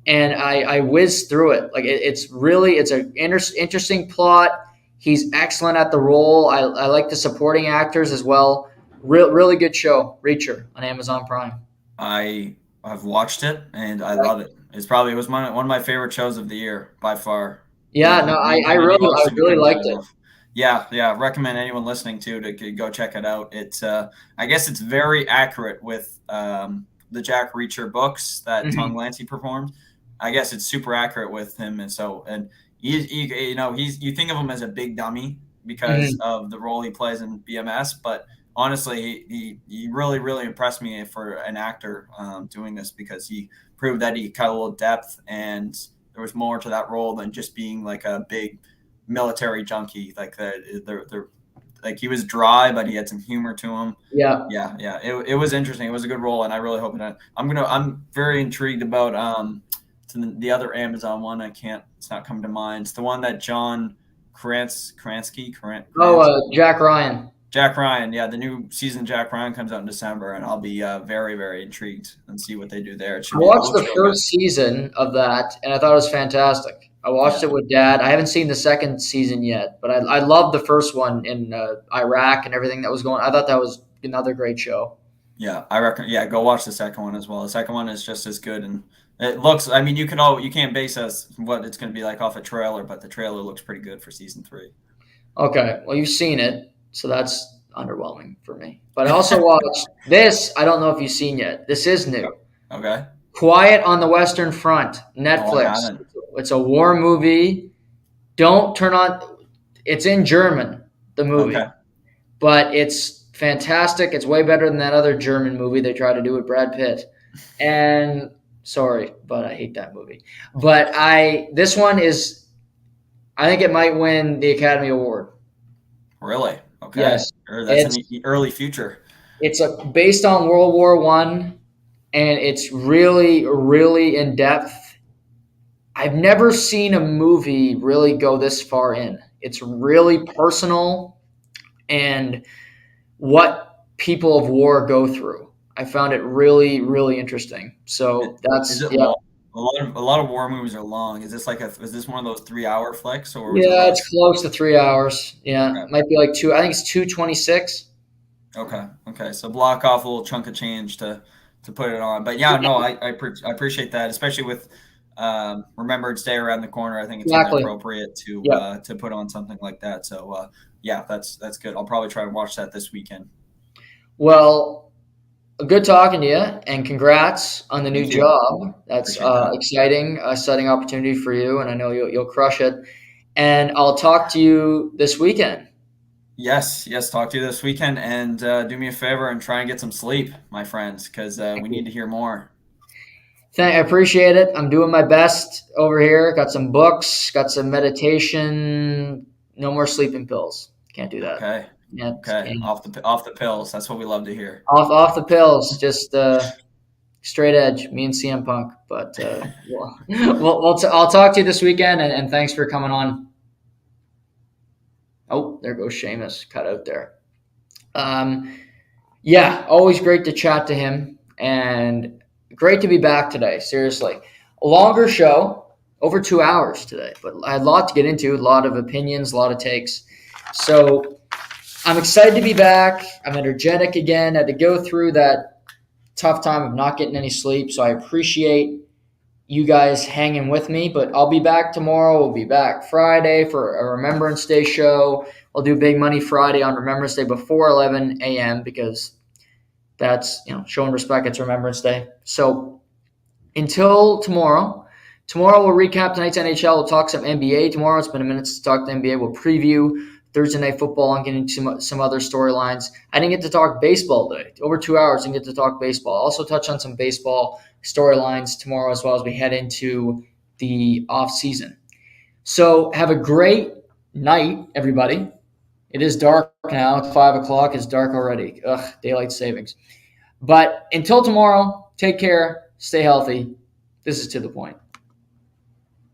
And I whizzed through it. Like it's an interesting plot. He's excellent at the role. I like the supporting actors as well. Really good show, Reacher on Amazon Prime. I've watched it and I love it. It was one of my favorite shows of the year by far. Yeah, no, I Many I hosts and we really couldn't get liked it. enough. Yeah, yeah. Recommend anyone listening to go check it out. I guess it's very accurate with the Jack Reacher books that Tom Mhm. Clancy performed. I guess it's super accurate with him, and you think of him as a big dummy because Mhm. of the role he plays in BMS, but honestly, he really really impressed me for an actor doing this because he proved that he got a little depth and there was more to that role than just being like a big military junkie. Like like he was dry, but he had some humor to him. Yeah. Yeah, yeah. It was interesting. It was a good role, and I really hope it. I'm very intrigued about the other Amazon one. It's not coming to mind. It's the one that John Kransky. Oh, Jack Ryan. Jack Ryan. Yeah, the new season Jack Ryan comes out in December, and I'll be very very intrigued and see what they do there. I It watched looks the real good. first season of that, and I thought it was fantastic. I watched Yeah. it with Dad. I haven't seen the second season yet, but I loved the first one in Iraq and everything that was going. I thought that was another great show. Yeah, I reckon. Yeah, go watch the second one as well. The second one is just as good, and it looks. I mean, you can't base us what it's going to be like off a trailer, but the trailer looks pretty good for season 3. Okay, well, you've seen it, so that's underwhelming for me. But I also watched this. I don't know if you've seen yet. This is new. Okay. Quiet on the Western Front, Oh, I Netflix. haven't. It's a war movie. Don't turn on. It's in German, the movie, Okay. but it's fantastic. It's way better than that other German movie they tried to do with Brad Pitt. And sorry, but I hate that movie. But this one is. I think it might win the Academy Award. Really? Okay. Yes, That's in it's the early future. based on World War One, and it's really really in depth. I've never seen a movie really go this far in. It's really personal, and what people of war go through. I found it really, really interesting. So Is that's it yeah, long? A lot of war movies are long. Is this one of those 3 hour flicks or is it yeah, it's less? close to 3 hours. Yeah, Okay. might be like two. I think it's 2:26. Okay. Okay. So block off a little chunk of change to put it on. But yeah, no, I appreciate that, especially with Remembrance Day around the corner. I think it's only Exactly. appropriate Yep. to put on something like that. So yeah, that's good. I'll probably try to watch that this weekend. Well, good talking to you, and congrats on the new Thank you. job. That's Appreciate that. exciting opportunity for you, and I know you'll crush it. And I'll talk to you this weekend. Yes, yes. Talk to you this weekend, and do me a favor and try and get some sleep, my friends, because we need to hear more. I appreciate it. I'm doing my best over here. Got some books, got some meditation. No more sleeping pills. Can't do that. Okay. Okay. Can't. Off the pills. That's what we love to hear. Off the pills. Just straight edge. Me and CM Punk. But I'll talk to you this weekend, and thanks for coming on. Oh, there goes Seamus. Cut out there. Um, yeah, always great to chat to him, and great to be back today. Seriously, a longer show, over 2 hours today, but I had a lot to get into, a lot of opinions, a lot of takes. So I'm excited to be back. I'm energetic again. I had to go through that tough time of not getting any sleep, so I appreciate you guys hanging with me. But I'll be back tomorrow. We'll be back Friday for a Remembrance Day show. I'll do Big Money Friday on Remembrance Day before 11 a.m. because that's showing respect. It's Remembrance Day. So until tomorrow, we'll recap tonight's NHL. We'll talk some NBA tomorrow. It's been a minute to talk to NBA. We'll preview Thursday Night Football and get into some other storylines. I didn't get to talk baseball today. Over 2 hours, didn't get to talk baseball. I'll also touch on some baseball storylines tomorrow as well as we head into the off season. So have a great night, everybody. It is dark now. It's 5 o'clock. It's dark already. Ugh, daylight savings. But until tomorrow, take care. Stay healthy. This is To The Point.